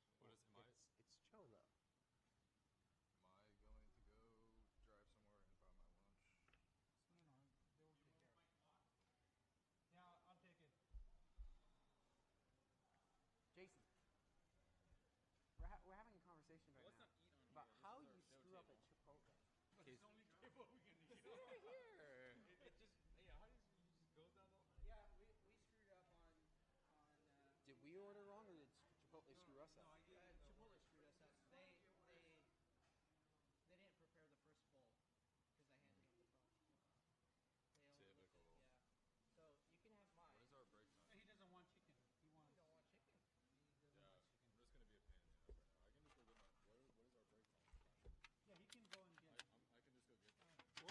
Am I going to go drive somewhere and buy my lunch? No, they will take care of it. Yeah, I'll take it. Jason, we're having a conversation right Let's now not eat on about here. This how is our you show screw up table. at Chipotle. But it's the only table we can eat Sit on. over here. It just, yeah, how do you just go down all Yeah, we screwed up on. Did we order wrong, or did Chipotle screw us up? Chipotle screwed us up. They didn't prepare the first bowl because I handed them the phone. They only Typical. Yeah. So you can have mine. What is our break time? He doesn't want chicken. He wants. You don't want chicken. He doesn't Yeah, want chicken. I'm just gonna be a pain in the ass right now. I can just go get my. What is our break time? Yeah, he can go and get. I can just go get. We're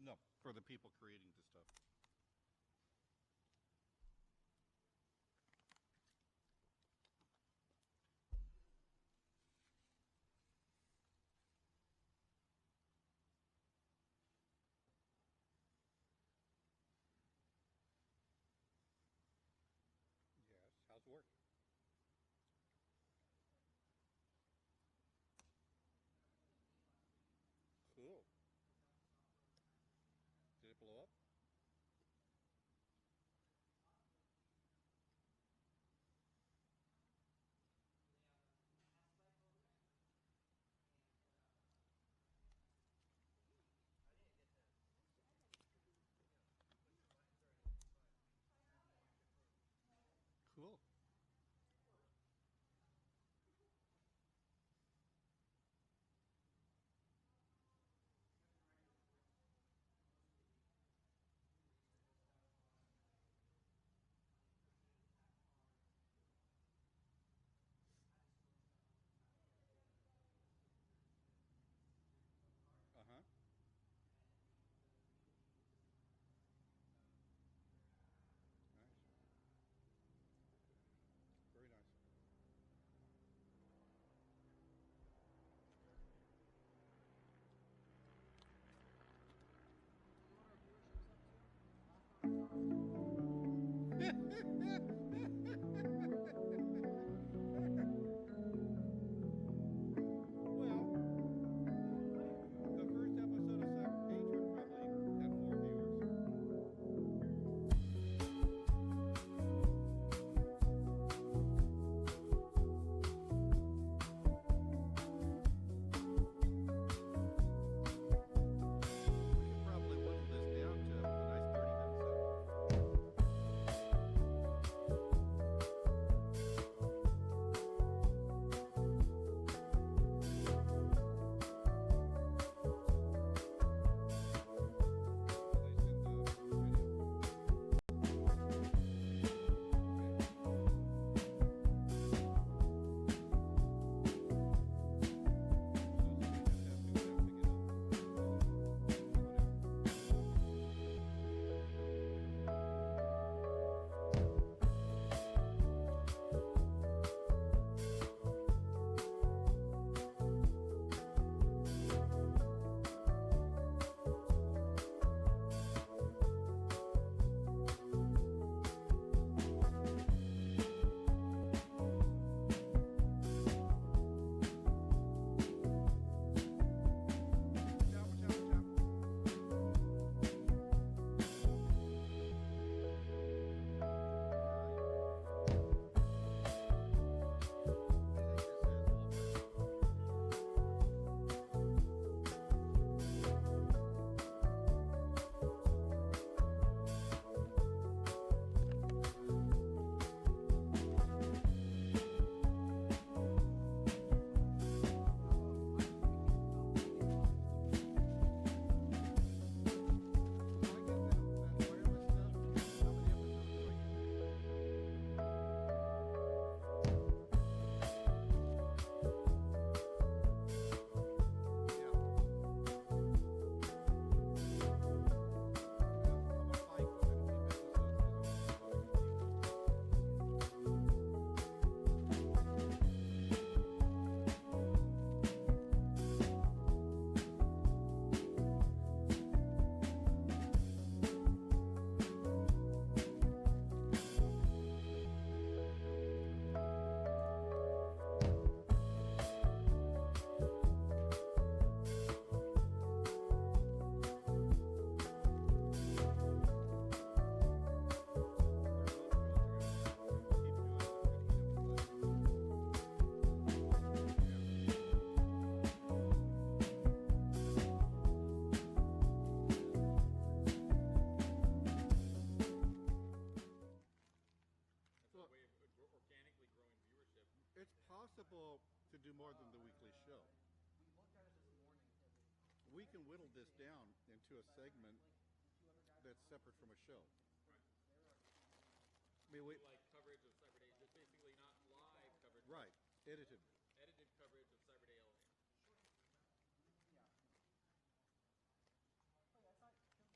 No, for the people creating the stuff. Yes, how's it work? Cool. Did it blow up? Cool. Uh-huh. Nice. Very nice. It's possible to do more than the weekly show. We looked at it this morning. We can whittle this down into a segment that's separate from a show. Right. I mean, like coverage of Cyber Day, just basically not live coverage. Right, edited. Edited coverage of Cyber Day LA. Yeah. Oh yeah, I thought, can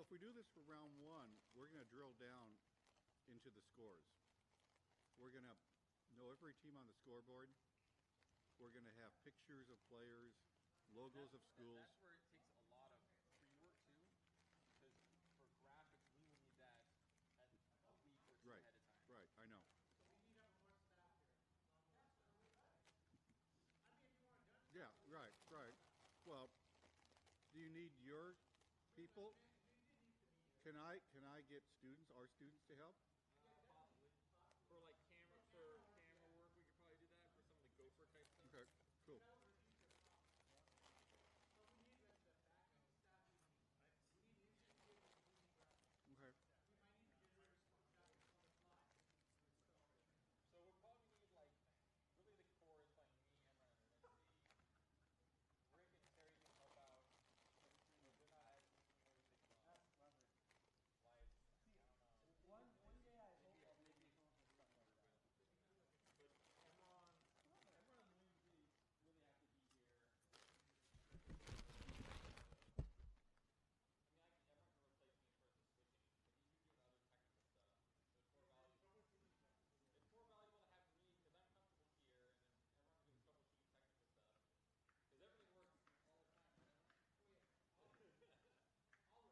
if we do this for round one, we're going to drill down into the scores. We're going to know every team on the scoreboard. We're going to have pictures of players, logos of schools. That's where it takes a lot of pre-work too, because for graphics, we will need that at a week or two Right, ahead of time. right, I know. Yeah, right, right. Well, do you need your people? Can I get students, our students, to help? Possibly. For like camera work, we could probably do that for some of the gopher type stuff. Okay, cool. Okay. So we'll probably need like, really the core is like me and Renner. Let's see. Rick and Terry can help out, but they're not as senior as they come. That's clever. Like, I don't know. One day I hope I'll be able to come up with stuff like that. But Emron and Lindsay really have to be here. I mean, Emron can replace me as far as the switching, but he's usually doing other technical stuff. So it's more valuable. It's more valuable to have me because I'm comfortable here, and then Emron's doing troubleshooting technical stuff. Because everything works all the time, right, Emron?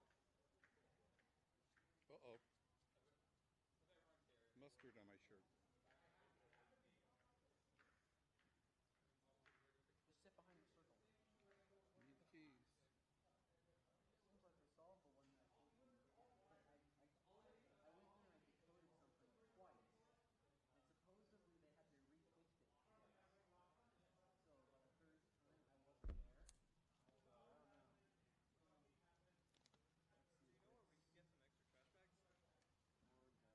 Oh yeah. Always. Uh-oh. If everyone cares. Mustard on my shirt. Just sit behind the circle. Need the keys. Seems like they solved the one that I told you, but I went there and I decoded something twice, and supposedly they had to refixed it twice. So by the third time I wasn't there. So I don't know. Let's see. You know what? We can get some extra trash bags.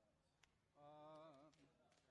Or that.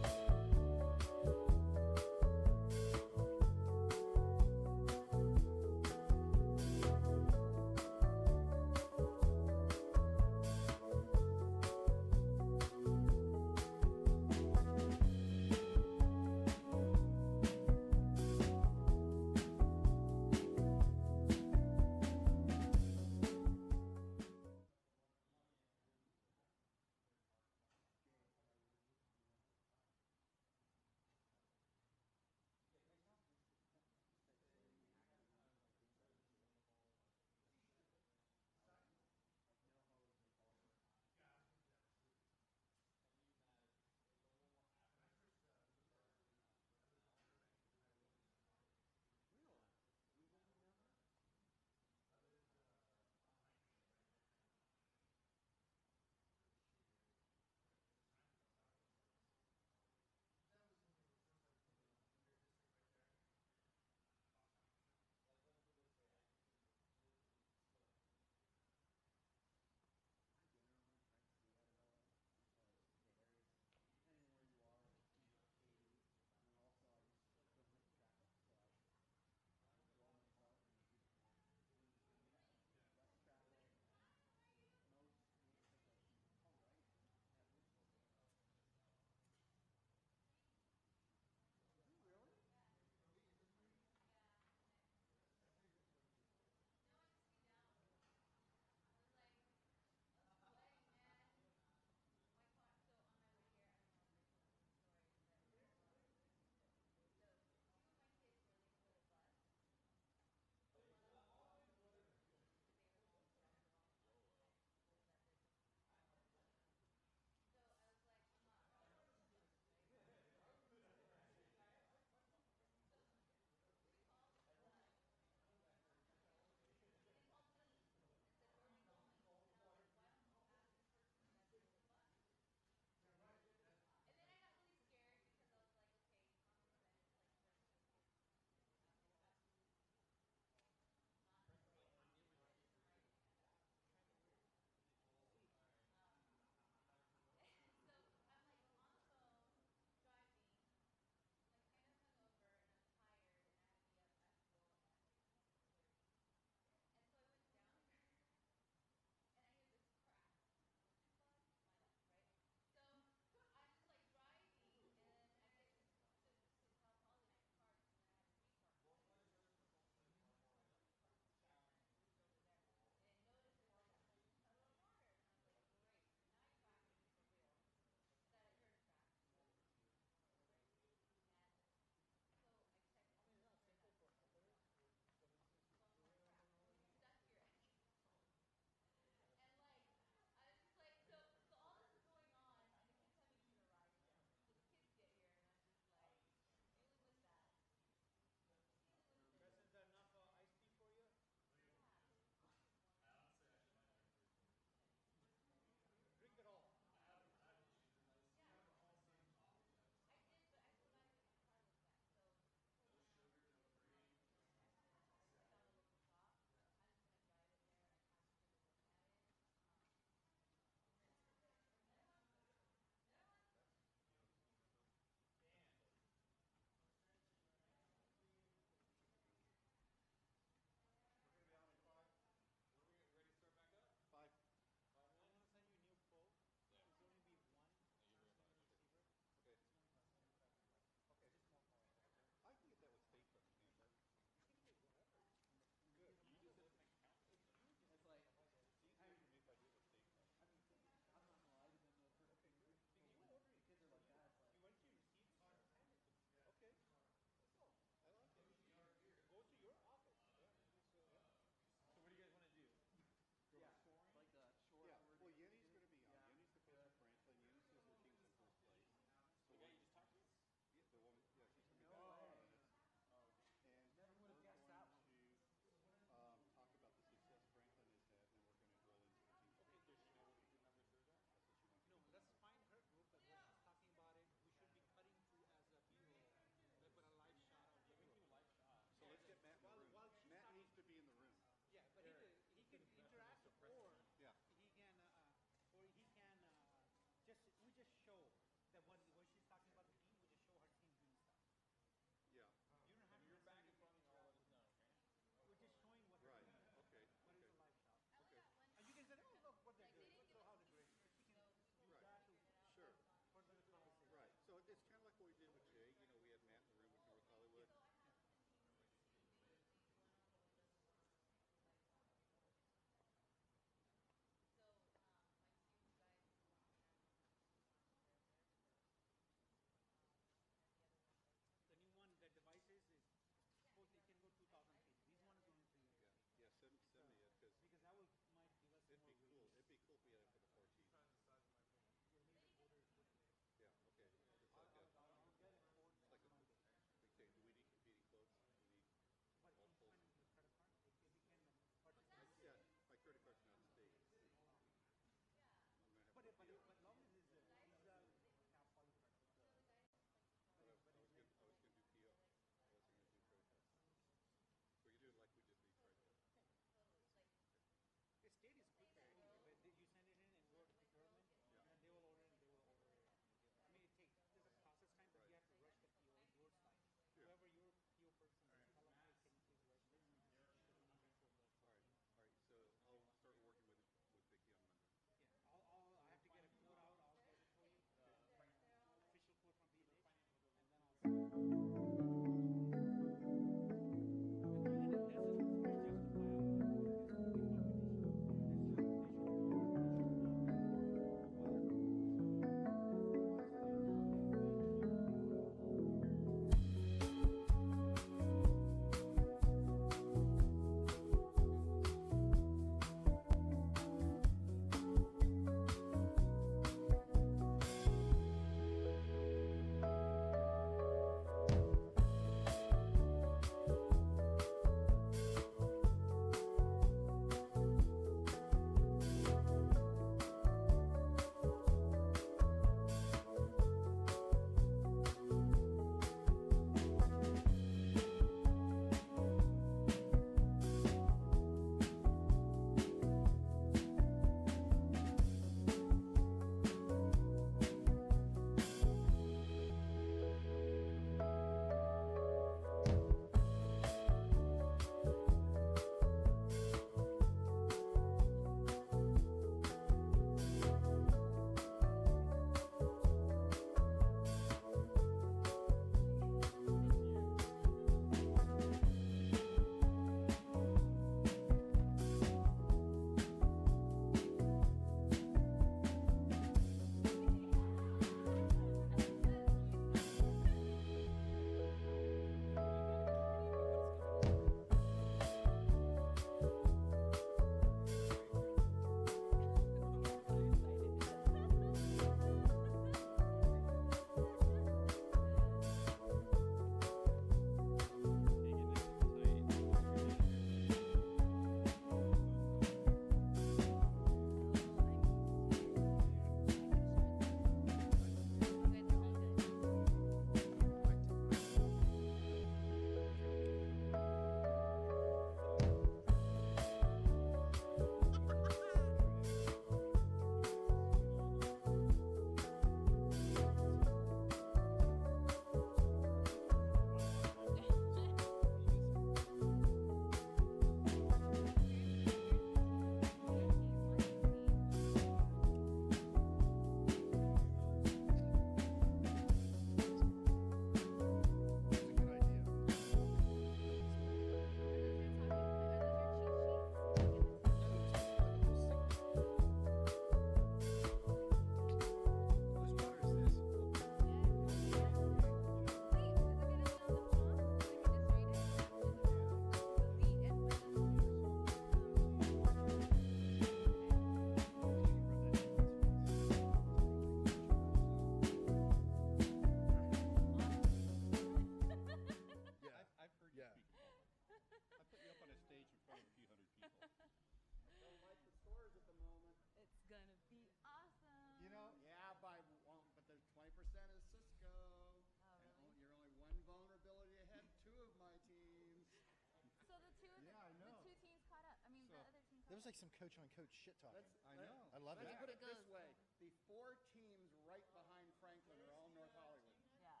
there was like some coach on coach shit talking. I know. I love Let's that. put it this way: the 4 teams right behind Franklin are all North Hollywood. Yeah.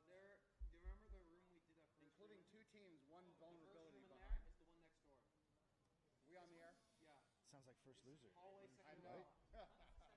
There. Do you remember the room we did that first? Including 2 teams, 1 vulnerability the first room in behind. there is the one next door. We on the air? Yeah. Sounds like First Loser. Hallway I second know. row. First and second.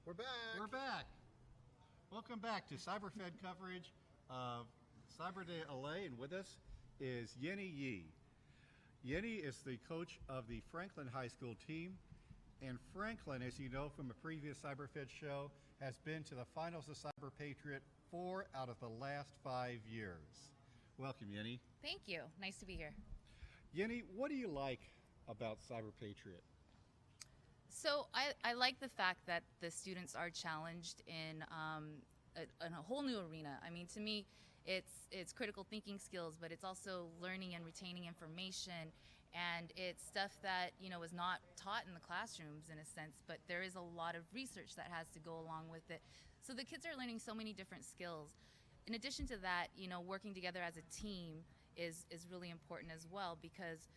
We're back. We're back. Welcome back to Cyberfed coverage of Cyber Day LA, and with us is Yenny Yi. Yenny is the coach of the Franklin High School team, and Franklin, as you know from a previous Cyberfed show, has been to the finals of Cyber Patriot 4 out of the last 5 years. Welcome, Yenny. Thank you. Nice to be here. Yenny, what do you like about Cyber Patriot? So I like the fact that the students are challenged in a whole new arena. I mean, to me, it's critical thinking skills, but it's also learning and retaining information, and it's stuff that is not taught in the classrooms in a sense. But there is a lot of research that has to go along with it. So the kids are learning so many different skills. In addition to that, working together as a team is really important as well, because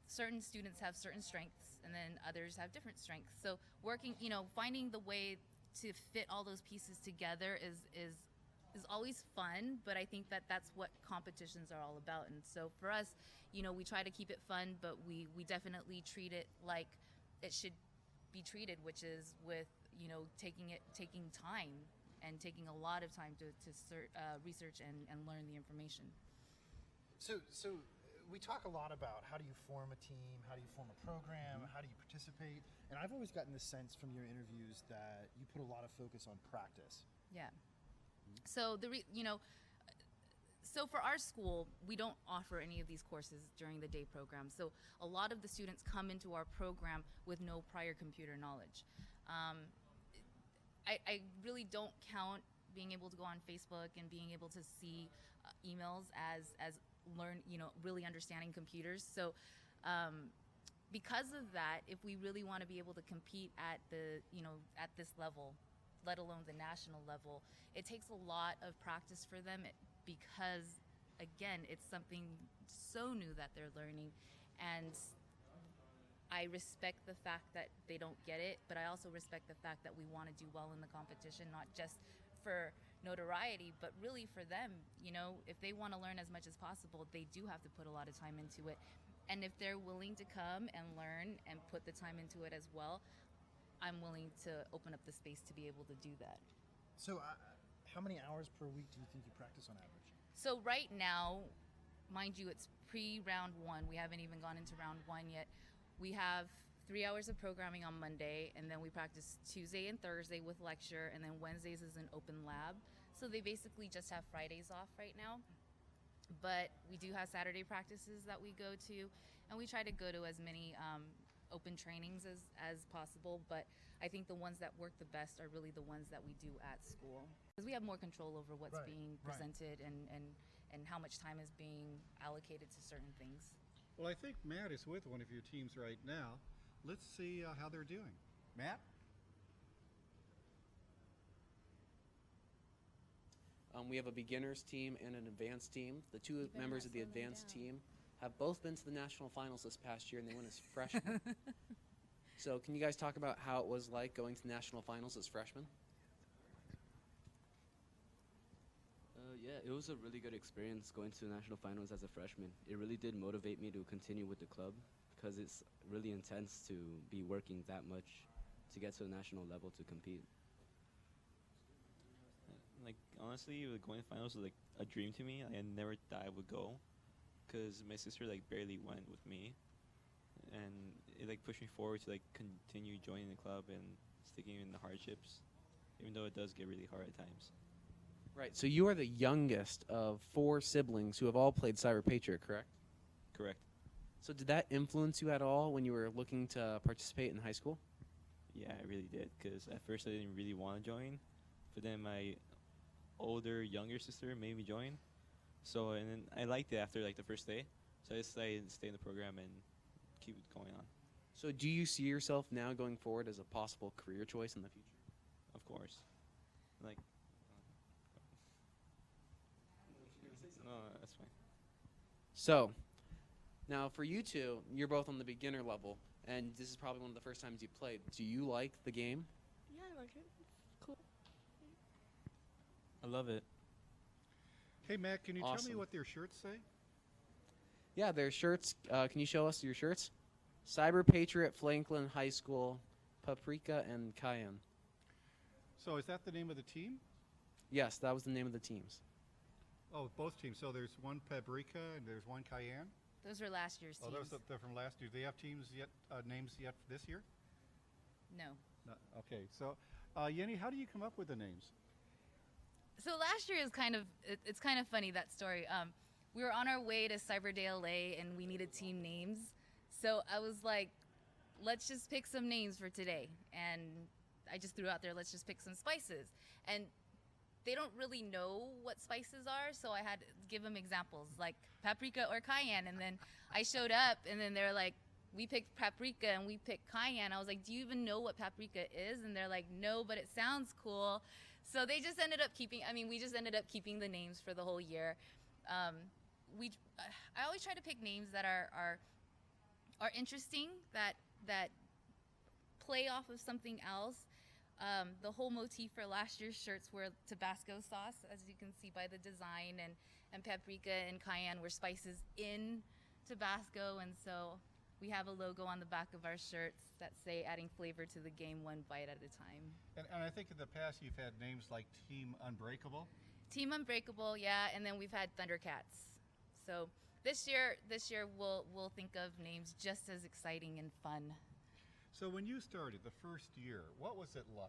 certain students have certain strengths and then others have different strengths. So working, finding the way to fit all those pieces together is always fun, but I think that that's what competitions are all about. And so for us, we try to keep it fun, but we definitely treat it like it should be treated, which is with, taking time and taking a lot of time to research and learn the information. So we talk a lot about how do you form a team, how do you form a program, how do you participate, and I've always gotten the sense from your interviews that you put a lot of focus on practice. Yeah. So so for our school, we don't offer any of these courses during the day program. So a lot of the students come into our program with no prior computer knowledge. I really don't count being able to go on Facebook and being able to see emails as really understanding computers. So because of that, if we really want to be able to compete at at this level, let alone the national level, it takes a lot of practice for them because, again, it's something so new that they're learning. And I respect the fact that they don't get it, but I also respect the fact that we want to do well in the competition, not just for notoriety, but really for them, you know, if they want to learn as much as possible, they do have to put a lot of time into it. And if they're willing to come and learn and put the time into it as well, I'm willing to open up the space to be able to do that. So, how many hours per week do you think you practice on average? So right now, mind you, it's pre-round 1. We haven't even gone into round 1 yet. We have 3 hours of programming on Monday, and then we practice Tuesday and Thursday with lecture, and then Wednesdays is an open lab. So they basically just have Fridays off right now. But we do have Saturday practices that we go to, and we try to go to as many open trainings as possible. But I think the ones that work the best are really the ones that we do at school, because we have more control over what's being presented and how much time is being allocated to certain things. Well, I think Matt is with one of your teams right now. Let's see how they're doing. Matt? We have a beginners team and an advanced team. The two members of the advanced team have both been to the national finals this past year, and they went as freshmen. So can you guys talk about how it was like going to the national finals as freshmen? Yeah, it was a really good experience going to the national finals as a freshman. It really did motivate me to continue with the club, because it's really intense to be working that much to get to the national level to compete. Like, honestly, like, going to finals was like a dream to me. I never thought I would go, because my sister like barely went with me, and it like pushed me forward to like continue joining the club and sticking in the hardships, even though it does get really hard at times. Right, so you are the youngest of 4 siblings who have all played Cyber Patriot, correct? Correct. So did that influence you at all when you were looking to participate in high school? Yeah, I really did, because at first I didn't really want to join, but then my younger sister made me join. So, and then I liked it after like the first day, so I decided to stay in the program and keep it going on. So do you see yourself now going forward as a possible career choice in the future? Of course. Like, no, that's fine. So, now for you two, you're both on the beginner level, and this is probably one of the first times you played. Do you like the game? Yeah, I like it. It's cool. I love it. Hey, Matt, can you tell me Awesome. what their shirts say? Yeah, their shirts. Can you show us your shirts? Cyber Patriot, Franklin High School, Paprika, and Cayenne. So is that the name of the team? Yes, that was the name of the teams. Oh, both teams. So there's one Paprika and there's one Cayenne? Those are last year's Oh, teams. they're from last year. Do they have teams yet, names yet this year? No. No. Okay. So, Yenny, how do you come up with the names? So last year is it's kind of funny, that story. We were on our way to Cyber Day LA and we needed team names. So I was like, let's just pick some names for today. And I just threw out there, let's just pick some spices. And they don't really know what spices are, so I had to give them examples like paprika or cayenne. And then I showed up and then they're like, we picked paprika and we picked cayenne. I was like, do you even know what paprika is? And they're like, no, but it sounds cool. So they just ended up we just ended up keeping the names for the whole year. I always try to pick names that are interesting, that play off of something else. The whole motif for last year's shirts were Tabasco sauce, as you can see by the design, and paprika and cayenne were spices in Tabasco, and so we have a logo on the back of our shirts that say adding flavor to the game one bite at a time. And I think in the past you've had names like Team Unbreakable. Team Unbreakable, yeah, and then we've had Thundercats. So this year we'll think of names just as exciting and fun. So when you started the first year, what was it like?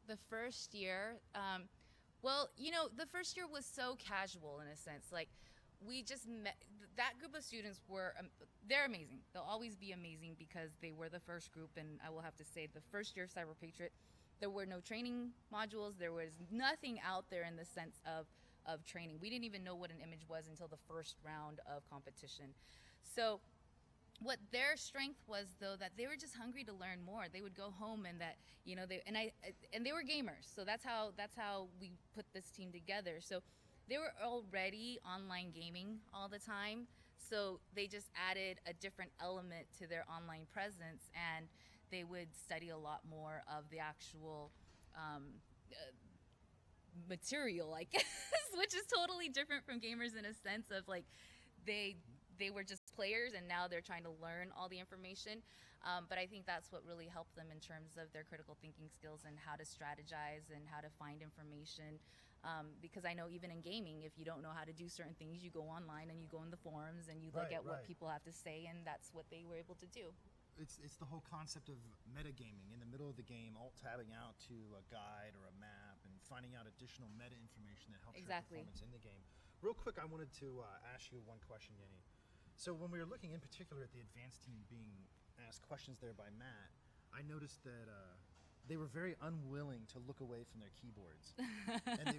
The first year, well, you know, the first year was so casual in a sense. Like, we just met, that group of students they're amazing. They'll always be amazing because they were the first group, and I will have to say the first year of Cyber Patriot, there were no training modules. There was nothing out there in the sense of training. We didn't even know what an image was until the first round of competition. So what their strength was, though, that they were just hungry to learn more. They would go home and that, you know, they were gamers. So that's how we put this team together. So they were already online gaming all the time. So they just added a different element to their online presence, and they would study a lot more of the actual material, I guess, which is totally different from gamers in a sense of like they were just players and now they're trying to learn all the information. But I think that's what really helped them in terms of their critical thinking skills and how to strategize and how to find information. Because I know even in gaming, if you don't know how to do certain things, you go online and you go in the forums and you look Right, at what right. people have to say, and that's what they were able to do. It's the whole concept of metagaming. In the middle of the game, alt-tabbing out to a guide or a map and finding out additional meta information that helps Exactly. your performance in the game. Real quick, I wanted to ask you one question, Yenny. So when we were looking in particular at the advanced team being asked questions there by Matt, I noticed that they were very unwilling to look away from their keyboards. And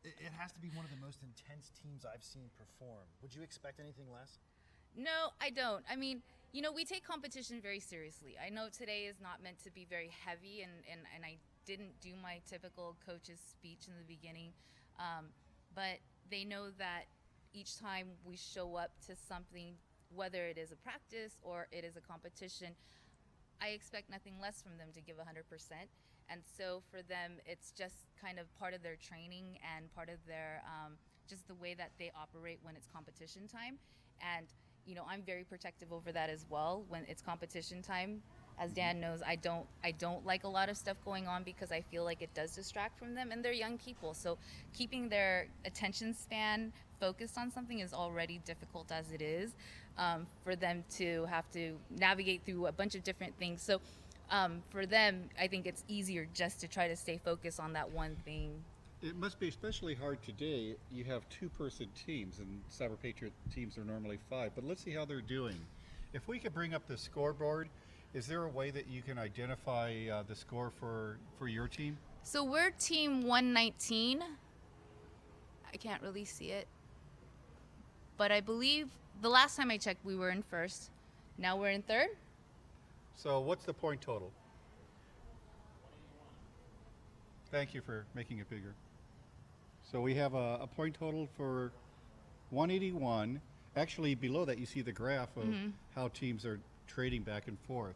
it has to be one of the most intense teams I've seen perform. Would you expect anything less? No, I don't. I mean, you know, we take competition very seriously. I know today is not meant to be very heavy, and I didn't do my typical coach's speech in the beginning, but they know that each time we show up to something, whether it is a practice or it is a competition, I expect nothing less from them to give 100%. And so for them, it's just kind of part of their training and part of their just the way that they operate when it's competition time. And you know, I'm very protective over that as well when it's competition time. As Dan knows, I don't like a lot of stuff going on because I feel like it does distract from them, and they're young people. So keeping their attention span focused on something is already difficult as it is, for them to have to navigate through a bunch of different things. So for them, I think it's easier just to try to stay focused on that one thing. It must be especially hard today. You have two-person teams, and Cyber Patriot teams are normally 5. But let's see how they're doing. If we could bring up the scoreboard, is there a way that you can identify the score for your team? So we're team 119. I can't really see it, but I believe the last time I checked, we were in first. Now we're in third. So what's the point total? Thank you for making it bigger. So we have a point total for 181. Actually, below that, you see the graph of how teams are trading back and forth.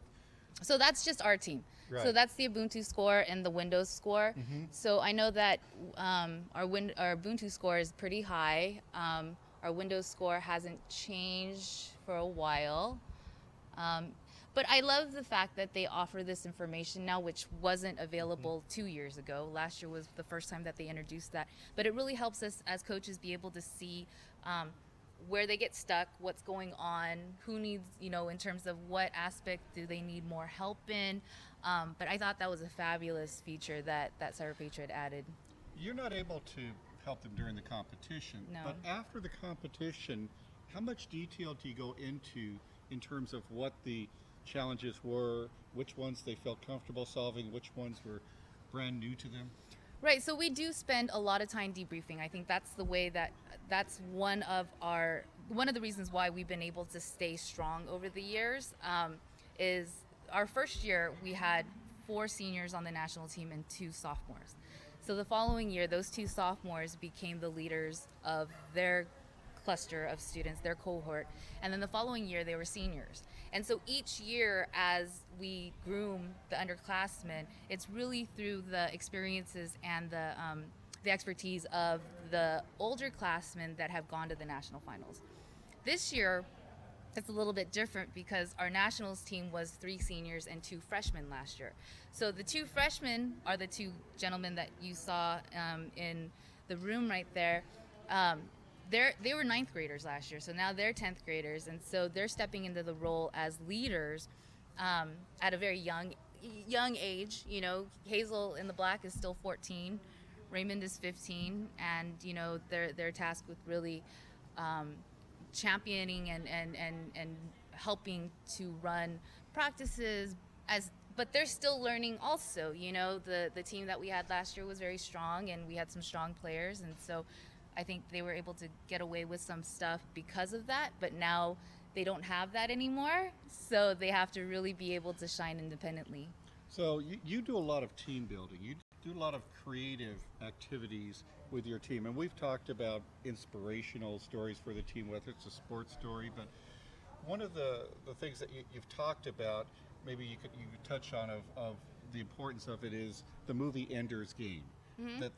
So that's just our team. Right. So that's the Ubuntu score and the Windows score. So I know that our Ubuntu score is pretty high. Our Windows score hasn't changed for a while. But I love the fact that they offer this information now, which wasn't available 2 years ago. Last year was the first time that they introduced that. But it really helps us as coaches be able to see where they get stuck, what's going on, who needs, you know, in terms of what aspect do they need more help in. But I thought that was a fabulous feature that Cyber Patriot added. You're not able to help them during the competition, No. but after the competition, how much detail do you go into in terms of what the challenges were, which ones they felt comfortable solving, which ones were brand new to them? Right, so we do spend a lot of time debriefing. I think that's the way that's one of the reasons why we've been able to stay strong over the years. Is our first year we had 4 seniors on the national team and 2 sophomores. So the following year, those 2 sophomores became the leaders of their cluster of students, their cohort, and then the following year they were seniors. And so each year as we groom the underclassmen, it's really through the experiences and the expertise of the older classmen that have gone to the national finals. This year, it's a little bit different because our nationals team was 3 seniors and 2 freshmen last year. So the 2 freshmen are the 2 gentlemen that you saw in the room right there. They were 9th graders last year, so now they're 10th graders, and so they're stepping into the role as leaders at a very young age. You know, Hazel in the black is still 14, Raymond is 15, and you know they're tasked with really championing and helping to run practices but they're still learning also. You know, the team that we had last year was very strong, and we had some strong players, and so I think they were able to get away with some stuff because of that, but now they don't have that anymore, so they have to really be able to shine independently. So you do a lot of team building. You do a lot of creative activities with your team, and we've talked about inspirational stories for the team, whether it's a sports story, but one of the things that you've talked about, maybe you could touch on of the importance of it, is the movie Ender's Game.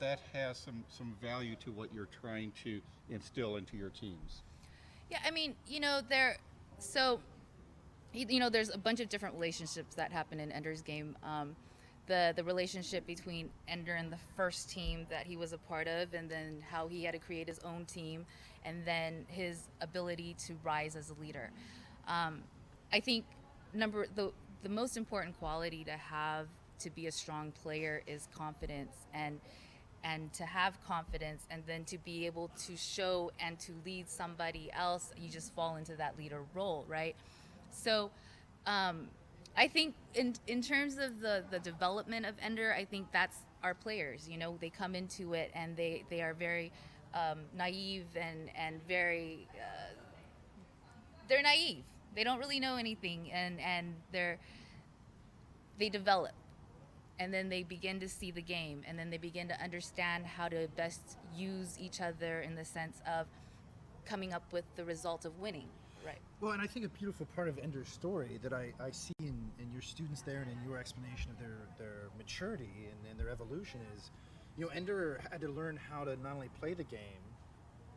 that has some value to what you're trying to instill into your teams. Yeah, I mean, so there's a bunch of different relationships that happen in Ender's game. The relationship between Ender and the first team that he was a part of, and then how he had to create his own team, and then his ability to rise as a leader. I think the most important quality to have to be a strong player is confidence, and to have confidence, and then to be able to show and to lead somebody else, you just fall into that leader role, right? So I think in terms of the development of Ender, I think that's our players. They come into it and they are very naive and very they're naive. They don't really know anything, and they develop, and then they begin to see the game, and then they begin to understand how to best use each other in the sense of coming up with the result of winning. Right. Well, and I think a beautiful part of Ender's story that I see in your students there and in your explanation of their maturity and their evolution is, Ender had to learn how to not only play the game,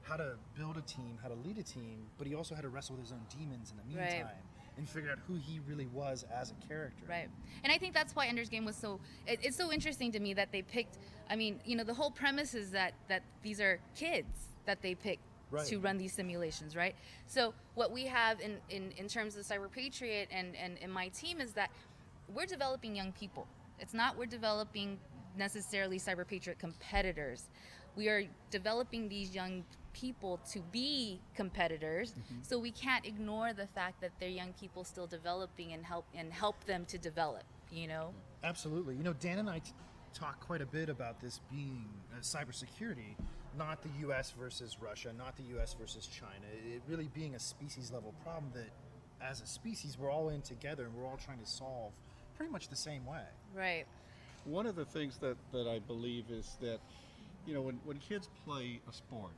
how to build a team, how to lead a team, but he also had to wrestle with his own demons in the meantime. Right. And figure out who he really was as a character. Right. And I think that's why Ender's Game was it's so interesting to me that they picked, the whole premise is that these are kids that they picked to run these simulations, right? So what we have in terms of Cyber Patriot and in my team is that we're developing young people. It's not we're developing necessarily Cyber Patriot competitors. We are developing these young people to be competitors, so we can't ignore the fact that they're young people still developing and help them to develop. Absolutely. Dan and I talk quite a bit about this being cybersecurity, not the U.S. versus Russia, not the U.S. versus China. It really being a species level problem that, as a species, we're all in together and we're all trying to solve pretty much the same way. Right. One of the things that I believe is that, when kids play a sport,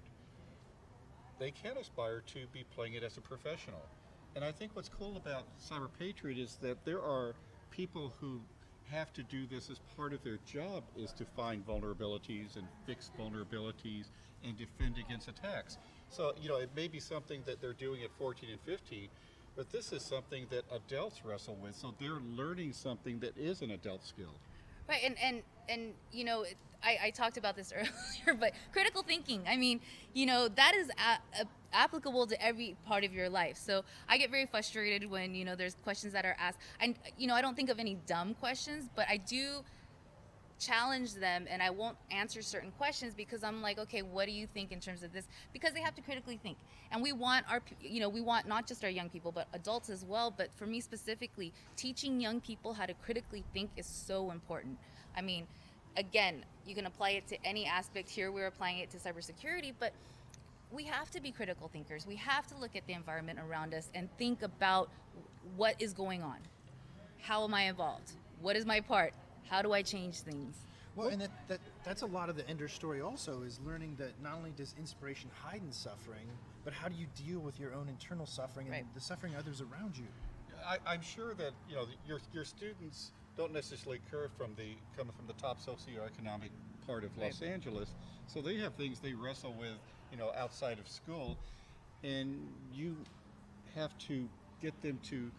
they can aspire to be playing it as a professional. And I think what's cool about Cyber Patriot is that there are people who have to do this as part of their job, is to find vulnerabilities and fix vulnerabilities and defend against attacks. So, it may be something that they're doing at 14 and 15, but this is something that adults wrestle with, so they're learning something that is an adult skill. Right, and I talked about this earlier, but critical thinking, that is applicable to every part of your life. So I get very frustrated when, there's questions that are asked. And, I don't think of any dumb questions, but I do challenge them, and I won't answer certain questions because I'm like, okay, what do you think in terms of this? Because they have to critically think. And we want we want not just our young people, but adults as well. But for me specifically, teaching young people how to critically think is so important. Again, you can apply it to any aspect. Here we're applying it to cybersecurity, but we have to be critical thinkers. We have to look at the environment around us and think about what is going on. How am I involved? What is my part? How do I change things? Well, and that's a lot of the Ender story also, is learning that not only does inspiration hide in suffering, but how do you deal with your own internal suffering and the suffering of others around you? I'm sure that your students don't necessarily coming from the top socioeconomic part of Los Angeles, so they have things they wrestle with, outside of school, and you have to get them to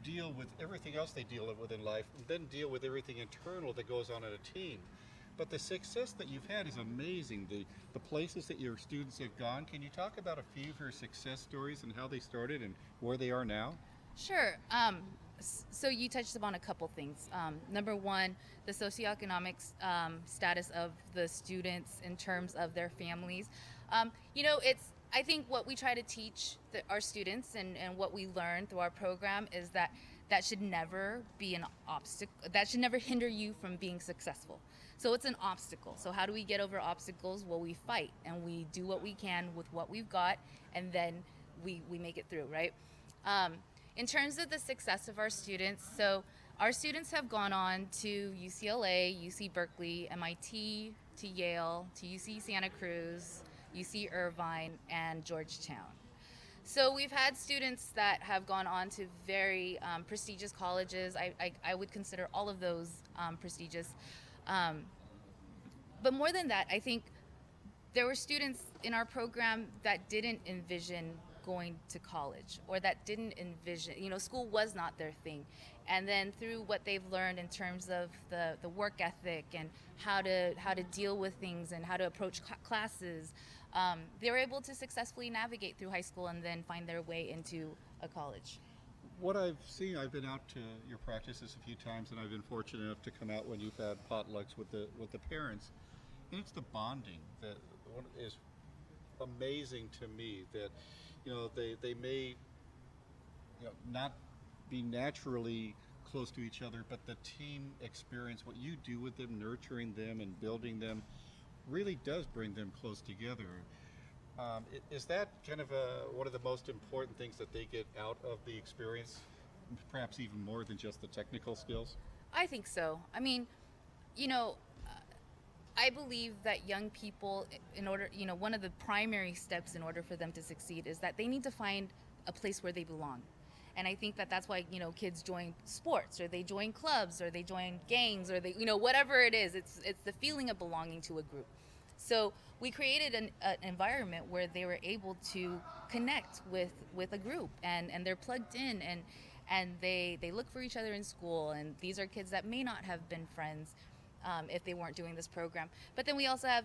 deal with everything else they deal with in life, and then deal with everything internal that goes on in a team. But the success that you've had is amazing. The places that your students have gone. Can you talk about a few of your success stories and how they started and where they are now? Sure. So you touched upon a couple things. Number one, the socioeconomic status of the students in terms of their families. I think what we try to teach our students and what we learn through our program is that should never be an obstacle. That should never hinder you from being successful. So it's an obstacle. So how do we get over obstacles? Well, we fight and we do what we can with what we've got, and then we make it through, right? In terms of the success of our students, so our students have gone on to UCLA, UC Berkeley, MIT, to Yale, to UC Santa Cruz, UC Irvine, and Georgetown. So we've had students that have gone on to very prestigious colleges. I would consider all of those prestigious. but more than that, I think there were students in our program that didn't envision going to college, or that didn't envision, school was not their thing. And then through what they've learned in terms of the work ethic and how to deal with things and how to approach classes, they were able to successfully navigate through high school and then find their way into a college. What I've seen, I've been out to your practices a few times, and I've been fortunate enough to come out when you've had potlucks with the parents, and it's the bonding that is amazing to me. That they may not be naturally close to each other, but the team experience, what you do with them, nurturing them and building them, really does bring them close together. Is that kind of one of the most important things that they get out of the experience, perhaps even more than just the technical skills? I think so. I mean, I believe that young people, one of the primary steps in order for them to succeed is that they need to find a place where they belong. And I think that that's why, kids join sports, or they join clubs, or they join gangs, or they, whatever it is, it's the feeling of belonging to a group. So we created an environment where they were able to connect with a group, and they're plugged in, and they look for each other in school. And these are kids that may not have been friends if they weren't doing this program. But then we also have,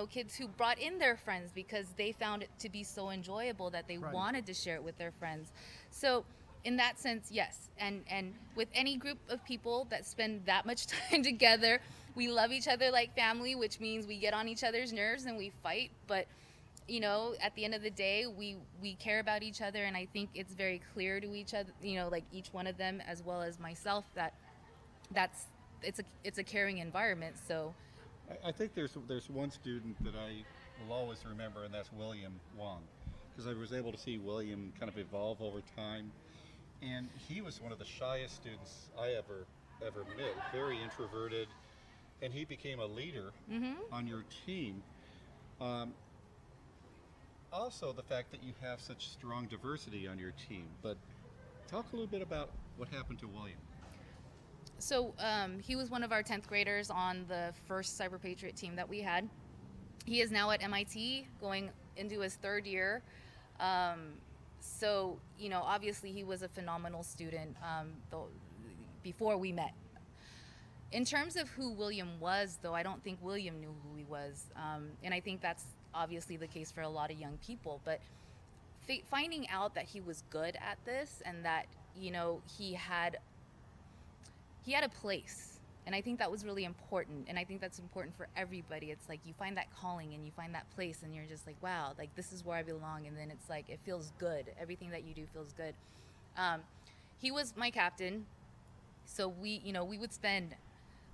kids who brought in their friends because they found it to be so enjoyable that they wanted to share it with their friends. So in that sense, yes. And with any group of people that spend that much time together, we love each other like family, which means we get on each other's nerves and we fight. But, at the end of the day, we care about each other. And I think it's very clear to each other, like each one of them, as well as myself, that it's a caring environment. So I think there's one student that I will always remember, and that's William Wong, because I was able to see William kind of evolve over time. And he was one of the shyest students I ever met, very introverted, and he became a leader on your team. Also, the fact that you have such strong diversity on your team. But talk a little bit about what happened to William. So he was one of our 10th graders on the first Cyber Patriot team that we had. He is now at MIT, going into his third year. So, obviously he was a phenomenal student before we met. In terms of who William was, though, I don't think William knew who he was. And I think that's obviously the case for a lot of young people. But finding out that he was good at this, and that, he had a place. And I think that was really important. And I think that's important for everybody. It's like you find that calling and you find that place, and you're just like, wow, like this is where I belong. And then it's like, it feels good. Everything that you do feels good. He was my captain. So we would spend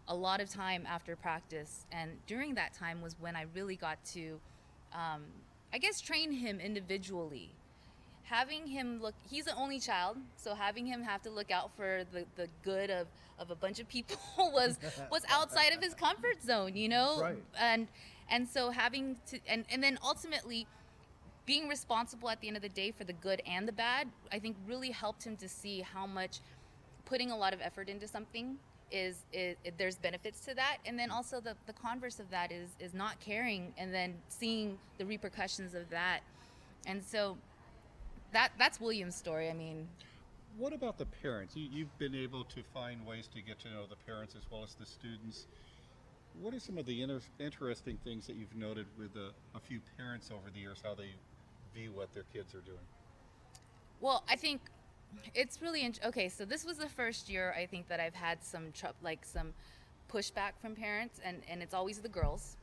a lot of time after practice. And during that time was when I really got to, train him individually. Having him he's an only child, so having him have to look out for the good of a bunch of people was outside of his comfort zone, Right. And so having to, and then ultimately being responsible at the end of the day for the good and the bad, I think really helped him to see how much putting a lot of effort into something there's benefits to that. And then also the converse of that is not caring, and then seeing the repercussions of that. And so that's William's story. I mean, what about the parents? You've been able to find ways to get to know the parents as well as the students. What are some of the interesting things that you've noted with a few parents over the years, how they view what their kids are doing? Well, I think it's really okay. So this was the first year I think that I've had some pushback from parents, and it's always the girls,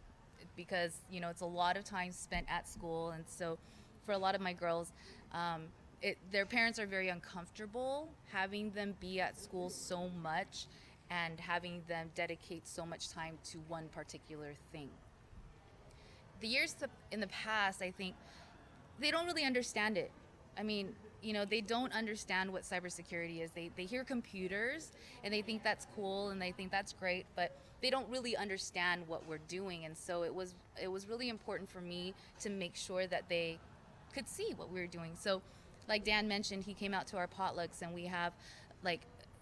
because it's a lot of time spent at school. And so for a lot of my girls, their parents are very uncomfortable having them be at school so much and having them dedicate so much time to one particular thing. The years in the past, I think they don't really understand it. I mean, they don't understand what cybersecurity is. They hear computers and they think that's cool and they think that's great, but they don't really understand what we're doing. And so it was really important for me to make sure that they could see what we were doing. So like Dan mentioned, he came out to our potlucks, and we have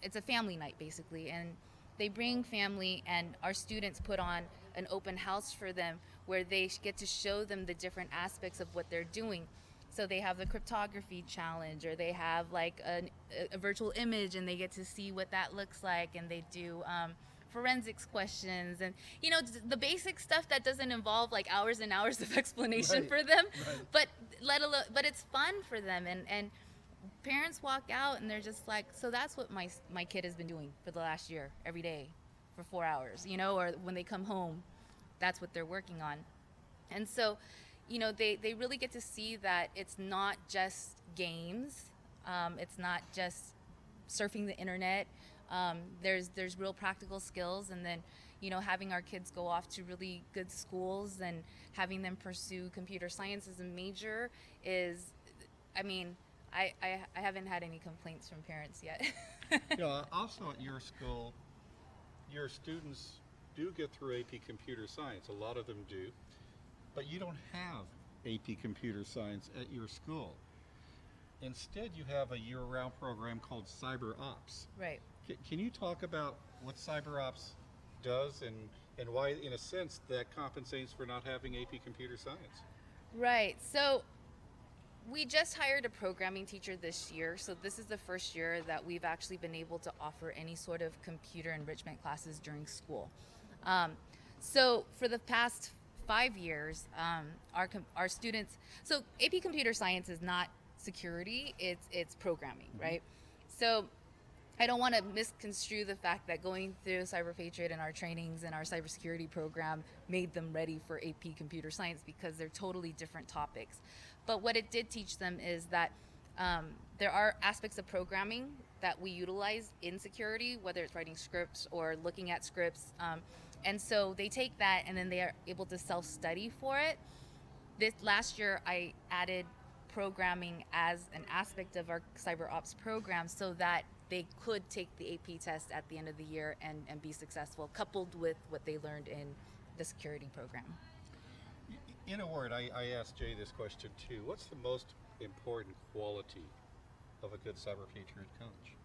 it's a family night basically, and they bring family, and our students put on an open house for them where they get to show them the different aspects of what they're doing. So they have the cryptography challenge, or they have like a virtual image, and they get to see what that looks like, and they do forensics questions, and the basic stuff that doesn't involve like hours and hours of explanation Right, for them, right. but it's fun for them, and parents walk out and they're just like, so that's what my kid has been doing for the last year, every day for 4 hours, or when they come home, that's what they're working on. And so, they really get to see that it's not just games, it's not just surfing the internet. There's real practical skills, and then having our kids go off to really good schools and having them pursue computer science as a major is, I mean, I haven't had any complaints from parents yet. Also at your school, your students do get through AP Computer Science. A lot of them do, but you don't have AP Computer Science at your school. Instead, you have a year-round program called Cyber Ops. Right. Can you talk about what Cyber Ops does and why, in a sense, that compensates for not having AP Computer Science? Right. So we just hired a programming teacher this year, so this is the first year that we've actually been able to offer any sort of computer enrichment classes during school. So for the past 5 years, our students, so AP Computer Science is not security, it's programming, right? So I don't want to misconstrue the fact that going through Cyber Patriot and our trainings and our cybersecurity program made them ready for AP Computer Science, because they're totally different topics. But what it did teach them is that there are aspects of programming that we utilize in security, whether it's writing scripts or looking at scripts. And so they take that and then they are able to self-study for it. This last year, I added programming as an aspect of our cyber ops program so that they could take the AP test at the end of the year and be successful, coupled with what they learned in the security program. In a word, I asked Jay this question too. What's the most important quality of a good Cyber Patriot coach?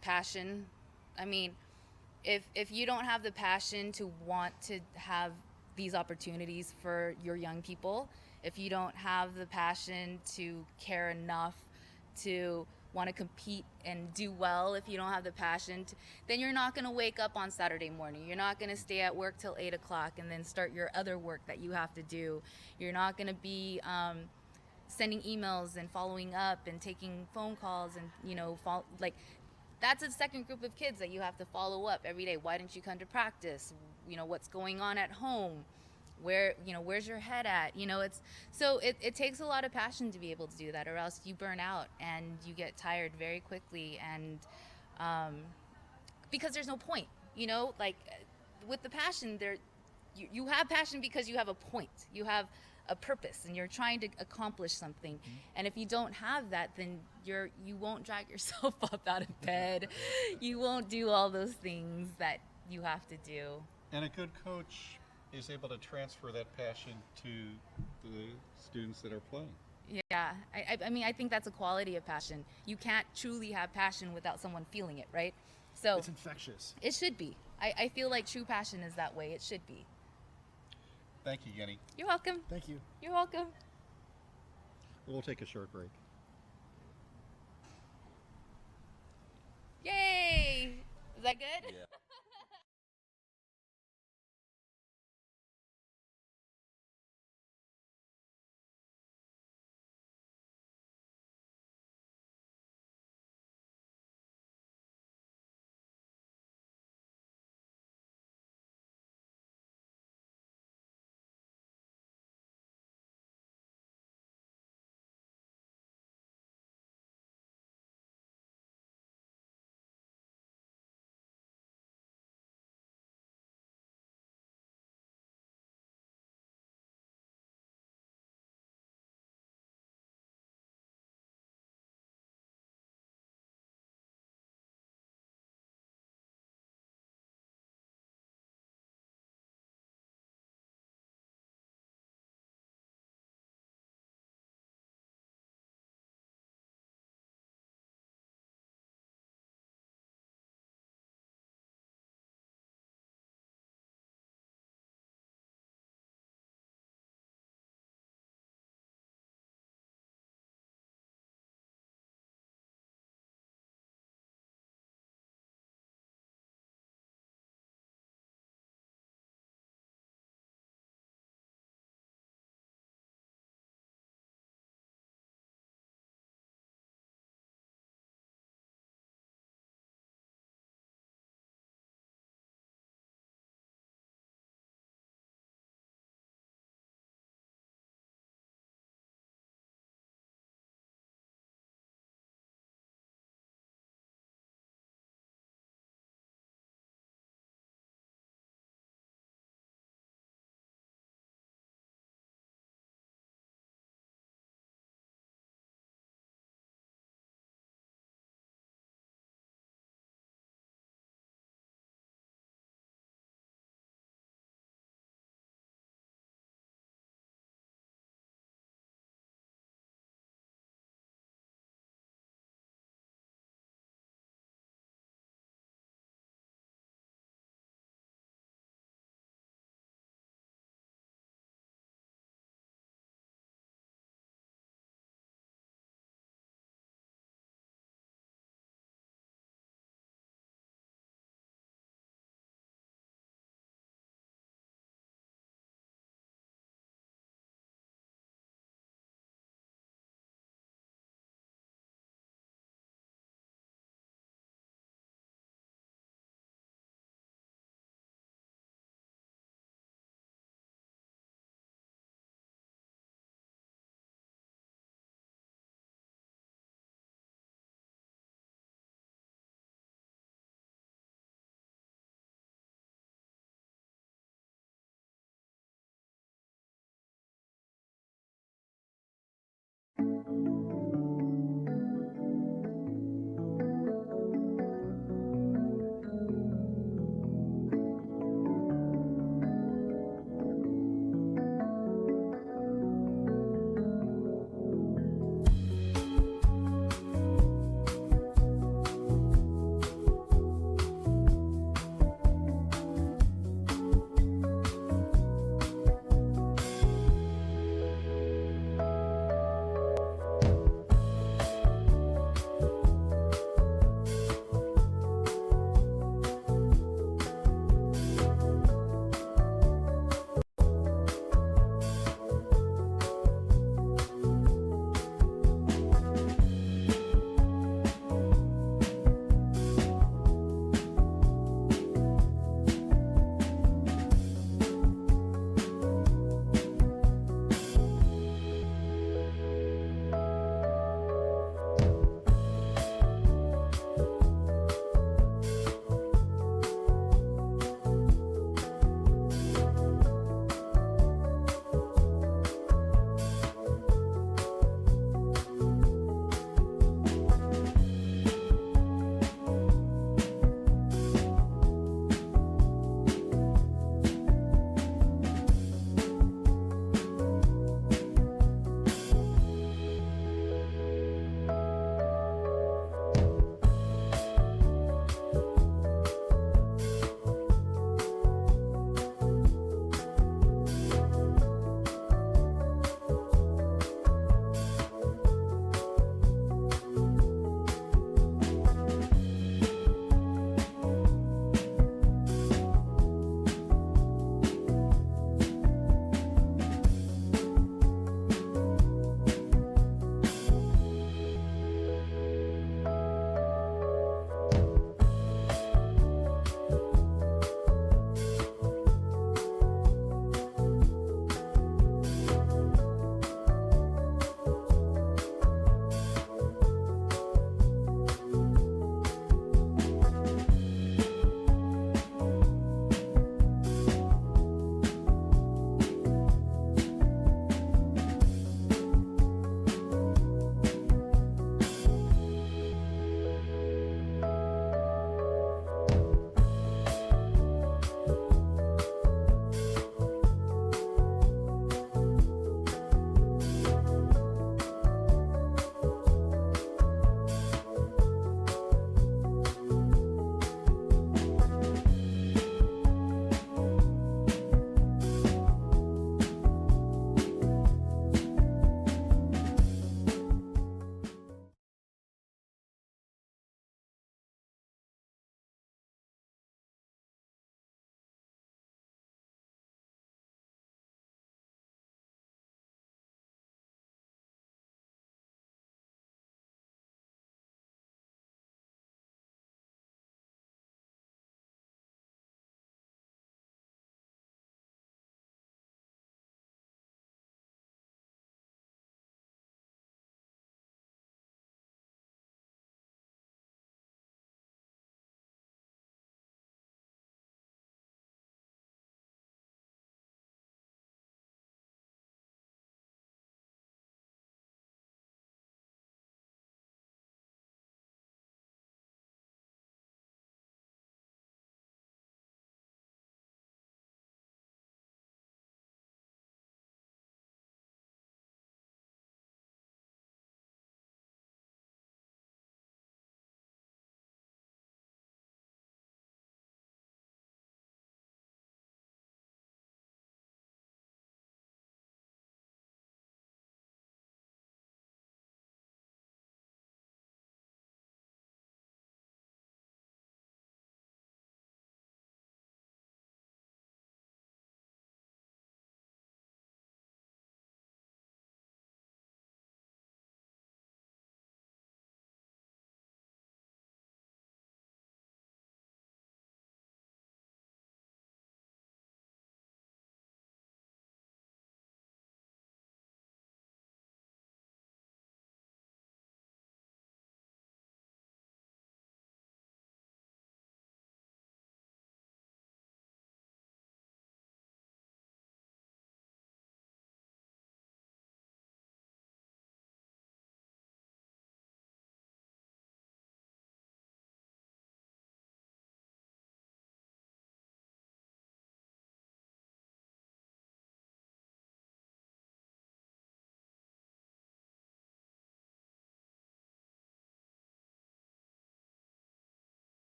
Passion. I mean, if you don't have the passion to want to have these opportunities for your young people, if you don't have the passion to care enough to want to compete and do well, if you don't have the passion then you're not going to wake up on Saturday morning. You're not going to stay at work till 8 o'clock and then start your other work that you have to do. You're not going to be sending emails and following up and taking phone calls and that's a second group of kids that you have to follow up every day. Why didn't you come to practice? What's going on at home? Where's your head at? It takes a lot of passion to be able to do that, or else you burn out and you get tired very quickly. And because there's no point, with the passion, you have passion because you have a point, you have a purpose, and you're trying to accomplish something. And if you don't have that, then you won't drag yourself up out of bed. You won't do all those things that you have to do. And a good coach is able to transfer that passion to the students that are playing. Yeah, I think that's a quality of passion. You can't truly have passion without someone feeling it, right? So It's infectious. it should be. I feel like true passion is that way. It should be. Thank you, Yenny. You're welcome. Thank you. You're welcome. We'll take a short break. Yay! Is that good? Yeah.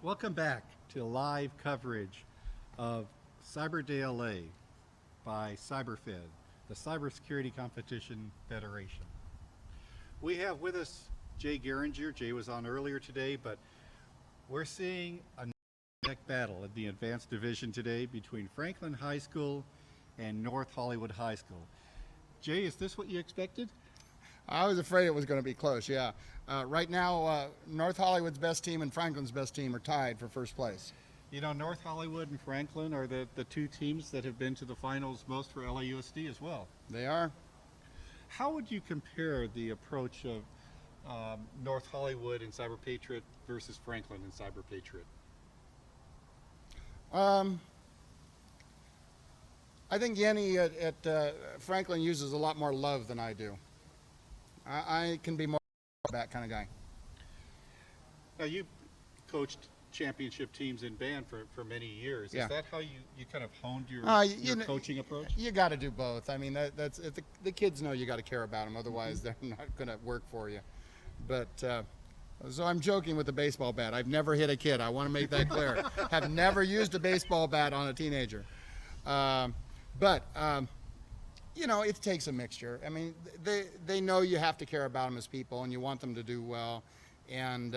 Welcome back to live coverage of Cyber Day LA by Cyberfed, the Cybersecurity Competition Federation. We have with us Jay Geringer. Jay was on earlier today, but we're seeing a neck battle in the advanced division today between Franklin High School and North Hollywood High School. Jay, is this what you expected? I was afraid it was going to be close, yeah. Right now, North Hollywood's best team and Franklin's best team are tied for first place. You know, North Hollywood and Franklin are the two teams that have been to the finals most for LAUSD as well. They are. How would you compare the approach of North Hollywood and Cyber Patriot versus Franklin and Cyber Patriot? I think Yenny at Franklin uses a lot more love than I do. I can be more that kind of guy. Now, you coached championship teams in band for many years. Yeah. Is that how you kind of honed your coaching approach? You got to do both. I mean, that's if the kids know you got to care about them. Otherwise, they're not going to work for you. But so I'm joking with the baseball bat. I've never hit a kid. I want to make that clear. Have never used a baseball bat on a teenager. But you know, it takes a mixture. I mean, they know you have to care about them as people, and you want them to do well. And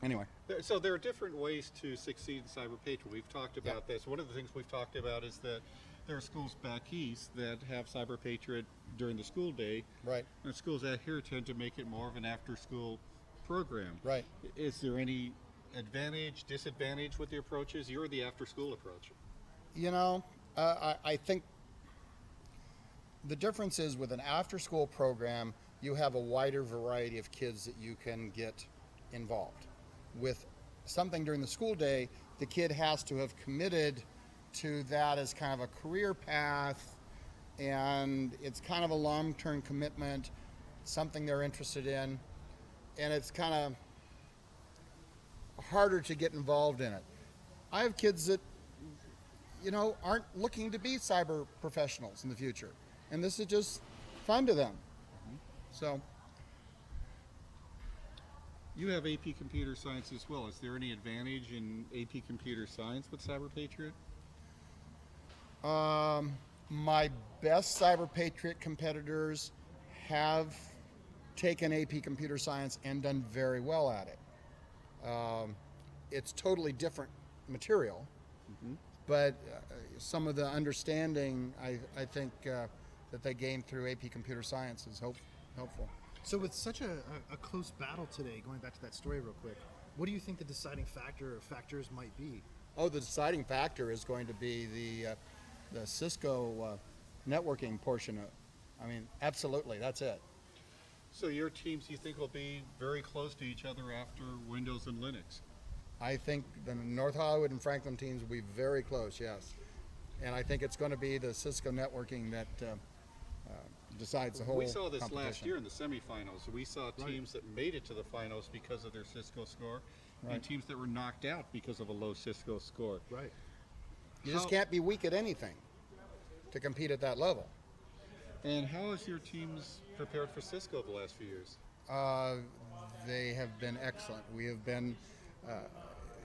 anyway. So there are different ways to succeed in Cyber Patriot. We've talked about this. One of the things we've talked about is that there are schools back east that have Cyber Patriot during the school day. Right. And schools out here tend to make it more of an after-school program. Right. Is there any advantage, disadvantage with the approaches? You're the after-school approach. You know, I think the difference is with an after-school program, you have a wider variety of kids that you can get involved. With something during the school day, the kid has to have committed to that as kind of a career path, and it's kind of a long-term commitment, something they're interested in, and it's kind of harder to get involved in it. I have kids that, you know, aren't looking to be cyber professionals in the future, and this is just fun to them. So you have AP Computer Science as well. Is there any advantage in AP Computer Science with Cyber Patriot? My best Cyber Patriot competitors have taken AP Computer Science and done very well at it. It's totally different material, but some of the understanding I think that they gained through AP Computer Science is helpful. So with such a close battle today, going back to that story real quick, what do you think the deciding factor or factors might be? Oh, the deciding factor is going to be the Cisco networking portion of, I mean, absolutely, that's it. So your teams, you think, will be very close to each other after Windows and Linux? I think the North Hollywood and Franklin teams will be very close, yes. And I think it's going to be the Cisco networking that decides the whole We saw this competition. last year in the semifinals. We saw teams that made it to the finals because of their Cisco score, and teams that were knocked out because of a low Cisco score. Right. You just can't be weak at anything to compete at that level. And how has your teams prepared for Cisco the last few years? They have been excellent. We have been,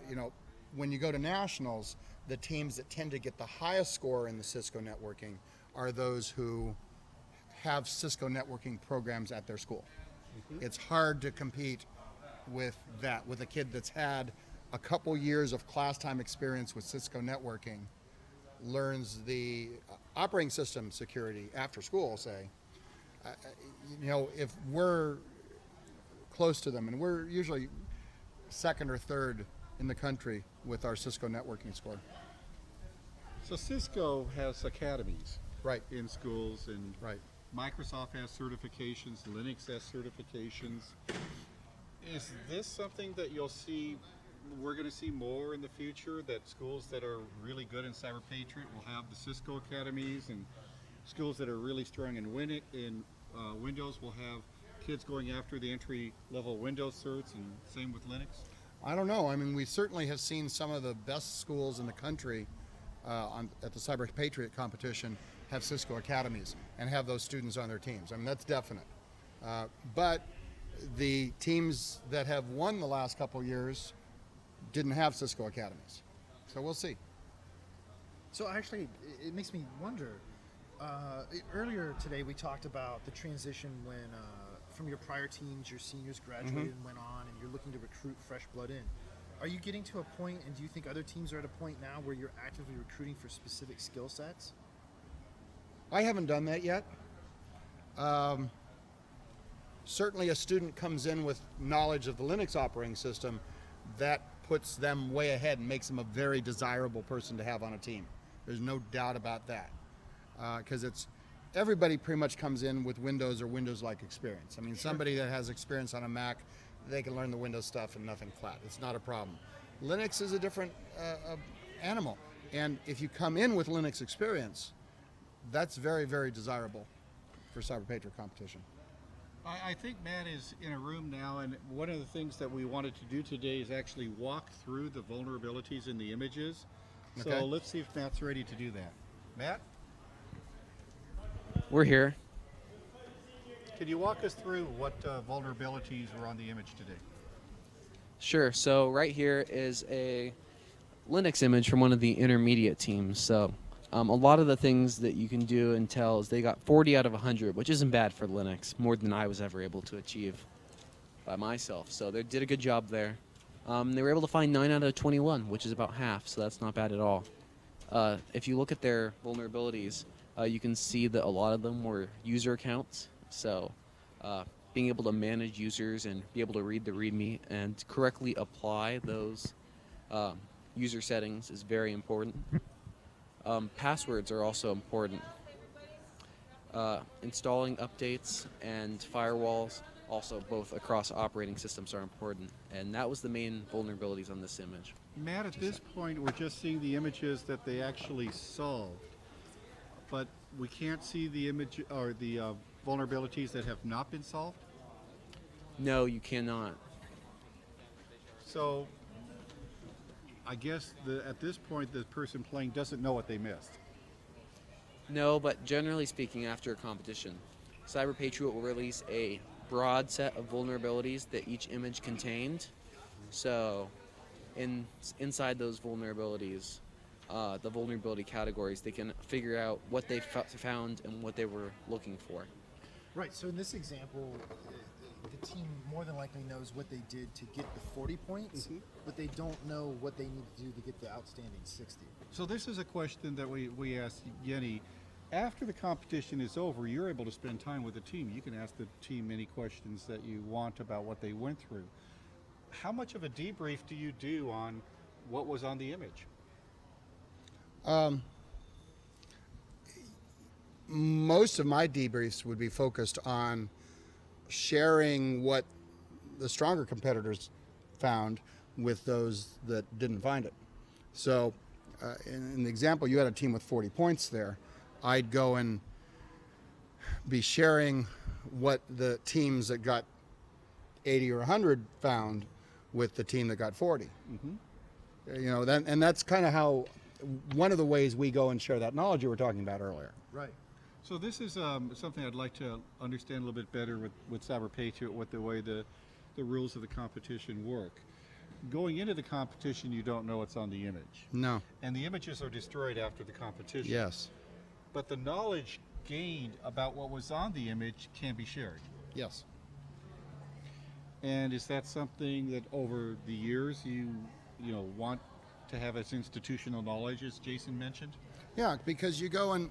you know, when you go to nationals, the teams that tend to get the highest score in the Cisco networking are those who have Cisco networking programs at their school. It's hard to compete with that, with a kid that's had a couple years of class time experience with Cisco networking, learns the operating system security after school, say. You know, if we're close to them, and we're usually second or third in the country with our Cisco networking score. So Cisco has academies, right, in schools, and right. Microsoft has certifications, Linux has certifications. Is this something that you'll see, we're going to see more in the future, that schools that are really good in Cyber Patriot will have the Cisco academies, and schools that are really strong in Windows will have kids going after the entry-level Windows certs, and same with Linux? I don't know. I mean, we certainly have seen some of the best schools in the country at the Cyber Patriot competition have Cisco academies and have those students on their teams. I mean, that's definite. But the teams that have won the last couple years didn't have Cisco academies. So we'll see. So actually, it makes me wonder. Earlier today, we talked about the transition when from your prior teams, your seniors graduated and went on, and you're looking to recruit fresh blood in. Are you getting to a point, and do you think other teams are at a point now where you're actively recruiting for specific skill sets? I haven't done that yet. Certainly a student comes in with knowledge of the Linux operating system, that puts them way ahead and makes them a very desirable person to have on a team. There's no doubt about that. Because everybody pretty much comes in with Windows or Windows-like experience. I mean, somebody that has experience on a Mac, they can learn the Windows stuff and nothing flat. It's not a problem. Linux is a different animal. And if you come in with Linux experience, that's very, very desirable for Cyber Patriot competition. I think Matt is in a room now, and one of the things that we wanted to do today is actually walk through the vulnerabilities in the images. Okay. So let's see if Matt's ready to do that. Matt, We're here. can you walk us through what vulnerabilities were on the image today? Sure. So right here is a Linux image from one of the intermediate teams. So a lot of the things that you can do and tell is they got 40 out of 100, which isn't bad for Linux, more than I was ever able to achieve by myself. So they did a good job there. They were able to find 9 out of 21, which is about half, so that's not bad at all. If you look at their vulnerabilities, you can see that a lot of them were user accounts. So being able to manage users and be able to read the README and correctly apply those user settings is very important. Passwords are also important. Installing updates and firewalls, also both across operating systems, are important. And that was the main vulnerabilities on this image. Matt, at this point, we're just seeing the images that they actually solved, but we can't see the image or the vulnerabilities that have not been solved. No, you cannot. So I guess at this point, the person playing doesn't know what they missed. No, but generally speaking, after a competition, Cyber Patriot will release a broad set of vulnerabilities that each image contained. So inside those vulnerabilities, the vulnerability categories, they can figure out what they found and what they were looking for. Right, so in this example, the team more than likely knows what they did to get the 40 points, but they don't know what they need to do to get the outstanding 60. So this is a question that we asked Yenny. After the competition is over, you're able to spend time with the team. You can ask the team any questions that you want about what they went through. How much of a debrief do you do on what was on the image? Most of my debriefs would be focused on sharing what the stronger competitors found with those that didn't find it. So in the example, you had a team with 40 points there. I'd go and be sharing what the teams that got 80 or 100 found with the team that got 40. You know, and that's kind of how, one of the ways we go and share that knowledge you were talking about earlier. Right. So this is something I'd like to understand a little bit better with Cyber Patriot, what the way the rules of the competition work. Going into the competition, you don't know what's on the image. No. And the images are destroyed after the competition. Yes. But the knowledge gained about what was on the image can be shared. Yes. And is that something that over the years you want to have as institutional knowledge, as Jason mentioned? Yeah, because you go and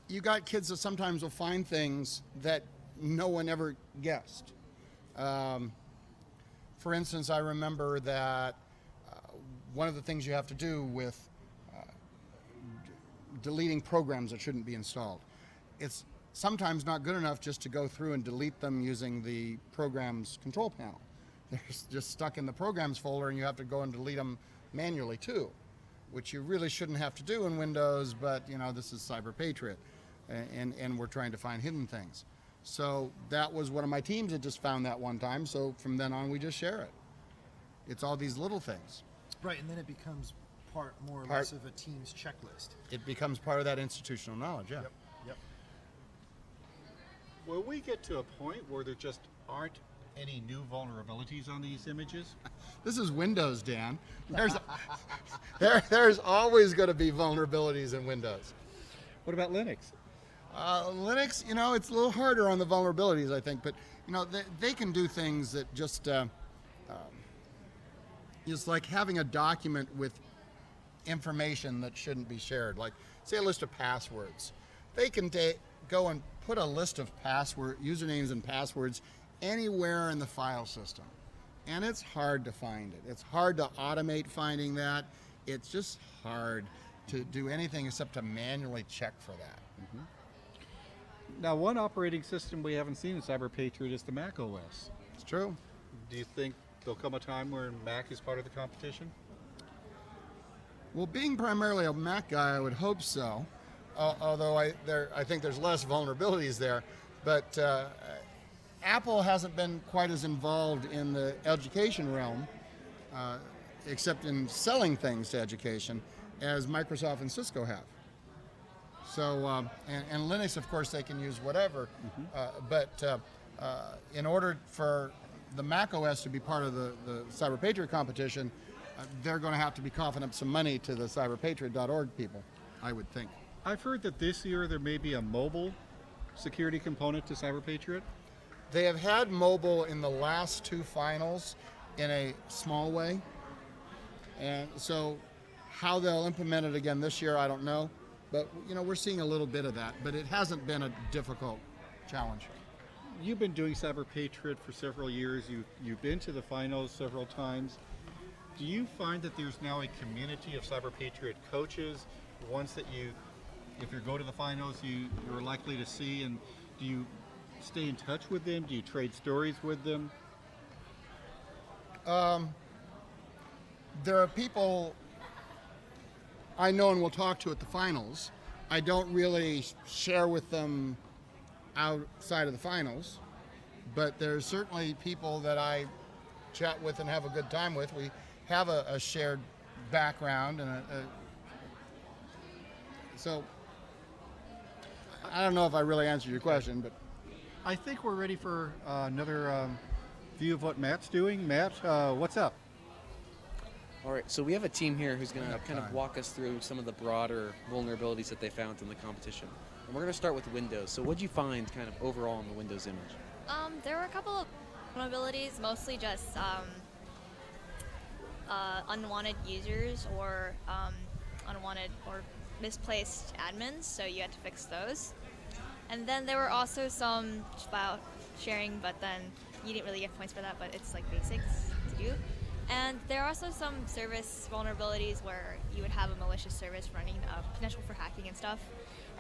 you got kids that sometimes will find things that no one ever guessed. For instance, I remember that one of the things you have to do with deleting programs that shouldn't be installed, it's sometimes not good enough just to go through and delete them using the program's control panel. They're just stuck in the programs folder and you have to go and delete them manually too, which you really shouldn't have to do in Windows, but you know, this is Cyber Patriot and we're trying to find hidden things. So that was one of my teams that just found that one time, so from then on we just share it. It's all these little things. Right, and then it becomes more or less of a team's checklist. It becomes part of that institutional knowledge, yeah. Yep. Will we get to a point where there just aren't any new vulnerabilities on these images? This is Windows, Dan. There's always going to be vulnerabilities in Windows. What about Linux? Linux, you know, it's a little harder on the vulnerabilities, I think, but you know, they can do things that just it's like having a document with information that shouldn't be shared, like say a list of passwords. They can go and put a list of usernames and passwords anywhere in the file system, and it's hard to find it. It's hard to automate finding that. It's just hard to do anything except to manually check for that. Now, one operating system we haven't seen in Cyber Patriot is the Mac OS. It's true. Do you think there'll come a time where Mac is part of the competition? Well, being primarily a Mac guy, I would hope so. Although I think there's less vulnerabilities there. But Apple hasn't been quite as involved in the education realm, except in selling things to education, as Microsoft and Cisco have. So, and Linux, of course, they can use whatever. But in order for the Mac OS to be part of the Cyber Patriot competition, they're going to have to be coughing up some money to the cyberpatriot.org people, I would think. I've heard that this year there may be a mobile security component to Cyber Patriot. They have had mobile in the last two finals in a small way. And so how they'll implement it again this year, I don't know. But, you know, we're seeing a little bit of that. But it hasn't been a difficult challenge. You've been doing Cyber Patriot for several years. You've been to the finals several times. Do you find that there's now a community of Cyber Patriot coaches, ones that you, if you go to the finals, you're likely to see, and do you stay in touch with them? Do you trade stories with them? There are people I know and will talk to at the finals. I don't really share with them outside of the finals, but there's certainly people that I chat with and have a good time with. We have a shared background, and so I don't know if I really answered your question, but I think we're ready for another view of what Matt's doing. Matt, what's up? All right, so we have a team here who's going to kind of walk us through some of the broader vulnerabilities that they found in the competition. And we're going to start with Windows. So what did you find kind of overall in the Windows image? There were a couple of vulnerabilities, mostly just unwanted users or unwanted or misplaced admins, so you had to fix those. And then there were also some file sharing, but then you didn't really get points for that, but it's like basics to do. And there are also some service vulnerabilities where you would have a malicious service running, potential for hacking and stuff.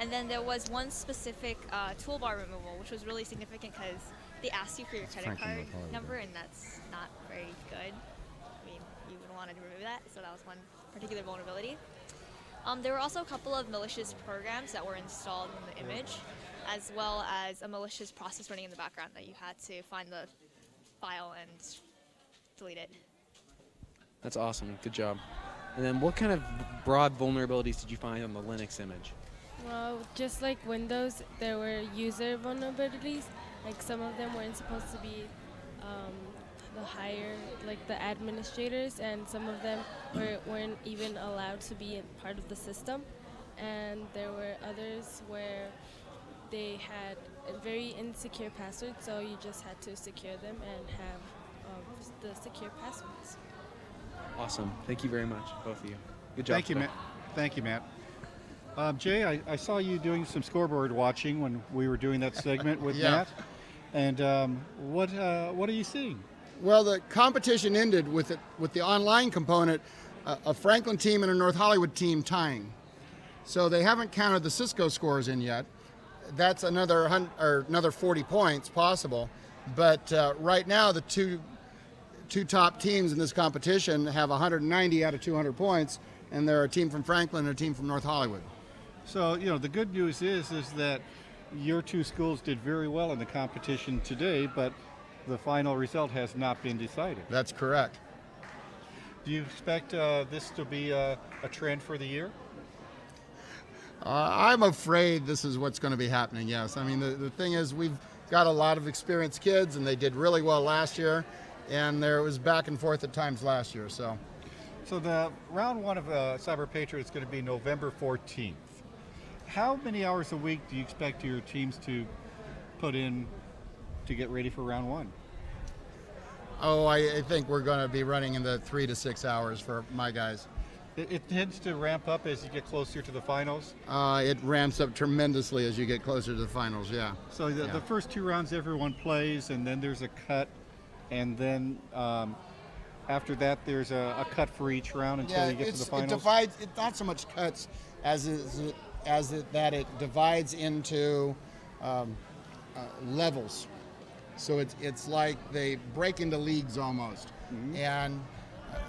And then there was one specific toolbar removal, which was really significant because they asked you for your credit card number, and that's not very good. I mean, you would want to remove that, so that was one particular vulnerability. There were also a couple of malicious programs that were installed in the image, as well as a malicious process running in the background that you had to find the file and delete it. That's awesome. Good job. And then what kind of broad vulnerabilities did you find on the Linux image? Well, just like Windows, there were user vulnerabilities. Like some of them weren't supposed to be the higher, like the administrators, and some of them weren't even allowed to be part of the system. And there were others where they had a very insecure password, so you just had to secure them and have the secure passwords. Awesome. Thank you very much, both of you. Good job. Thank you, Matt. Thank you, Matt. Jay, I saw you doing some scoreboard watching when we were doing that segment with Matt. And what are you seeing? Well, the competition ended with the online component, a Franklin team and a North Hollywood team tying. So they haven't counted the Cisco scores in yet. That's another 40 points possible. But right now, the two top teams in this competition have 190 out of 200 points, and they're a team from Franklin and a team from North Hollywood. So, you know, the good news is that your two schools did very well in the competition today, but the final result has not been decided. That's correct. Do you expect this to be a trend for the year? I'm afraid this is what's going to be happening, yes. I mean, the thing is, we've got a lot of experienced kids, and they did really well last year, and there was back and forth at times last year. So the round one of Cyber Patriot is going to be November 14th. How many hours a week do you expect your teams to put in to get ready for round one? Oh, I think we're going to be running in the 3 to 6 hours for my guys. It tends to ramp up as you get closer to the finals? It ramps up tremendously as you get closer to the finals, yeah. So the first two rounds everyone plays, and then there's a cut, and then after that there's a cut for each round until you get to the finals? It divides, it's not so much cuts as that it divides into levels. So it's like they break into leagues almost, and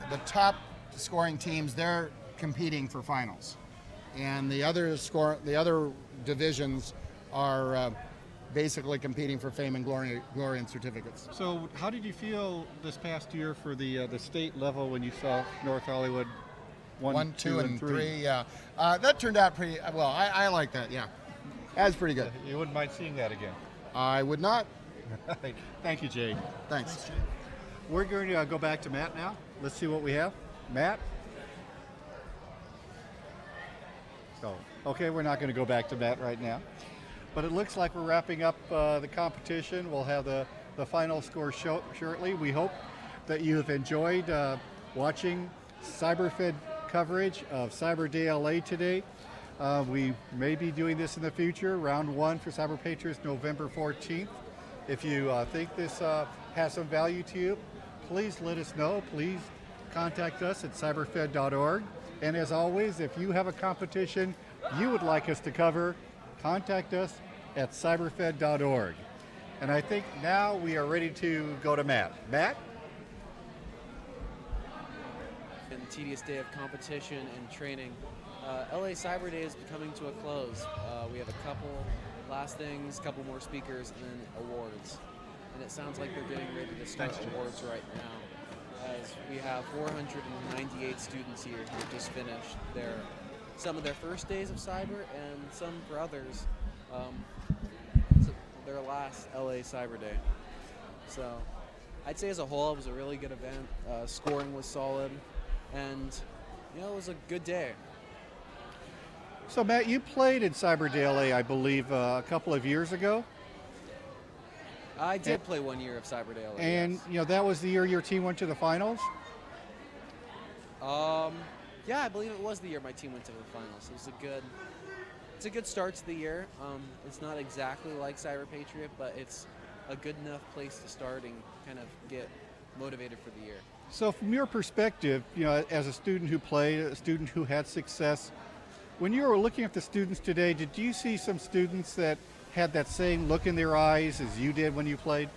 the top scoring teams, they're competing for finals, and the other divisions are basically competing for fame and glory and certificates. So, how did you feel this past year for the state level when you saw North Hollywood 1, 2, and 3? Yeah, that turned out pretty well. I like that. Yeah, that's pretty good. You wouldn't mind seeing that again? I would not. Thank you, Jay. Thanks. We're going to go back to Matt now. Let's see what we have. Matt? Oh, okay, we're not going to go back to Matt right now. But it looks like we're wrapping up the competition. We'll have the final score shortly. We hope that you have enjoyed watching Cyberfed coverage of Cyber Day LA today. We may be doing this in the future. Round 1 for Cyber Patriots, November 14th. If you think this has some value to you, please let us know. Please contact us at cyberfed.org. And as always, if you have a competition you would like us to cover, contact us at cyberfed.org. And I think now we are ready to go to Matt. Matt? And tedious day of competition and training. LA Cyber Day is coming to a close. We have a couple last things, couple more speakers, and then awards. And it sounds like they're getting ready to start awards right now, as we have 498 students here who just finished some of their first days of cyber, and some for others, their last LA Cyber Day. So I'd say as a whole, it was a really good event. Scoring was solid, and it was a good day. So Matt, you played in Cyber Day LA, I believe, a couple of years ago. I did play 1 year of Cyber Day LA. And yes. that was the year your team went to the finals? Yeah, I believe it was the year my team went to the finals. It's a good start to the year. It's not exactly like Cyber Patriot, but it's a good enough place to start and kind of get motivated for the year. So from your perspective, as a student who played, a student who had success, when you were looking at the students today, did you see some students that had that same look in their eyes as you did when you played?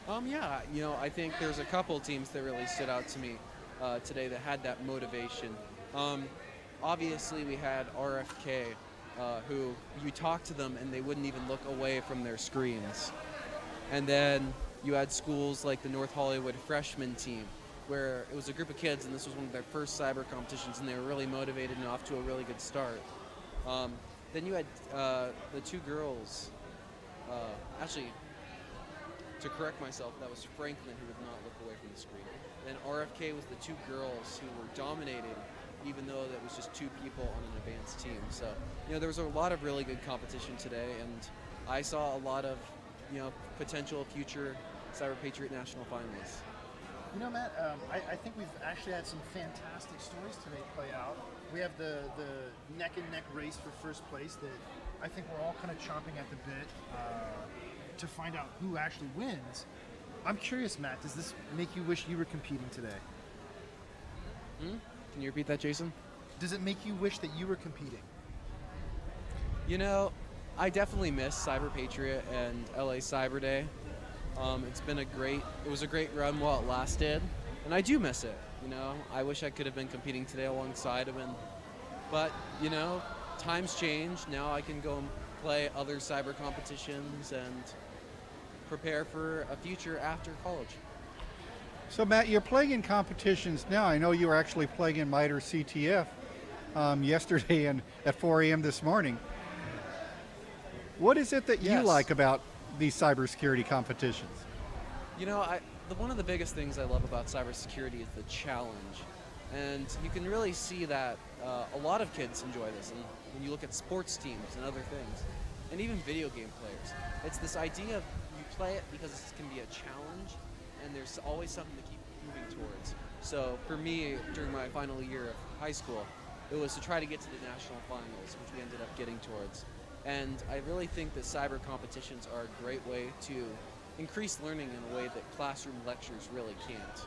Yeah, I think there's a couple teams that really stood out to me today that had that motivation. Obviously, we had RFK, who you talked to them and they wouldn't even look away from their screens. And then you had schools like the North Hollywood freshman team, where it was a group of kids and this was one of their first cyber competitions, and they were really motivated and off to a really good start. Then you had the two girls, actually, to correct myself, that was Franklin who would not look away from the screen. Then RFK was the two girls who were dominating, even though that was just two people on an advanced team. So, there was a lot of really good competition today, and I saw a lot of, potential future Cyber Patriot National finalists. Matt, I think we've actually had some fantastic stories today play out. We have the neck and neck race for first place that I think we're all kind of chomping at the bit to find out who actually wins. I'm curious, Matt, does this make you wish you were competing today? Can you repeat that, Jason? Does it make you wish that you were competing? I definitely miss Cyber Patriot and LA Cyber Day. It was a great run while it lasted, and I do miss it. I wish I could have been competing today alongside him, but times change. Now I can go and play other cyber competitions and prepare for a future after college. So Matt, you're playing in competitions now. I know you were actually playing in MITRE CTF yesterday and at 4 a.m. this morning. What is it that you like about these cybersecurity competitions? One of the biggest things I love about cybersecurity is the challenge. And you can really see that a lot of kids enjoy this. And when you look at sports teams and other things, and even video game players, it's this idea of you play it because it can be a challenge, and there's always something to keep moving towards. So for me, during my final year of high school, it was to try to get to the national finals, which we ended up getting towards. And I really think that cyber competitions are a great way to increase learning in a way that classroom lectures really can't.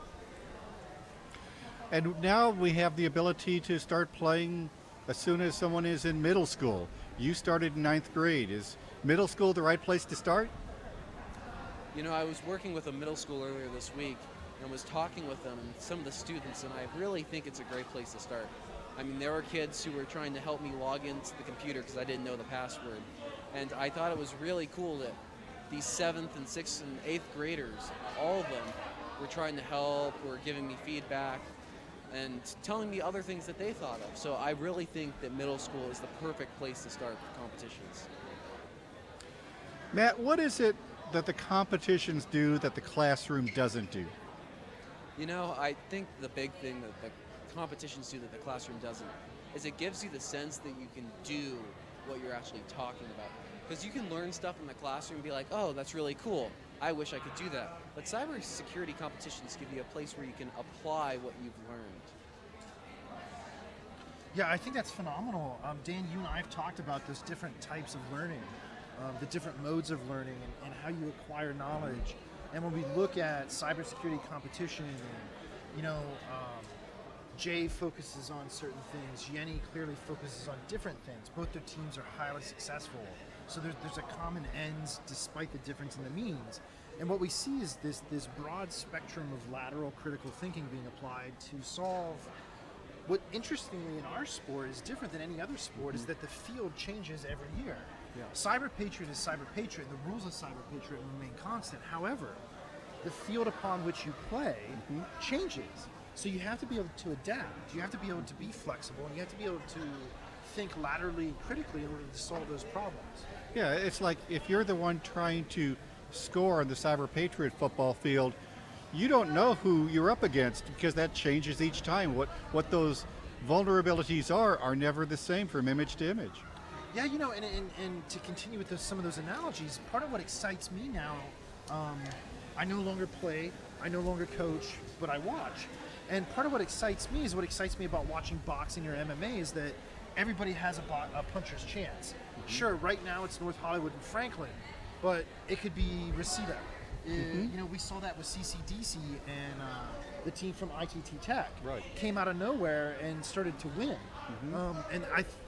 And now we have the ability to start playing as soon as someone is in middle school. You started in 9th grade. middle school the right place to start? You know, I was working with a middle school earlier this week and was talking with them and some of the students, and I really think it's a great place to start. I mean, there were kids who were trying to help me log into the computer because I didn't know the password. And I thought it was really cool that these 7th and 6th and 8th graders, all of them, were trying to help, were giving me feedback, and telling me other things that they thought of. So I really think that middle school is the perfect place to start competitions. Matt, what is it that the competitions do that the classroom doesn't do? You know, I think the big thing that the competitions do that the classroom doesn't is it gives you the sense that you can do what you're actually talking about. Because you can learn stuff in the classroom and be like, oh, that's really cool. I wish I could do that. But cybersecurity competitions give you a place where you can apply what you've learned. Yeah, I think that's phenomenal. Dan, you and I have talked about those different types of learning, the different modes of learning, and how you acquire knowledge. And when we look at cybersecurity competition, Jay focuses on certain things. Jenny clearly focuses on different things. Both their teams are highly successful. So there's a common ends despite the difference in the means. And what we see is this broad spectrum of lateral critical thinking being applied to solve what, interestingly, in our sport is different than any other sport, is that the field changes every year. Yeah. Cyber Patriot is Cyber Patriot, and the rules of Cyber Patriot remain constant. However, the field upon which you play changes. So you have to be able to adapt. You have to be able to be flexible, and you have to be able to think laterally and critically in order to solve those problems. Yeah, it's like if you're the one trying to score on the Cyber Patriot football field, you don't know who you're up against because that changes each time. What those vulnerabilities are never the same from image to image. Yeah, and to continue with some of those analogies, part of what excites me now, I no longer play, I no longer coach, but I watch. And part of what excites me is what excites me about watching boxing or MMA is that everybody has a puncher's chance. Sure, right now it's North Hollywood and Franklin, but it could be Reseda. We saw that with CCDC and the team from ITT Tech. Right. Came out of nowhere and started to win. And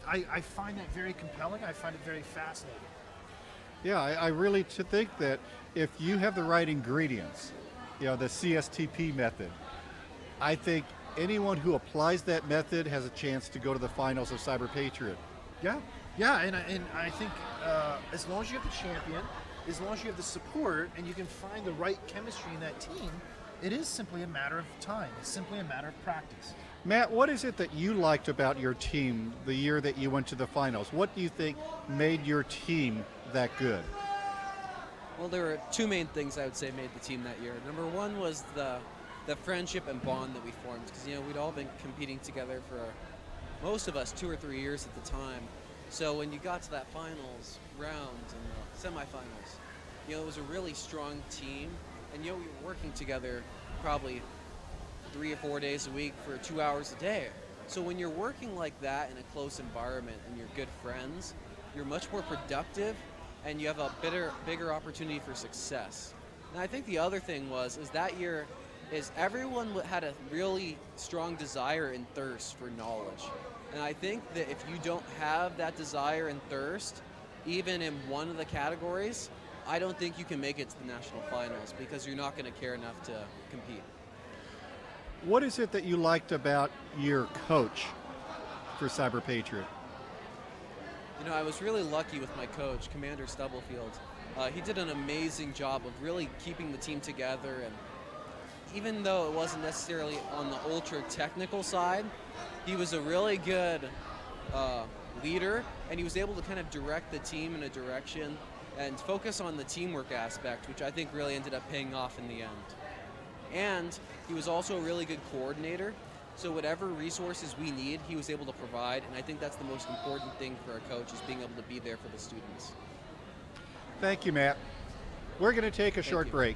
I find that very compelling. I find it very fascinating. Yeah, I really think that if you have the right ingredients, the CSTP method, I think anyone who applies that method has a chance to go to the finals of Cyber Patriot. Yeah, and I think as long as you have the champion, as long as you have the support, and you can find the right chemistry in that team, it is simply a matter of time. It's simply a matter of practice. Matt, what is it that you liked about your team the year that you went to the finals? What do you think made your team that good? Well, there were two main things I would say made the team that year. Number one was the friendship and bond that we formed, because we'd all been competing together for most of us 2 or 3 years at the time. So when you got to that finals round and the semifinals, it was a really strong team, and we were working together probably 3 or 4 days a week for 2 hours a day. So when you're working like that in a close environment and you're good friends, you're much more productive and you have a bigger opportunity for success. And I think the other thing is that year everyone had a really strong desire and thirst for knowledge. And I think that if you don't have that desire and thirst, even in one of the categories, I don't think you can make it to the national finals because you're not going to care enough to compete. What is it that you liked about your coach for Cyber Patriot? I was really lucky with my coach, Commander Stubblefield. He did an amazing job of really keeping the team together, and even though it wasn't necessarily on the ultra technical side, he was a really good leader, and he was able to kind of direct the team in a direction and focus on the teamwork aspect, which I think really ended up paying off in the end. And he was also a really good coordinator, so whatever resources we need, he was able to provide, and I think that's the most important thing for a coach, is being able to be there for the students. Thank you, Matt. We're going to take a short break.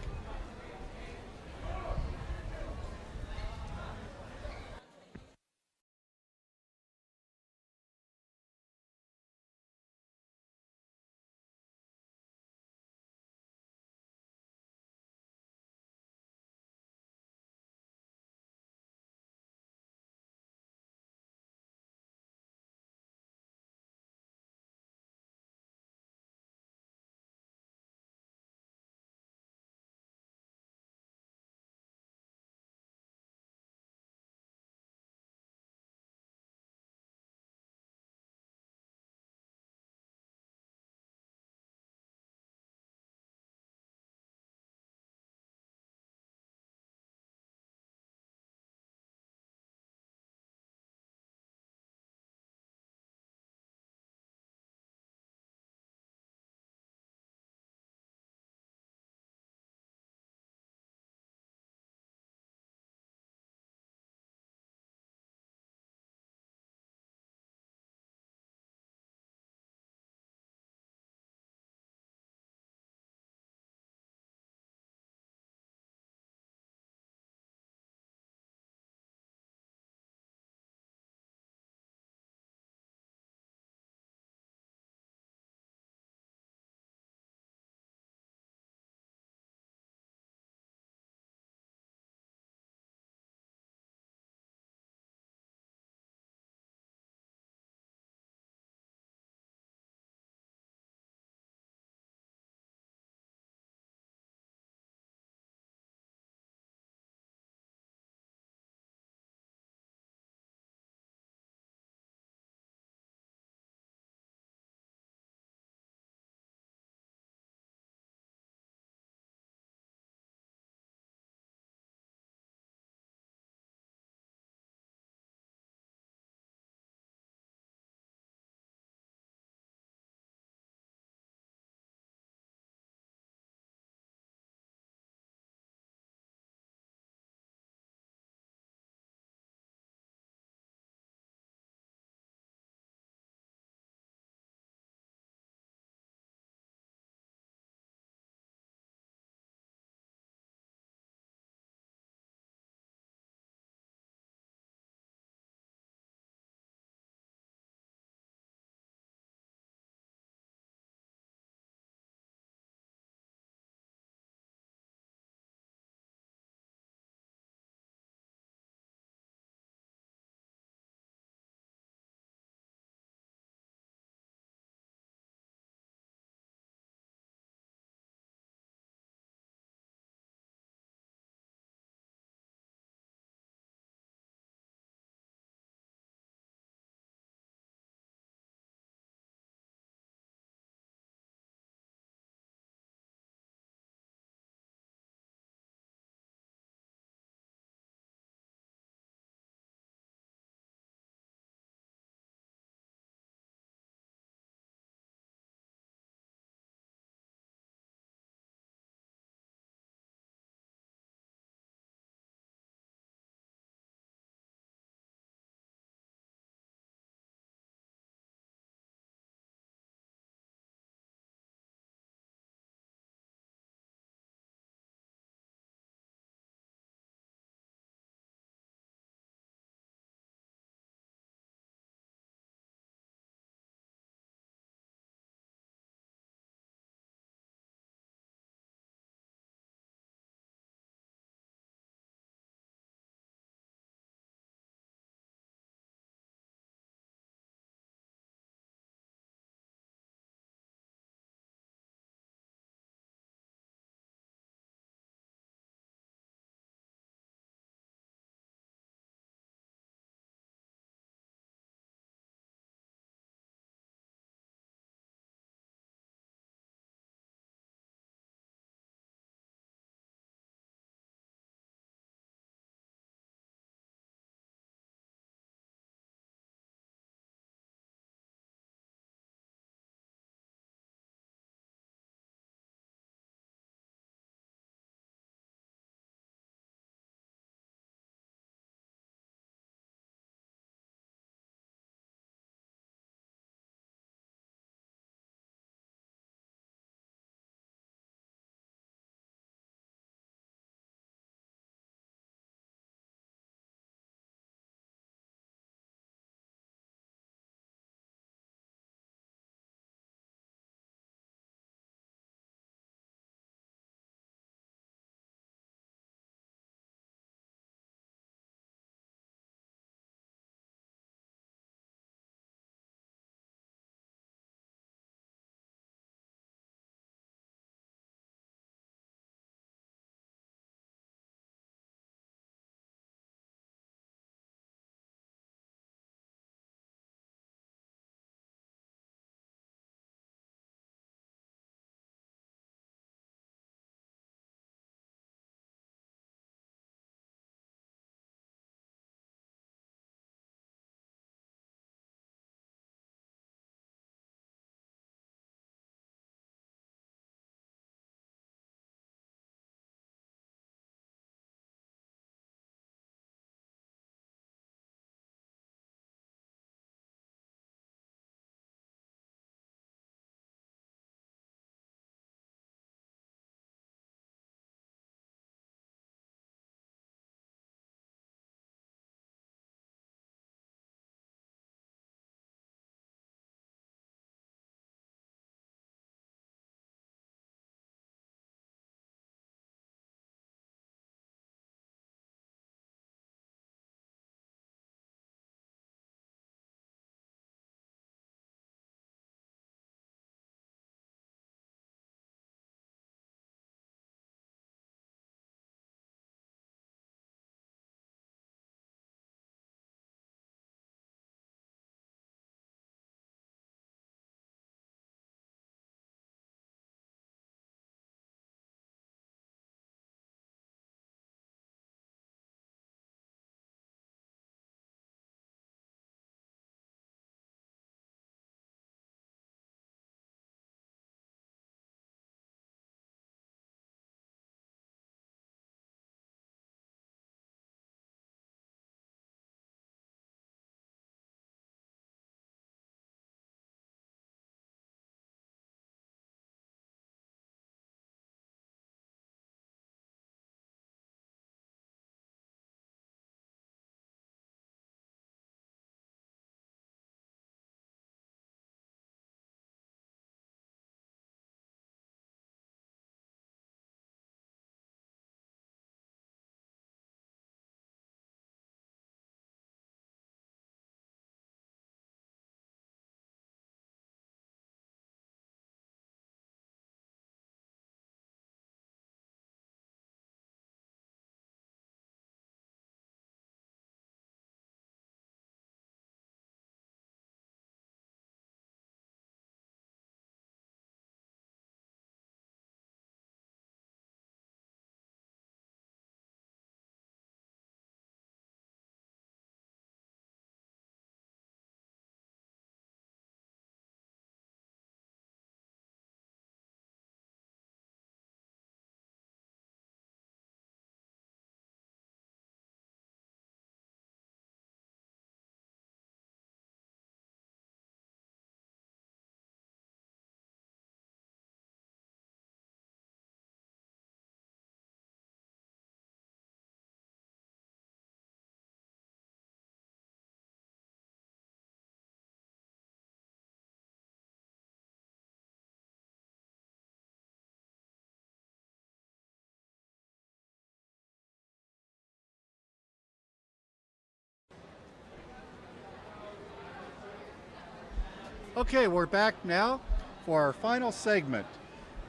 Okay, we're back now for our final segment,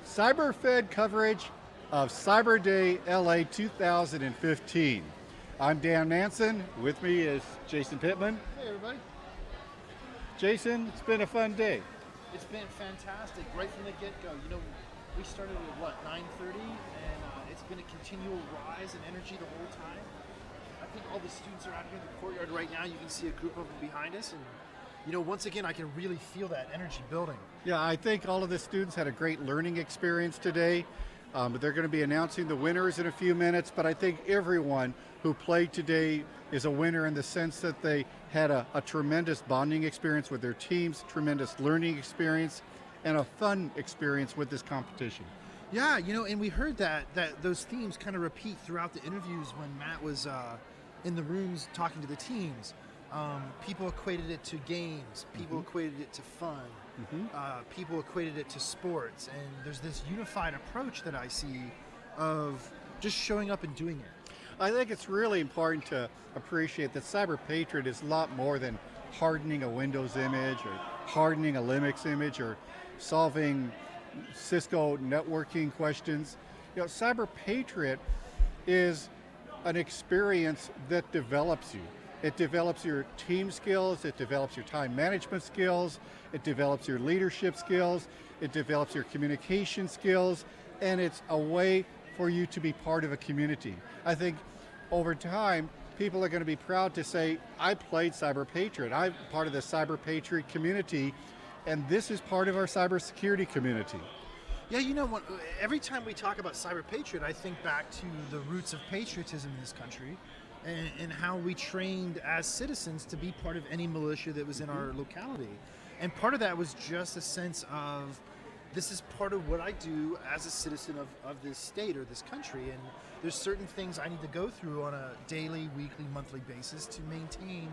Cyberfed coverage of Cyber Day LA 2015. I'm Dan Manson. With me is Jason Pittman. Hey, everybody. Jason, it's been a fun day. It's been fantastic right from the get-go. You know, we started at what, 9:30, and it's been a continual rise in energy the whole time. I think all the students are out here in the courtyard right now. You can see a group of them behind us, and you know, once again, I can really feel that energy building. Yeah, I think all of the students had a great learning experience today. They're going to be announcing the winners in a few minutes, but I think everyone who played today is a winner in the sense that they had a tremendous bonding experience with their teams, tremendous learning experience, and a fun experience with this competition. Yeah, you know, and we heard that those themes kind of repeat throughout the interviews when Matt was in the rooms talking to the teams. People equated it to games. People equated it to fun. People equated it to sports. And there's this unified approach that I see of just showing up and doing it. I think it's really important to appreciate that Cyber Patriot is a lot more than hardening a Windows image or hardening a Linux image or solving Cisco networking questions. You know, Cyber Patriot is an experience that develops you. It develops your team skills, it develops your time management skills, it develops your leadership skills, it develops your communication skills, and it's a way for you to be part of a community. I think over time, people are going to be proud to say, I played Cyber Patriot. I'm part of the Cyber Patriot community, and this is part of our cybersecurity community. Yeah, you know what? Every time we talk about Cyber Patriot, I think back to the roots of patriotism in this country and how we trained as citizens to be part of any militia that was in our locality. And part of that was just a sense of, this is part of what I do as a citizen of this state or this country, and there's certain things I need to go through on a daily, weekly, monthly basis to maintain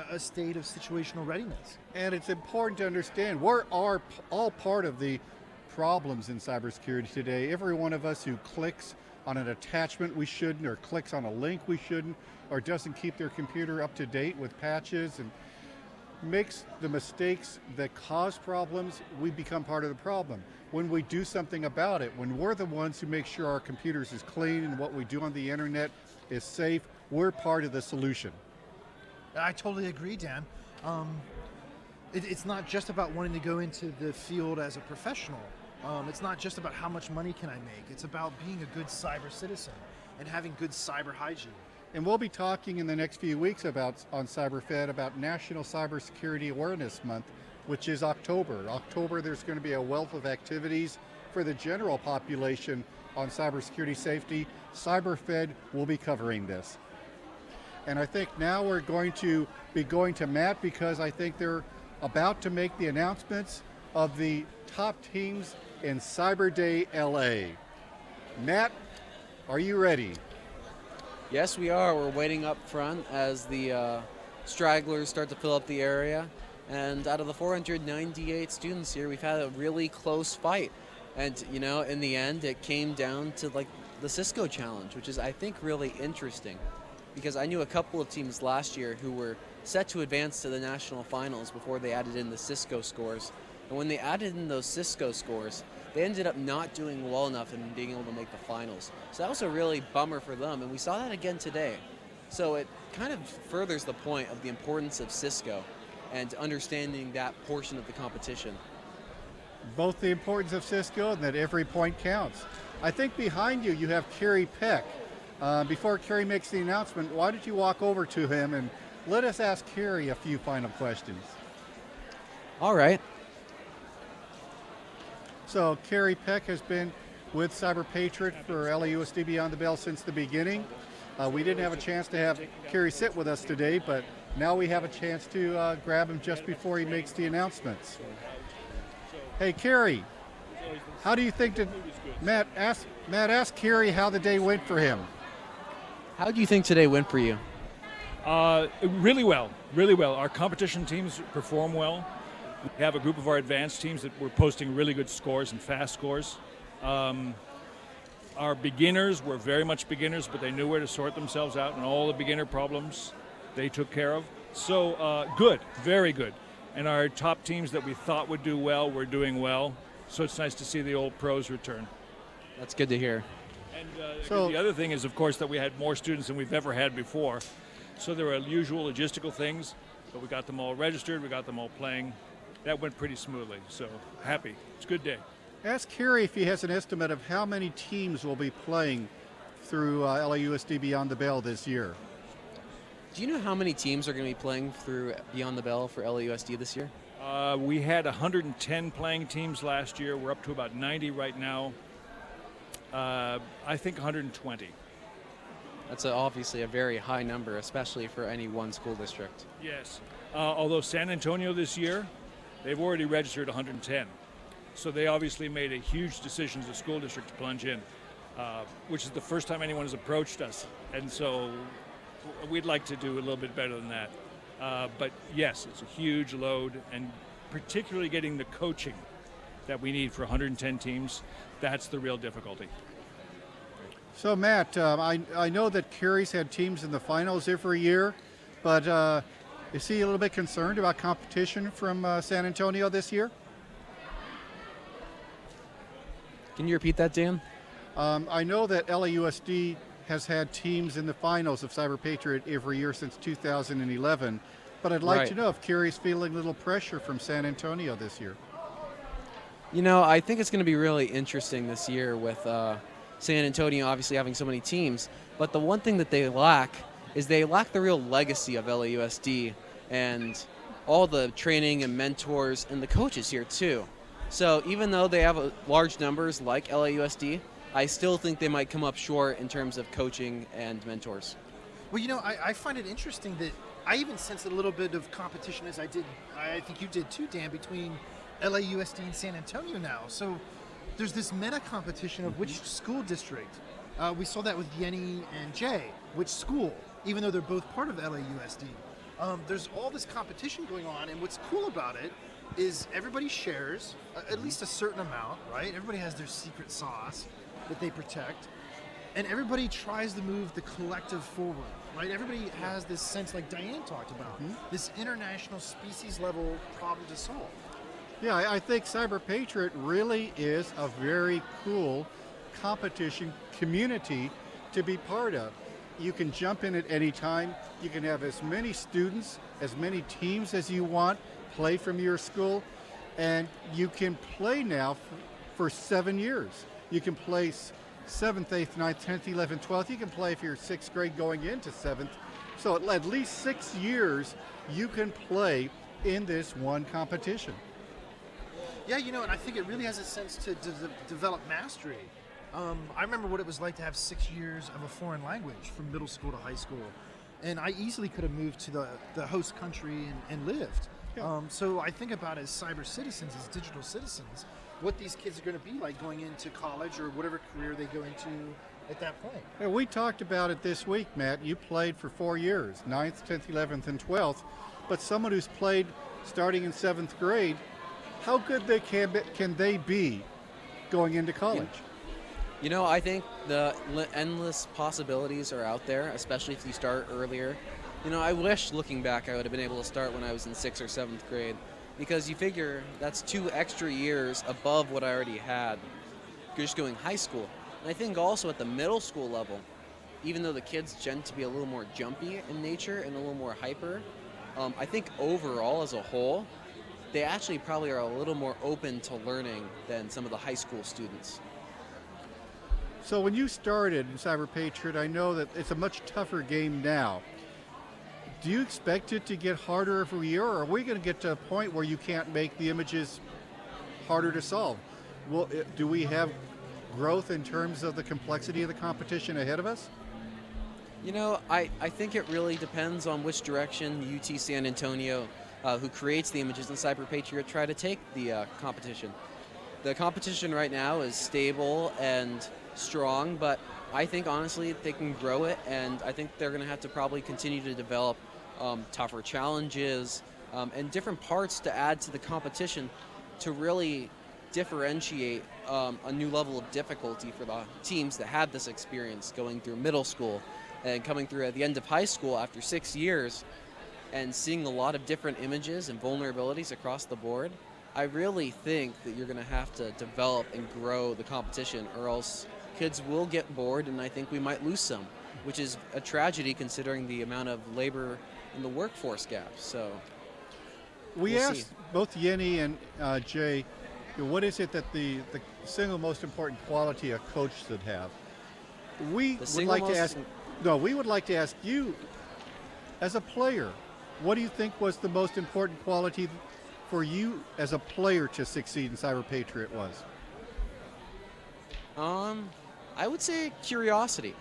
a state of situational readiness. And it's important to understand we're all part of the problems in cybersecurity today. Every one of us who clicks on an attachment we shouldn't, or clicks on a link we shouldn't, or doesn't keep their computer up to date with patches and makes the mistakes that cause problems, we become part of the problem. When we do something about it, when we're the ones who make sure our computers is clean and what we do on the internet is safe, we're part of the solution. I totally agree, Dan. It's not just about wanting to go into the field as a professional. It's not just about how much money can I make. It's about being a good cyber citizen and having good cyber hygiene. And we'll be talking in the next few weeks on Cyberfed about National Cybersecurity Awareness Month, which is October. October, there's going to be a wealth of activities for the general population on cybersecurity safety. Cyberfed will be covering this. And I think now we're going to be going to Matt because I think they're about to make the announcements of the top teams in Cyber Day LA. Matt, are you ready? Yes, we are. We're waiting up front as the stragglers start to fill up the area. And out of the 498 students here, we've had a really close fight. And, you know, in the end, it came down to, like, the Cisco challenge, which is, I think, really interesting. Because I knew a couple of teams last year who were set to advance to the national finals before they added in the Cisco scores. And when they added in those Cisco scores, they ended up not doing well enough in being able to make the finals. So that was a really bummer for them, and we saw that again today. So it kind of furthers the point of the importance of Cisco and understanding that portion of the competition. Both the importance of Cisco and that every point counts. I think behind you, you have Kerry Peck. Before Kerry makes the announcement, why don't you walk over to him and let us ask Kerry a few final questions. All right. So Kerry Peck has been with Cyber Patriot for LAUSD Beyond the Bell since the beginning. We didn't have a chance to have Kerry sit with us today, but now we have a chance to grab him just before he makes the announcements. Hey, Kerry, how do you think that Matt asked Kerry how the day went for him? How do you think today went for you? Really well, really well. Our competition teams perform well. We have a group of our advanced teams that were posting really good scores and fast scores. Our beginners were very much beginners, but they knew where to sort themselves out, and all the beginner problems they took care of. So good, very good. and our top teams that we thought would do well were doing well. So it's nice to see the old pros return. That's good to hear. And So- the other thing is, of course, that we had more students than we've ever had before. So there were usual logistical things, but we got them all registered, we got them all playing. That went pretty smoothly, so happy. It's a good day. Ask Kerry if he has an estimate of how many teams will be playing through LAUSD Beyond the Bell this year. Do you know how many teams are going to be playing through Beyond the Bell for LAUSD this year? We had 110 playing teams last year. We're up to about 90 right now. I think 120. That's obviously a very high number, especially for any one school district. Yes. Although San Antonio this year, they've already registered 110. So they obviously made a huge decision as a school district to plunge in, which is the first time anyone has approached us. And so we'd like to do a little bit better than that. But yes, it's a huge load, and particularly getting the coaching that we need for 110 teams, that's the real difficulty. So Matt, I know that Kerry's had teams in the finals every year, but is he a little bit concerned about competition from San Antonio this year? Can you repeat that, Dan? I know that LAUSD has had teams in the finals of Cyber Patriot every year since 2011, but I'd like to know if Kerry's feeling a little pressure from San Antonio this year. You know, I think it's going to be really interesting this year with San Antonio obviously having so many teams, but the one thing that they lack is they lack the real legacy of LAUSD and all the training and mentors and the coaches here too. So even though they have large numbers like LAUSD, I still think they might come up short in terms of coaching and mentors. Well, you know, I find it interesting that I even sense a little bit of competition, as I think you did too, Dan, between LAUSD and San Antonio now. So there's this meta competition of which school district. We saw that with Yenny and Jay. Which school, even though they're both part of LAUSD. There's all this competition going on, and what's cool about it is everybody shares at least a certain amount, right? Everybody has their secret sauce that they protect, and everybody tries to move the collective forward, right? Everybody has this sense, like Diane talked about, this international species level problem to solve. Yeah, I think Cyber Patriot really is a very cool competition community to be part of. You can jump in at any time. You can have as many students, as many teams as you want, play from your school, and you can play now for 7 years. You can play 7th, 8th, 9th, 10th, 11th, 12th. You can play if you're 6th grade going into 7th. So at least 6 years you can play in this one competition. Yeah, you know, and I think it really has a sense to develop mastery. I remember what it was like to have 6 years of a foreign language from middle school to high school. And I easily could have moved to the host country and lived. Yeah. So I think about as cyber citizens, as digital citizens, what these kids are going to be like going into college or whatever career they go into at that point. Yeah, we talked about it this week, Matt. You played for 4 years, 9th, 10th, 11th, and 12th. But someone who's played starting in 7th grade, how good can they be going into college? You know, I think the endless possibilities are out there, especially if you start earlier. You know, I wish, looking back, I would have been able to start when I was in 6th or 7th grade, because you figure that's 2 extra years above what I already had just going high school. And I think also at the middle school level, even though the kids tend to be a little more jumpy in nature and a little more hyper, I think overall as a whole, they actually probably are a little more open to learning than some of the high school students. So when you started in Cyber Patriot, I know that it's a much tougher game now. Do you expect it to get harder every year, or are we going to get to a point where you can't make the images harder to solve? Well, do we have growth in terms of the complexity of the competition ahead of us? You know, I think it really depends on which direction UT San Antonio, who creates the images in Cyber Patriot, try to take the competition. The competition right now is stable and strong, but I think honestly they can grow it, and I think they're going to have to probably continue to develop tougher challenges and different parts to add to the competition to really differentiate a new level of difficulty for the teams that had this experience going through middle school and coming through at the end of high school after 6 years. and seeing a lot of different images and vulnerabilities across the board, I really think that you're going to have to develop and grow the competition, or else kids will get bored, and I think we might lose some, which is a tragedy considering the amount of labor in the workforce gap. So We we'll asked see. both Yenny and Jay, what is it that the single most important quality a coach should have? We The would single like to most- ask. No, we would like to ask you, as a player, what do you think was the most important quality for you as a player to succeed in Cyber Patriot was? I would say curiosity,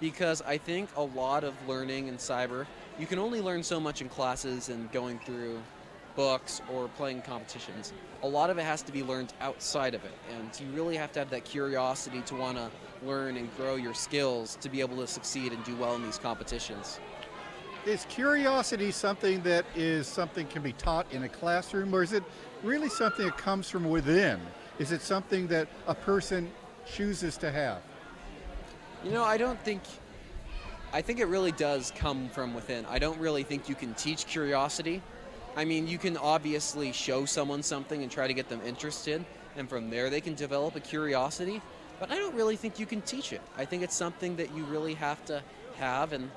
because I think a lot of learning in cyber, you can only learn so much in classes and going through books or playing competitions. A lot of it has to be learned outside of it, and you really have to have that curiosity to want to learn and grow your skills to be able to succeed and do well in these competitions. Is curiosity something that can be taught in a classroom, or is it really something that comes from within? Is it something that a person chooses to have? I think it really does come from within. I don't really think you can teach curiosity. I mean, you can obviously show someone something and try to get them interested, and from there they can develop a curiosity, but I don't really think you can teach it. I think it's something that you really have to have, and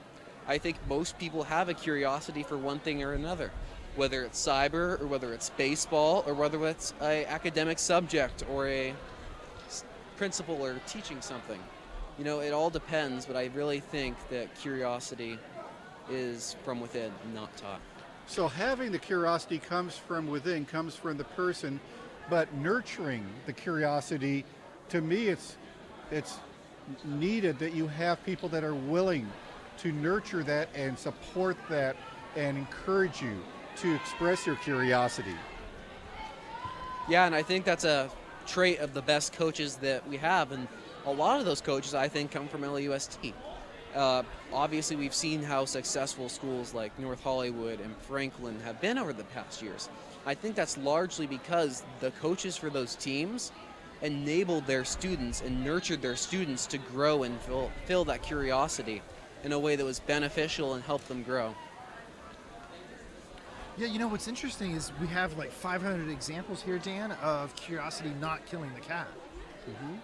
I think most people have a curiosity for one thing or another, whether it's cyber or whether it's baseball or whether it's an academic subject or a principal or teaching something. It all depends, but I really think that curiosity is from within, not taught. So having the curiosity comes from within, comes from the person, but nurturing the curiosity, to me, it's needed that you have people that are willing to nurture that and support that and encourage you to express your curiosity. Yeah, and I think that's a trait of the best coaches that we have, and a lot of those coaches, I think, come from LAUST. Obviously, we've seen how successful schools like North Hollywood and Franklin have been over the past years. I think that's largely because the coaches for those teams enabled their students and nurtured their students to grow and fill that curiosity in a way that was beneficial and helped them grow. Yeah, what's interesting is we have like 500 examples here, Dan, of curiosity not killing the cat. Mm-hmm.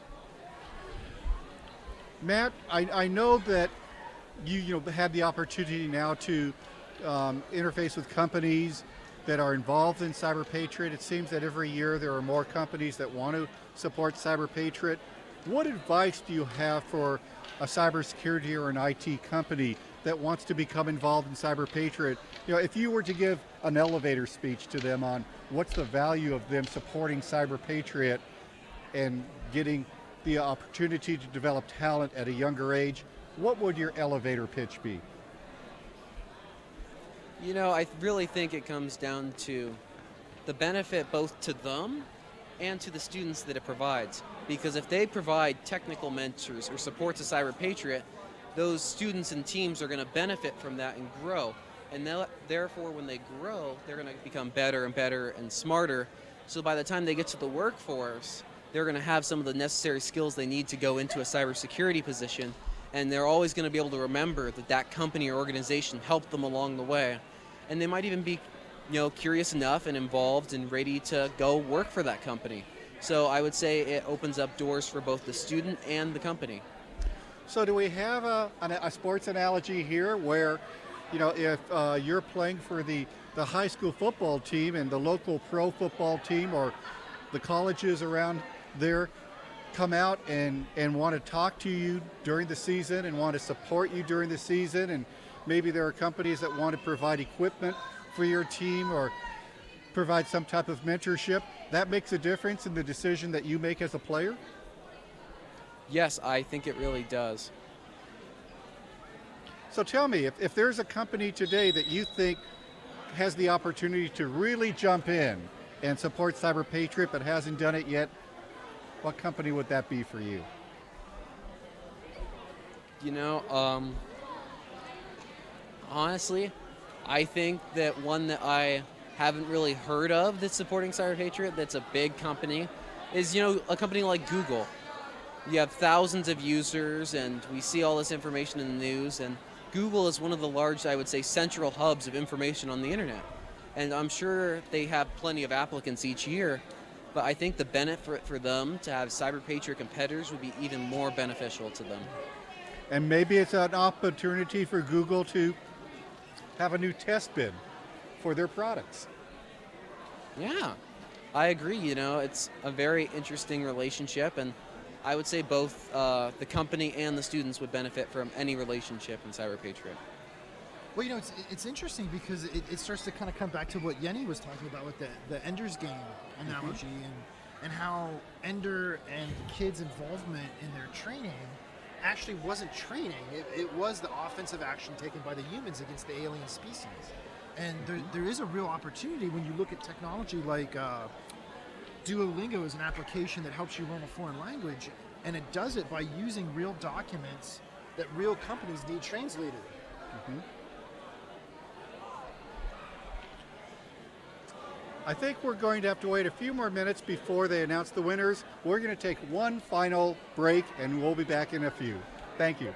Matt, I know that you had the opportunity now to interface with companies that are involved in Cyber Patriot. It seems that every year there are more companies that want to support Cyber Patriot. What advice do you have for a cybersecurity or an IT company that wants to become involved in Cyber Patriot? If you were to give an elevator speech to them on what's the value of them supporting Cyber Patriot and getting the opportunity to develop talent at a younger age, what would your elevator pitch be? I really think it comes down to the benefit both to them and to the students that it provides. Because if they provide technical mentors or support to Cyber Patriot, those students and teams are going to benefit from that and grow. And therefore, when they grow, they're going to become better and better and smarter. So by the time they get to the workforce, they're going to have some of the necessary skills they need to go into a cybersecurity position. And they're always going to be able to remember that company or organization helped them along the way. And they might even be curious enough and involved and ready to go work for that company. So I would say it opens up doors for both the student and the company. So do we have a sports analogy here where, if you're playing for the high school football team and the local pro football team or the colleges around there come out and want to talk to you during the season and want to support you during the season, and maybe there are companies that want to provide equipment for your team or provide some type of mentorship, that makes a difference in the decision that you make as a player? Yes, I think it really does. So tell me, if there's a company today that you think has the opportunity to really jump in and support Cyber Patriot but hasn't done it yet, what company would that be for you? Honestly, I think that one that I haven't really heard of that's supporting Cyber Patriot, that's a big company, is, a company like Google. You have thousands of users, and we see all this information in the news, and Google is one of the large, I would say, central hubs of information on the internet. And I'm sure they have plenty of applicants each year, but I think the benefit for them to have Cyber Patriot competitors would be even more beneficial to them. And maybe it's an opportunity for Google to have a new test bid for their products. Yeah, I agree. You know, it's a very interesting relationship, and I would say both the company and the students would benefit from any relationship in Cyber Patriot. Well, you know, it's interesting because it starts to kind of come back to what Yenny was talking about with the Ender's Game analogy and how Ender and kids' involvement in their training actually wasn't training. It was the offensive action taken by the humans against the alien species. And there is a real opportunity when you look at technology like Duolingo is an application that helps you learn a foreign language, and it does it by using real documents that real companies need translated. I think we're going to have to wait a few more minutes before they announce the winners. We're going to take one final break, and we'll be back in a few. Thank you.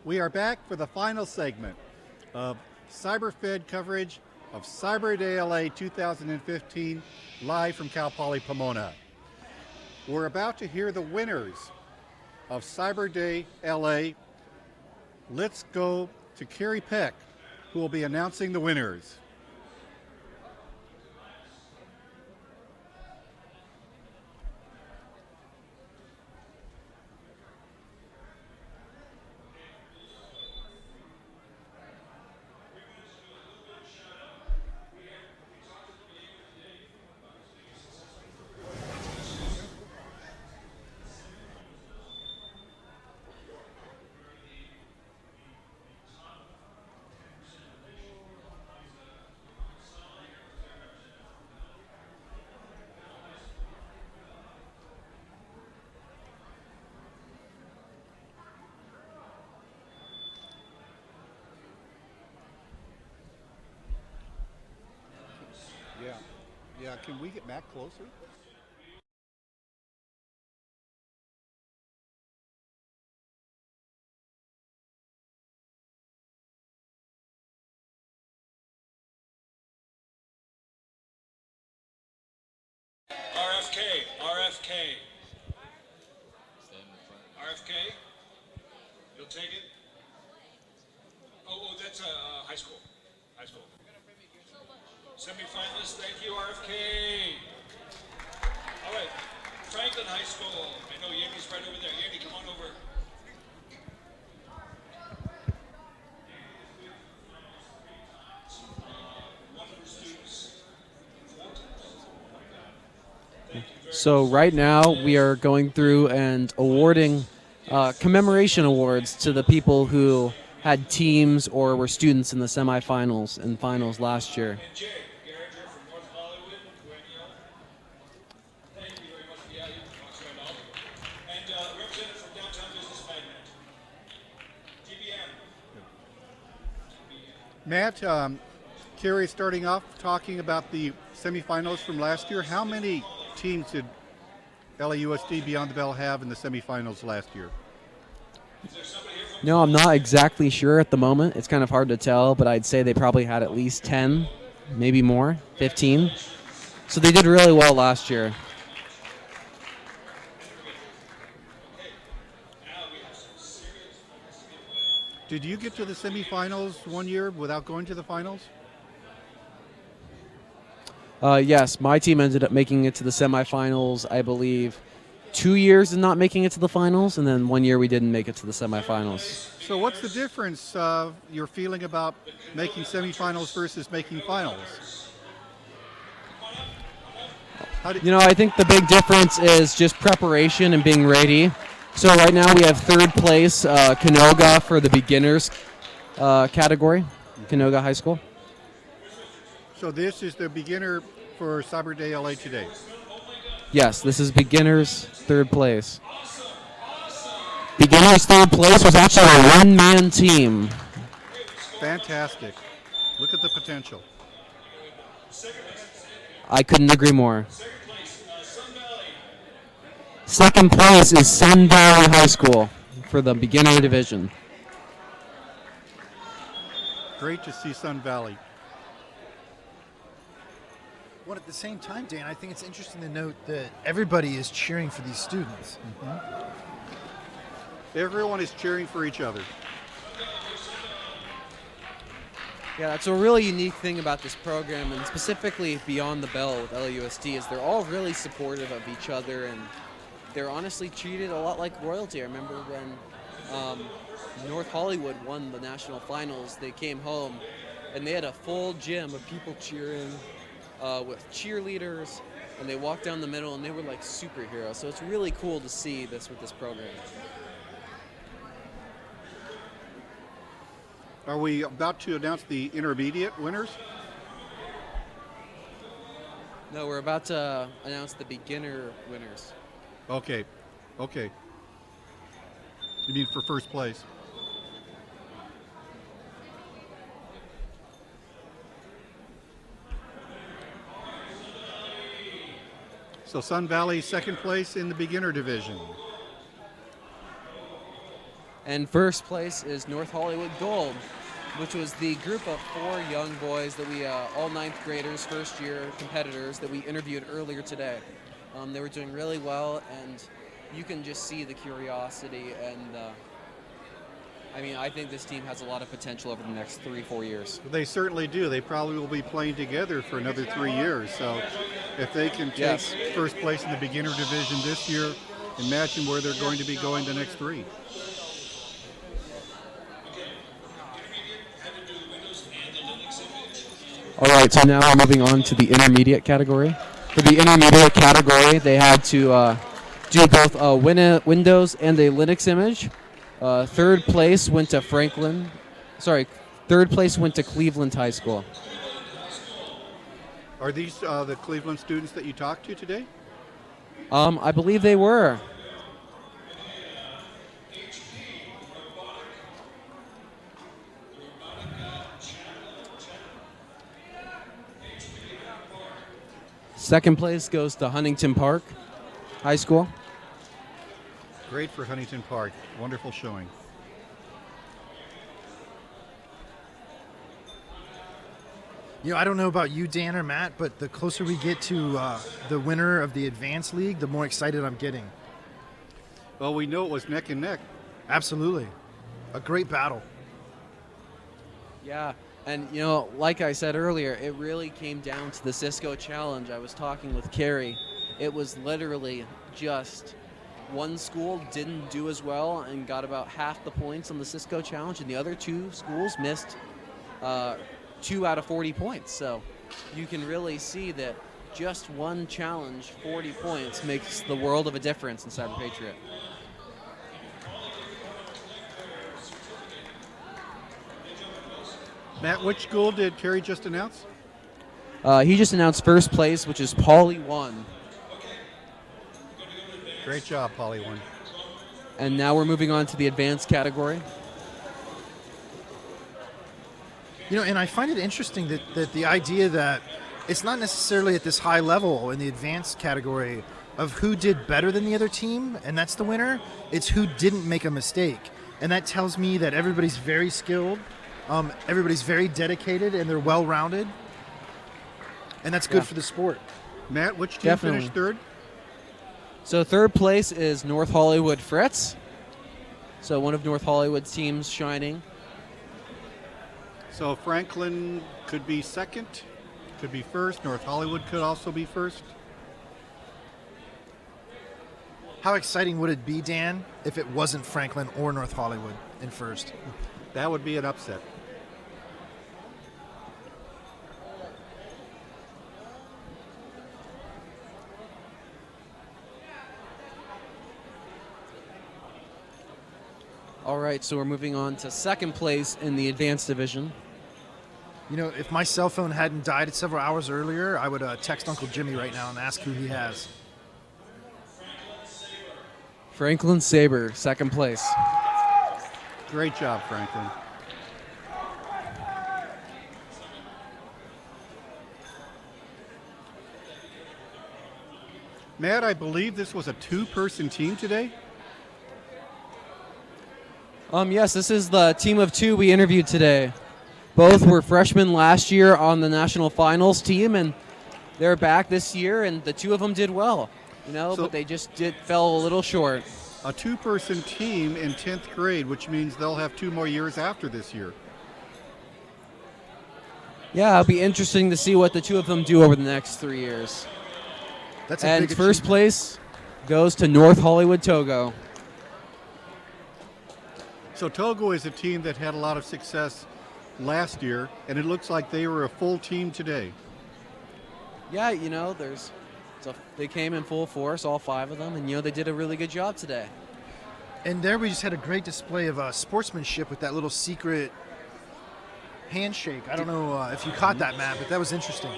We are back for the final segment of Cyberfed coverage of Cyber Day LA 2015, live from Cal Poly Pomona. We're about to hear the winners of Cyber Day LA. Let's go to Carrie Peck, who will be announcing the winners. Yeah, can we get Matt closer? RFK, RFK. RFK? You'll take it? Oh, that's high school. High school. Semi-finalists, thank you, RFK. All right, Franklin High School. I know Yanni's right over there. Yanni, come on over. So right now we are going through and awarding commemoration awards to the people who had teams or were students in the semifinals and finals last year. Matt, Carrie, starting off talking about the semifinals from last year. How many teams did LAUSD Beyond the Bell have in the semifinals last year? No, I'm not exactly sure at the moment. It's kind of hard to tell, but I'd say they probably had at least 10, maybe more, 15. So they did really well last year. Did you get to the semifinals one year without going to the finals? Yes, my team ended up making it to the semifinals, I believe, 2 years and not making it to the finals, and then 1 year we didn't make it to the semifinals. So what's the difference you're feeling about making semifinals versus making finals? You know, I think the big difference is just preparation and being ready. So right now we have third place, Canoga for the beginners category, Canoga High School. So this is the beginner for Cyber Day LA today. Yes, this is beginners third place. Beginners third place was actually a one-man team. Fantastic. Look at the potential. I couldn't agree more. Second place is Sun Valley High School for the beginner division. Great to see Sun Valley. Well, at the same time, Dan, I think it's interesting to note that everybody is cheering for these students. Everyone is cheering for each other. Yeah, that's a really unique thing about this program, and specifically Beyond the Bell with LAUSD, is they're all really supportive of each other, and they're honestly treated a lot like royalty. I remember when North Hollywood won the national finals, they came home, and they had a full gym of people cheering, with cheerleaders, and they walked down the middle, and they were like superheroes. So it's really cool to see this with this program. Are we about to announce the intermediate winners? No, we're about to announce the beginner winners. Okay. You mean for first place? So Sun Valley second place in the beginner division. And first place is North Hollywood Gold, which was the group of 4 young boys that we, all 9th graders, first year competitors that we interviewed earlier today. They were doing really well, and you can just see the curiosity and I think this team has a lot of potential over the next 3-4 years. They certainly do. They probably will be playing together for another 3 years. So if they can take first place in the beginner division this year, imagine where they're going to be going the next 3. All right, so now we're moving on to the intermediate category. For the intermediate category, they had to do both a Windows and a Linux image. Third place went to Cleveland High School. Are these the Cleveland students that you talked to today? I believe they were. Second place goes to Huntington Park High School. Great for Huntington Park. Wonderful showing. I don't know about you, Dan or Matt, but the closer we get to the winner of the Advanced League, the more excited I'm getting. Well, we know it was neck and neck. Absolutely. A great battle. Yeah, and like I said earlier, it really came down to the Cisco Challenge. I was talking with Carrie. It was literally just one school didn't do as well and got about half the points on the Cisco Challenge, and the other 2 schools missed 2 out of 40 points. So you can really see that just one challenge, 40 points, makes the world of a difference in Cyber Patriot. Matt, which school did Kerry just announce? He just announced first place, which is Poly 1. Great job, Poly 1. And now we're moving on to the advanced category. And I find it interesting that the idea that it's not necessarily at this high level in the advanced category of who did better than the other team, and that's the winner. It's who didn't make a mistake. And that tells me that everybody's very skilled, everybody's very dedicated, and they're well-rounded. And that's good for the sport. Matt, which team finished third? So third place is North Hollywood Fritz. So one of North Hollywood's teams shining. So Franklin could be second, could be first. North Hollywood could also be first. How exciting would it be, Dan, if it wasn't Franklin or North Hollywood in first? That would be an upset. All right, so we're moving on to second place in the advanced division. If my cell phone hadn't died several hours earlier, I would text Uncle Jimmy right now and ask who he has. Franklin Saber, second place. Great job, Franklin. Matt, I believe this was a 2-person team today? Yes, this is the team of 2 we interviewed today. Both were freshmen last year on the national finals team, and they're back this year, and the 2 of them did well, but they just fell a little short. A 2-person team in 10th grade, which means they'll have 2 more years after this year. Yeah, it'll be interesting to see what the 2 of them do over the next 3 years. That's a and big first place goes to North Hollywood Togo. So Togo is a team that had a lot of success last year, and it looks like they were a full team today. Yeah, they came in full force, all 5 of them, and they did a really good job today. And there we just had a great display of sportsmanship with that little secret handshake. I don't know if you caught that, Matt, but that was interesting.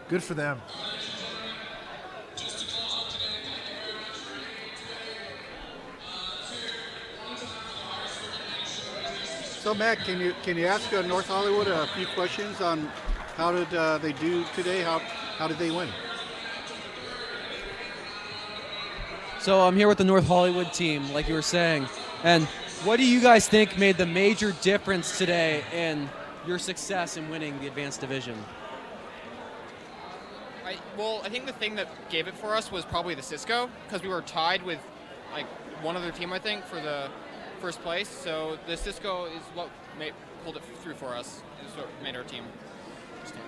Good for them. So Matt, can you ask North Hollywood a few questions on How did they do today? How did they win? So I'm here with the North Hollywood team, like you were saying. And what do you guys think made the major difference today in your success in winning the Advanced Division? I think the thing that gave it for us was probably the Cisco, because we were tied with like one other team, I think, for the first place. So the Cisco is what pulled it through for us. Is what made our team stand.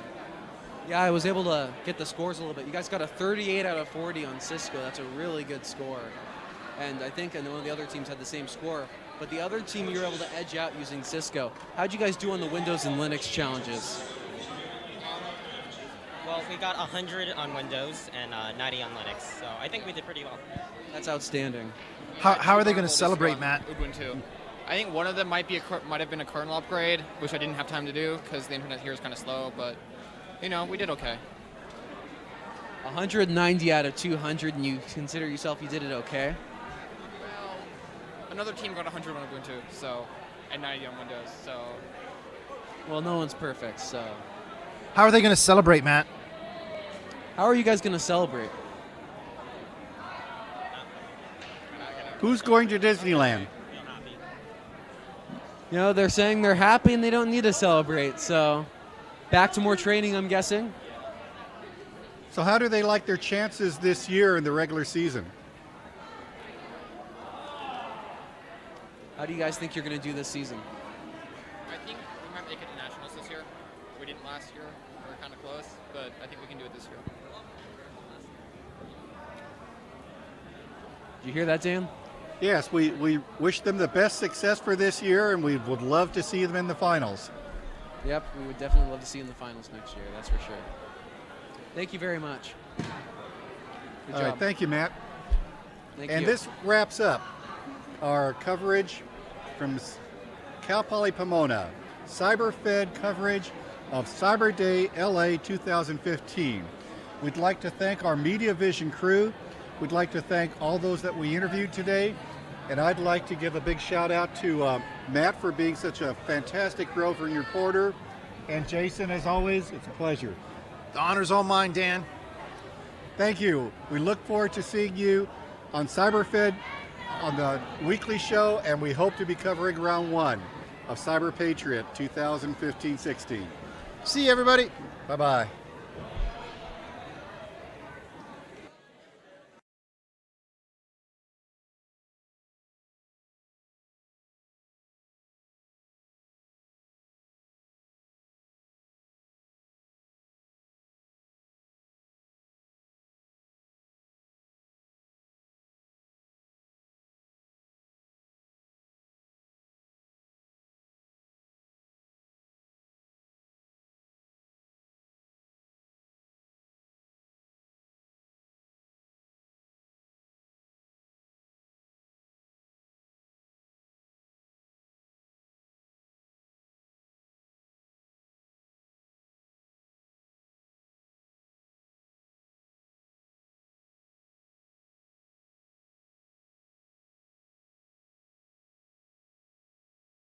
Yeah, I was able to get the scores a little bit. You guys got a 38 out of 40 on Cisco. That's a really good score. And I think one of the other teams had the same score. But the other team, you were able to edge out using Cisco. How'd you guys do on the Windows and Linux challenges? Well, we got 100 on Windows and 90 on Linux, so I think we did pretty well. That's outstanding. How are they going to celebrate, Matt? Udwin too. I think one of them might have been a kernel upgrade, which I didn't have time to do because the internet here is kind of slow. But we did okay. 190 out of 200, and you consider yourself you did it okay? Well, another team got 100 on Ubuntu, so and 90 on Windows. So. Well, no one's perfect, so. How are they going to celebrate, Matt? How are you guys going to celebrate? Who's going to Disneyland? They're saying they're happy and they don't need to celebrate. So back to more training, I'm guessing. So how do they like their chances this year in the regular season? How do you guys think you're going to do this season? I think we might make it to nationals this year. We didn't last year. We were kind of close, but I think we can do it this year. Did you hear that, Dan? Yes, we wish them the best success for this year, and we would love to see them in the finals. Yep, we would definitely love to see you in the finals next year, that's for sure. Thank you very much. Good All job. right, thank you, Matt. Thank and you. this wraps up our coverage from Cal Poly Pomona, Cyberfed coverage of Cyber Day LA 2015. We'd like to thank our Media Vision crew. We'd like to thank all those that we interviewed today. And I'd like to give a big shout out to Matt for being such a fantastic roving reporter. And Jason, as always, it's a pleasure. The honor's all mine, Dan. Thank you. We look forward to seeing you on Cyberfed on the weekly show, and we hope to be covering round 1 of Cyber Patriot 2015-16. See you, everybody. Bye-bye.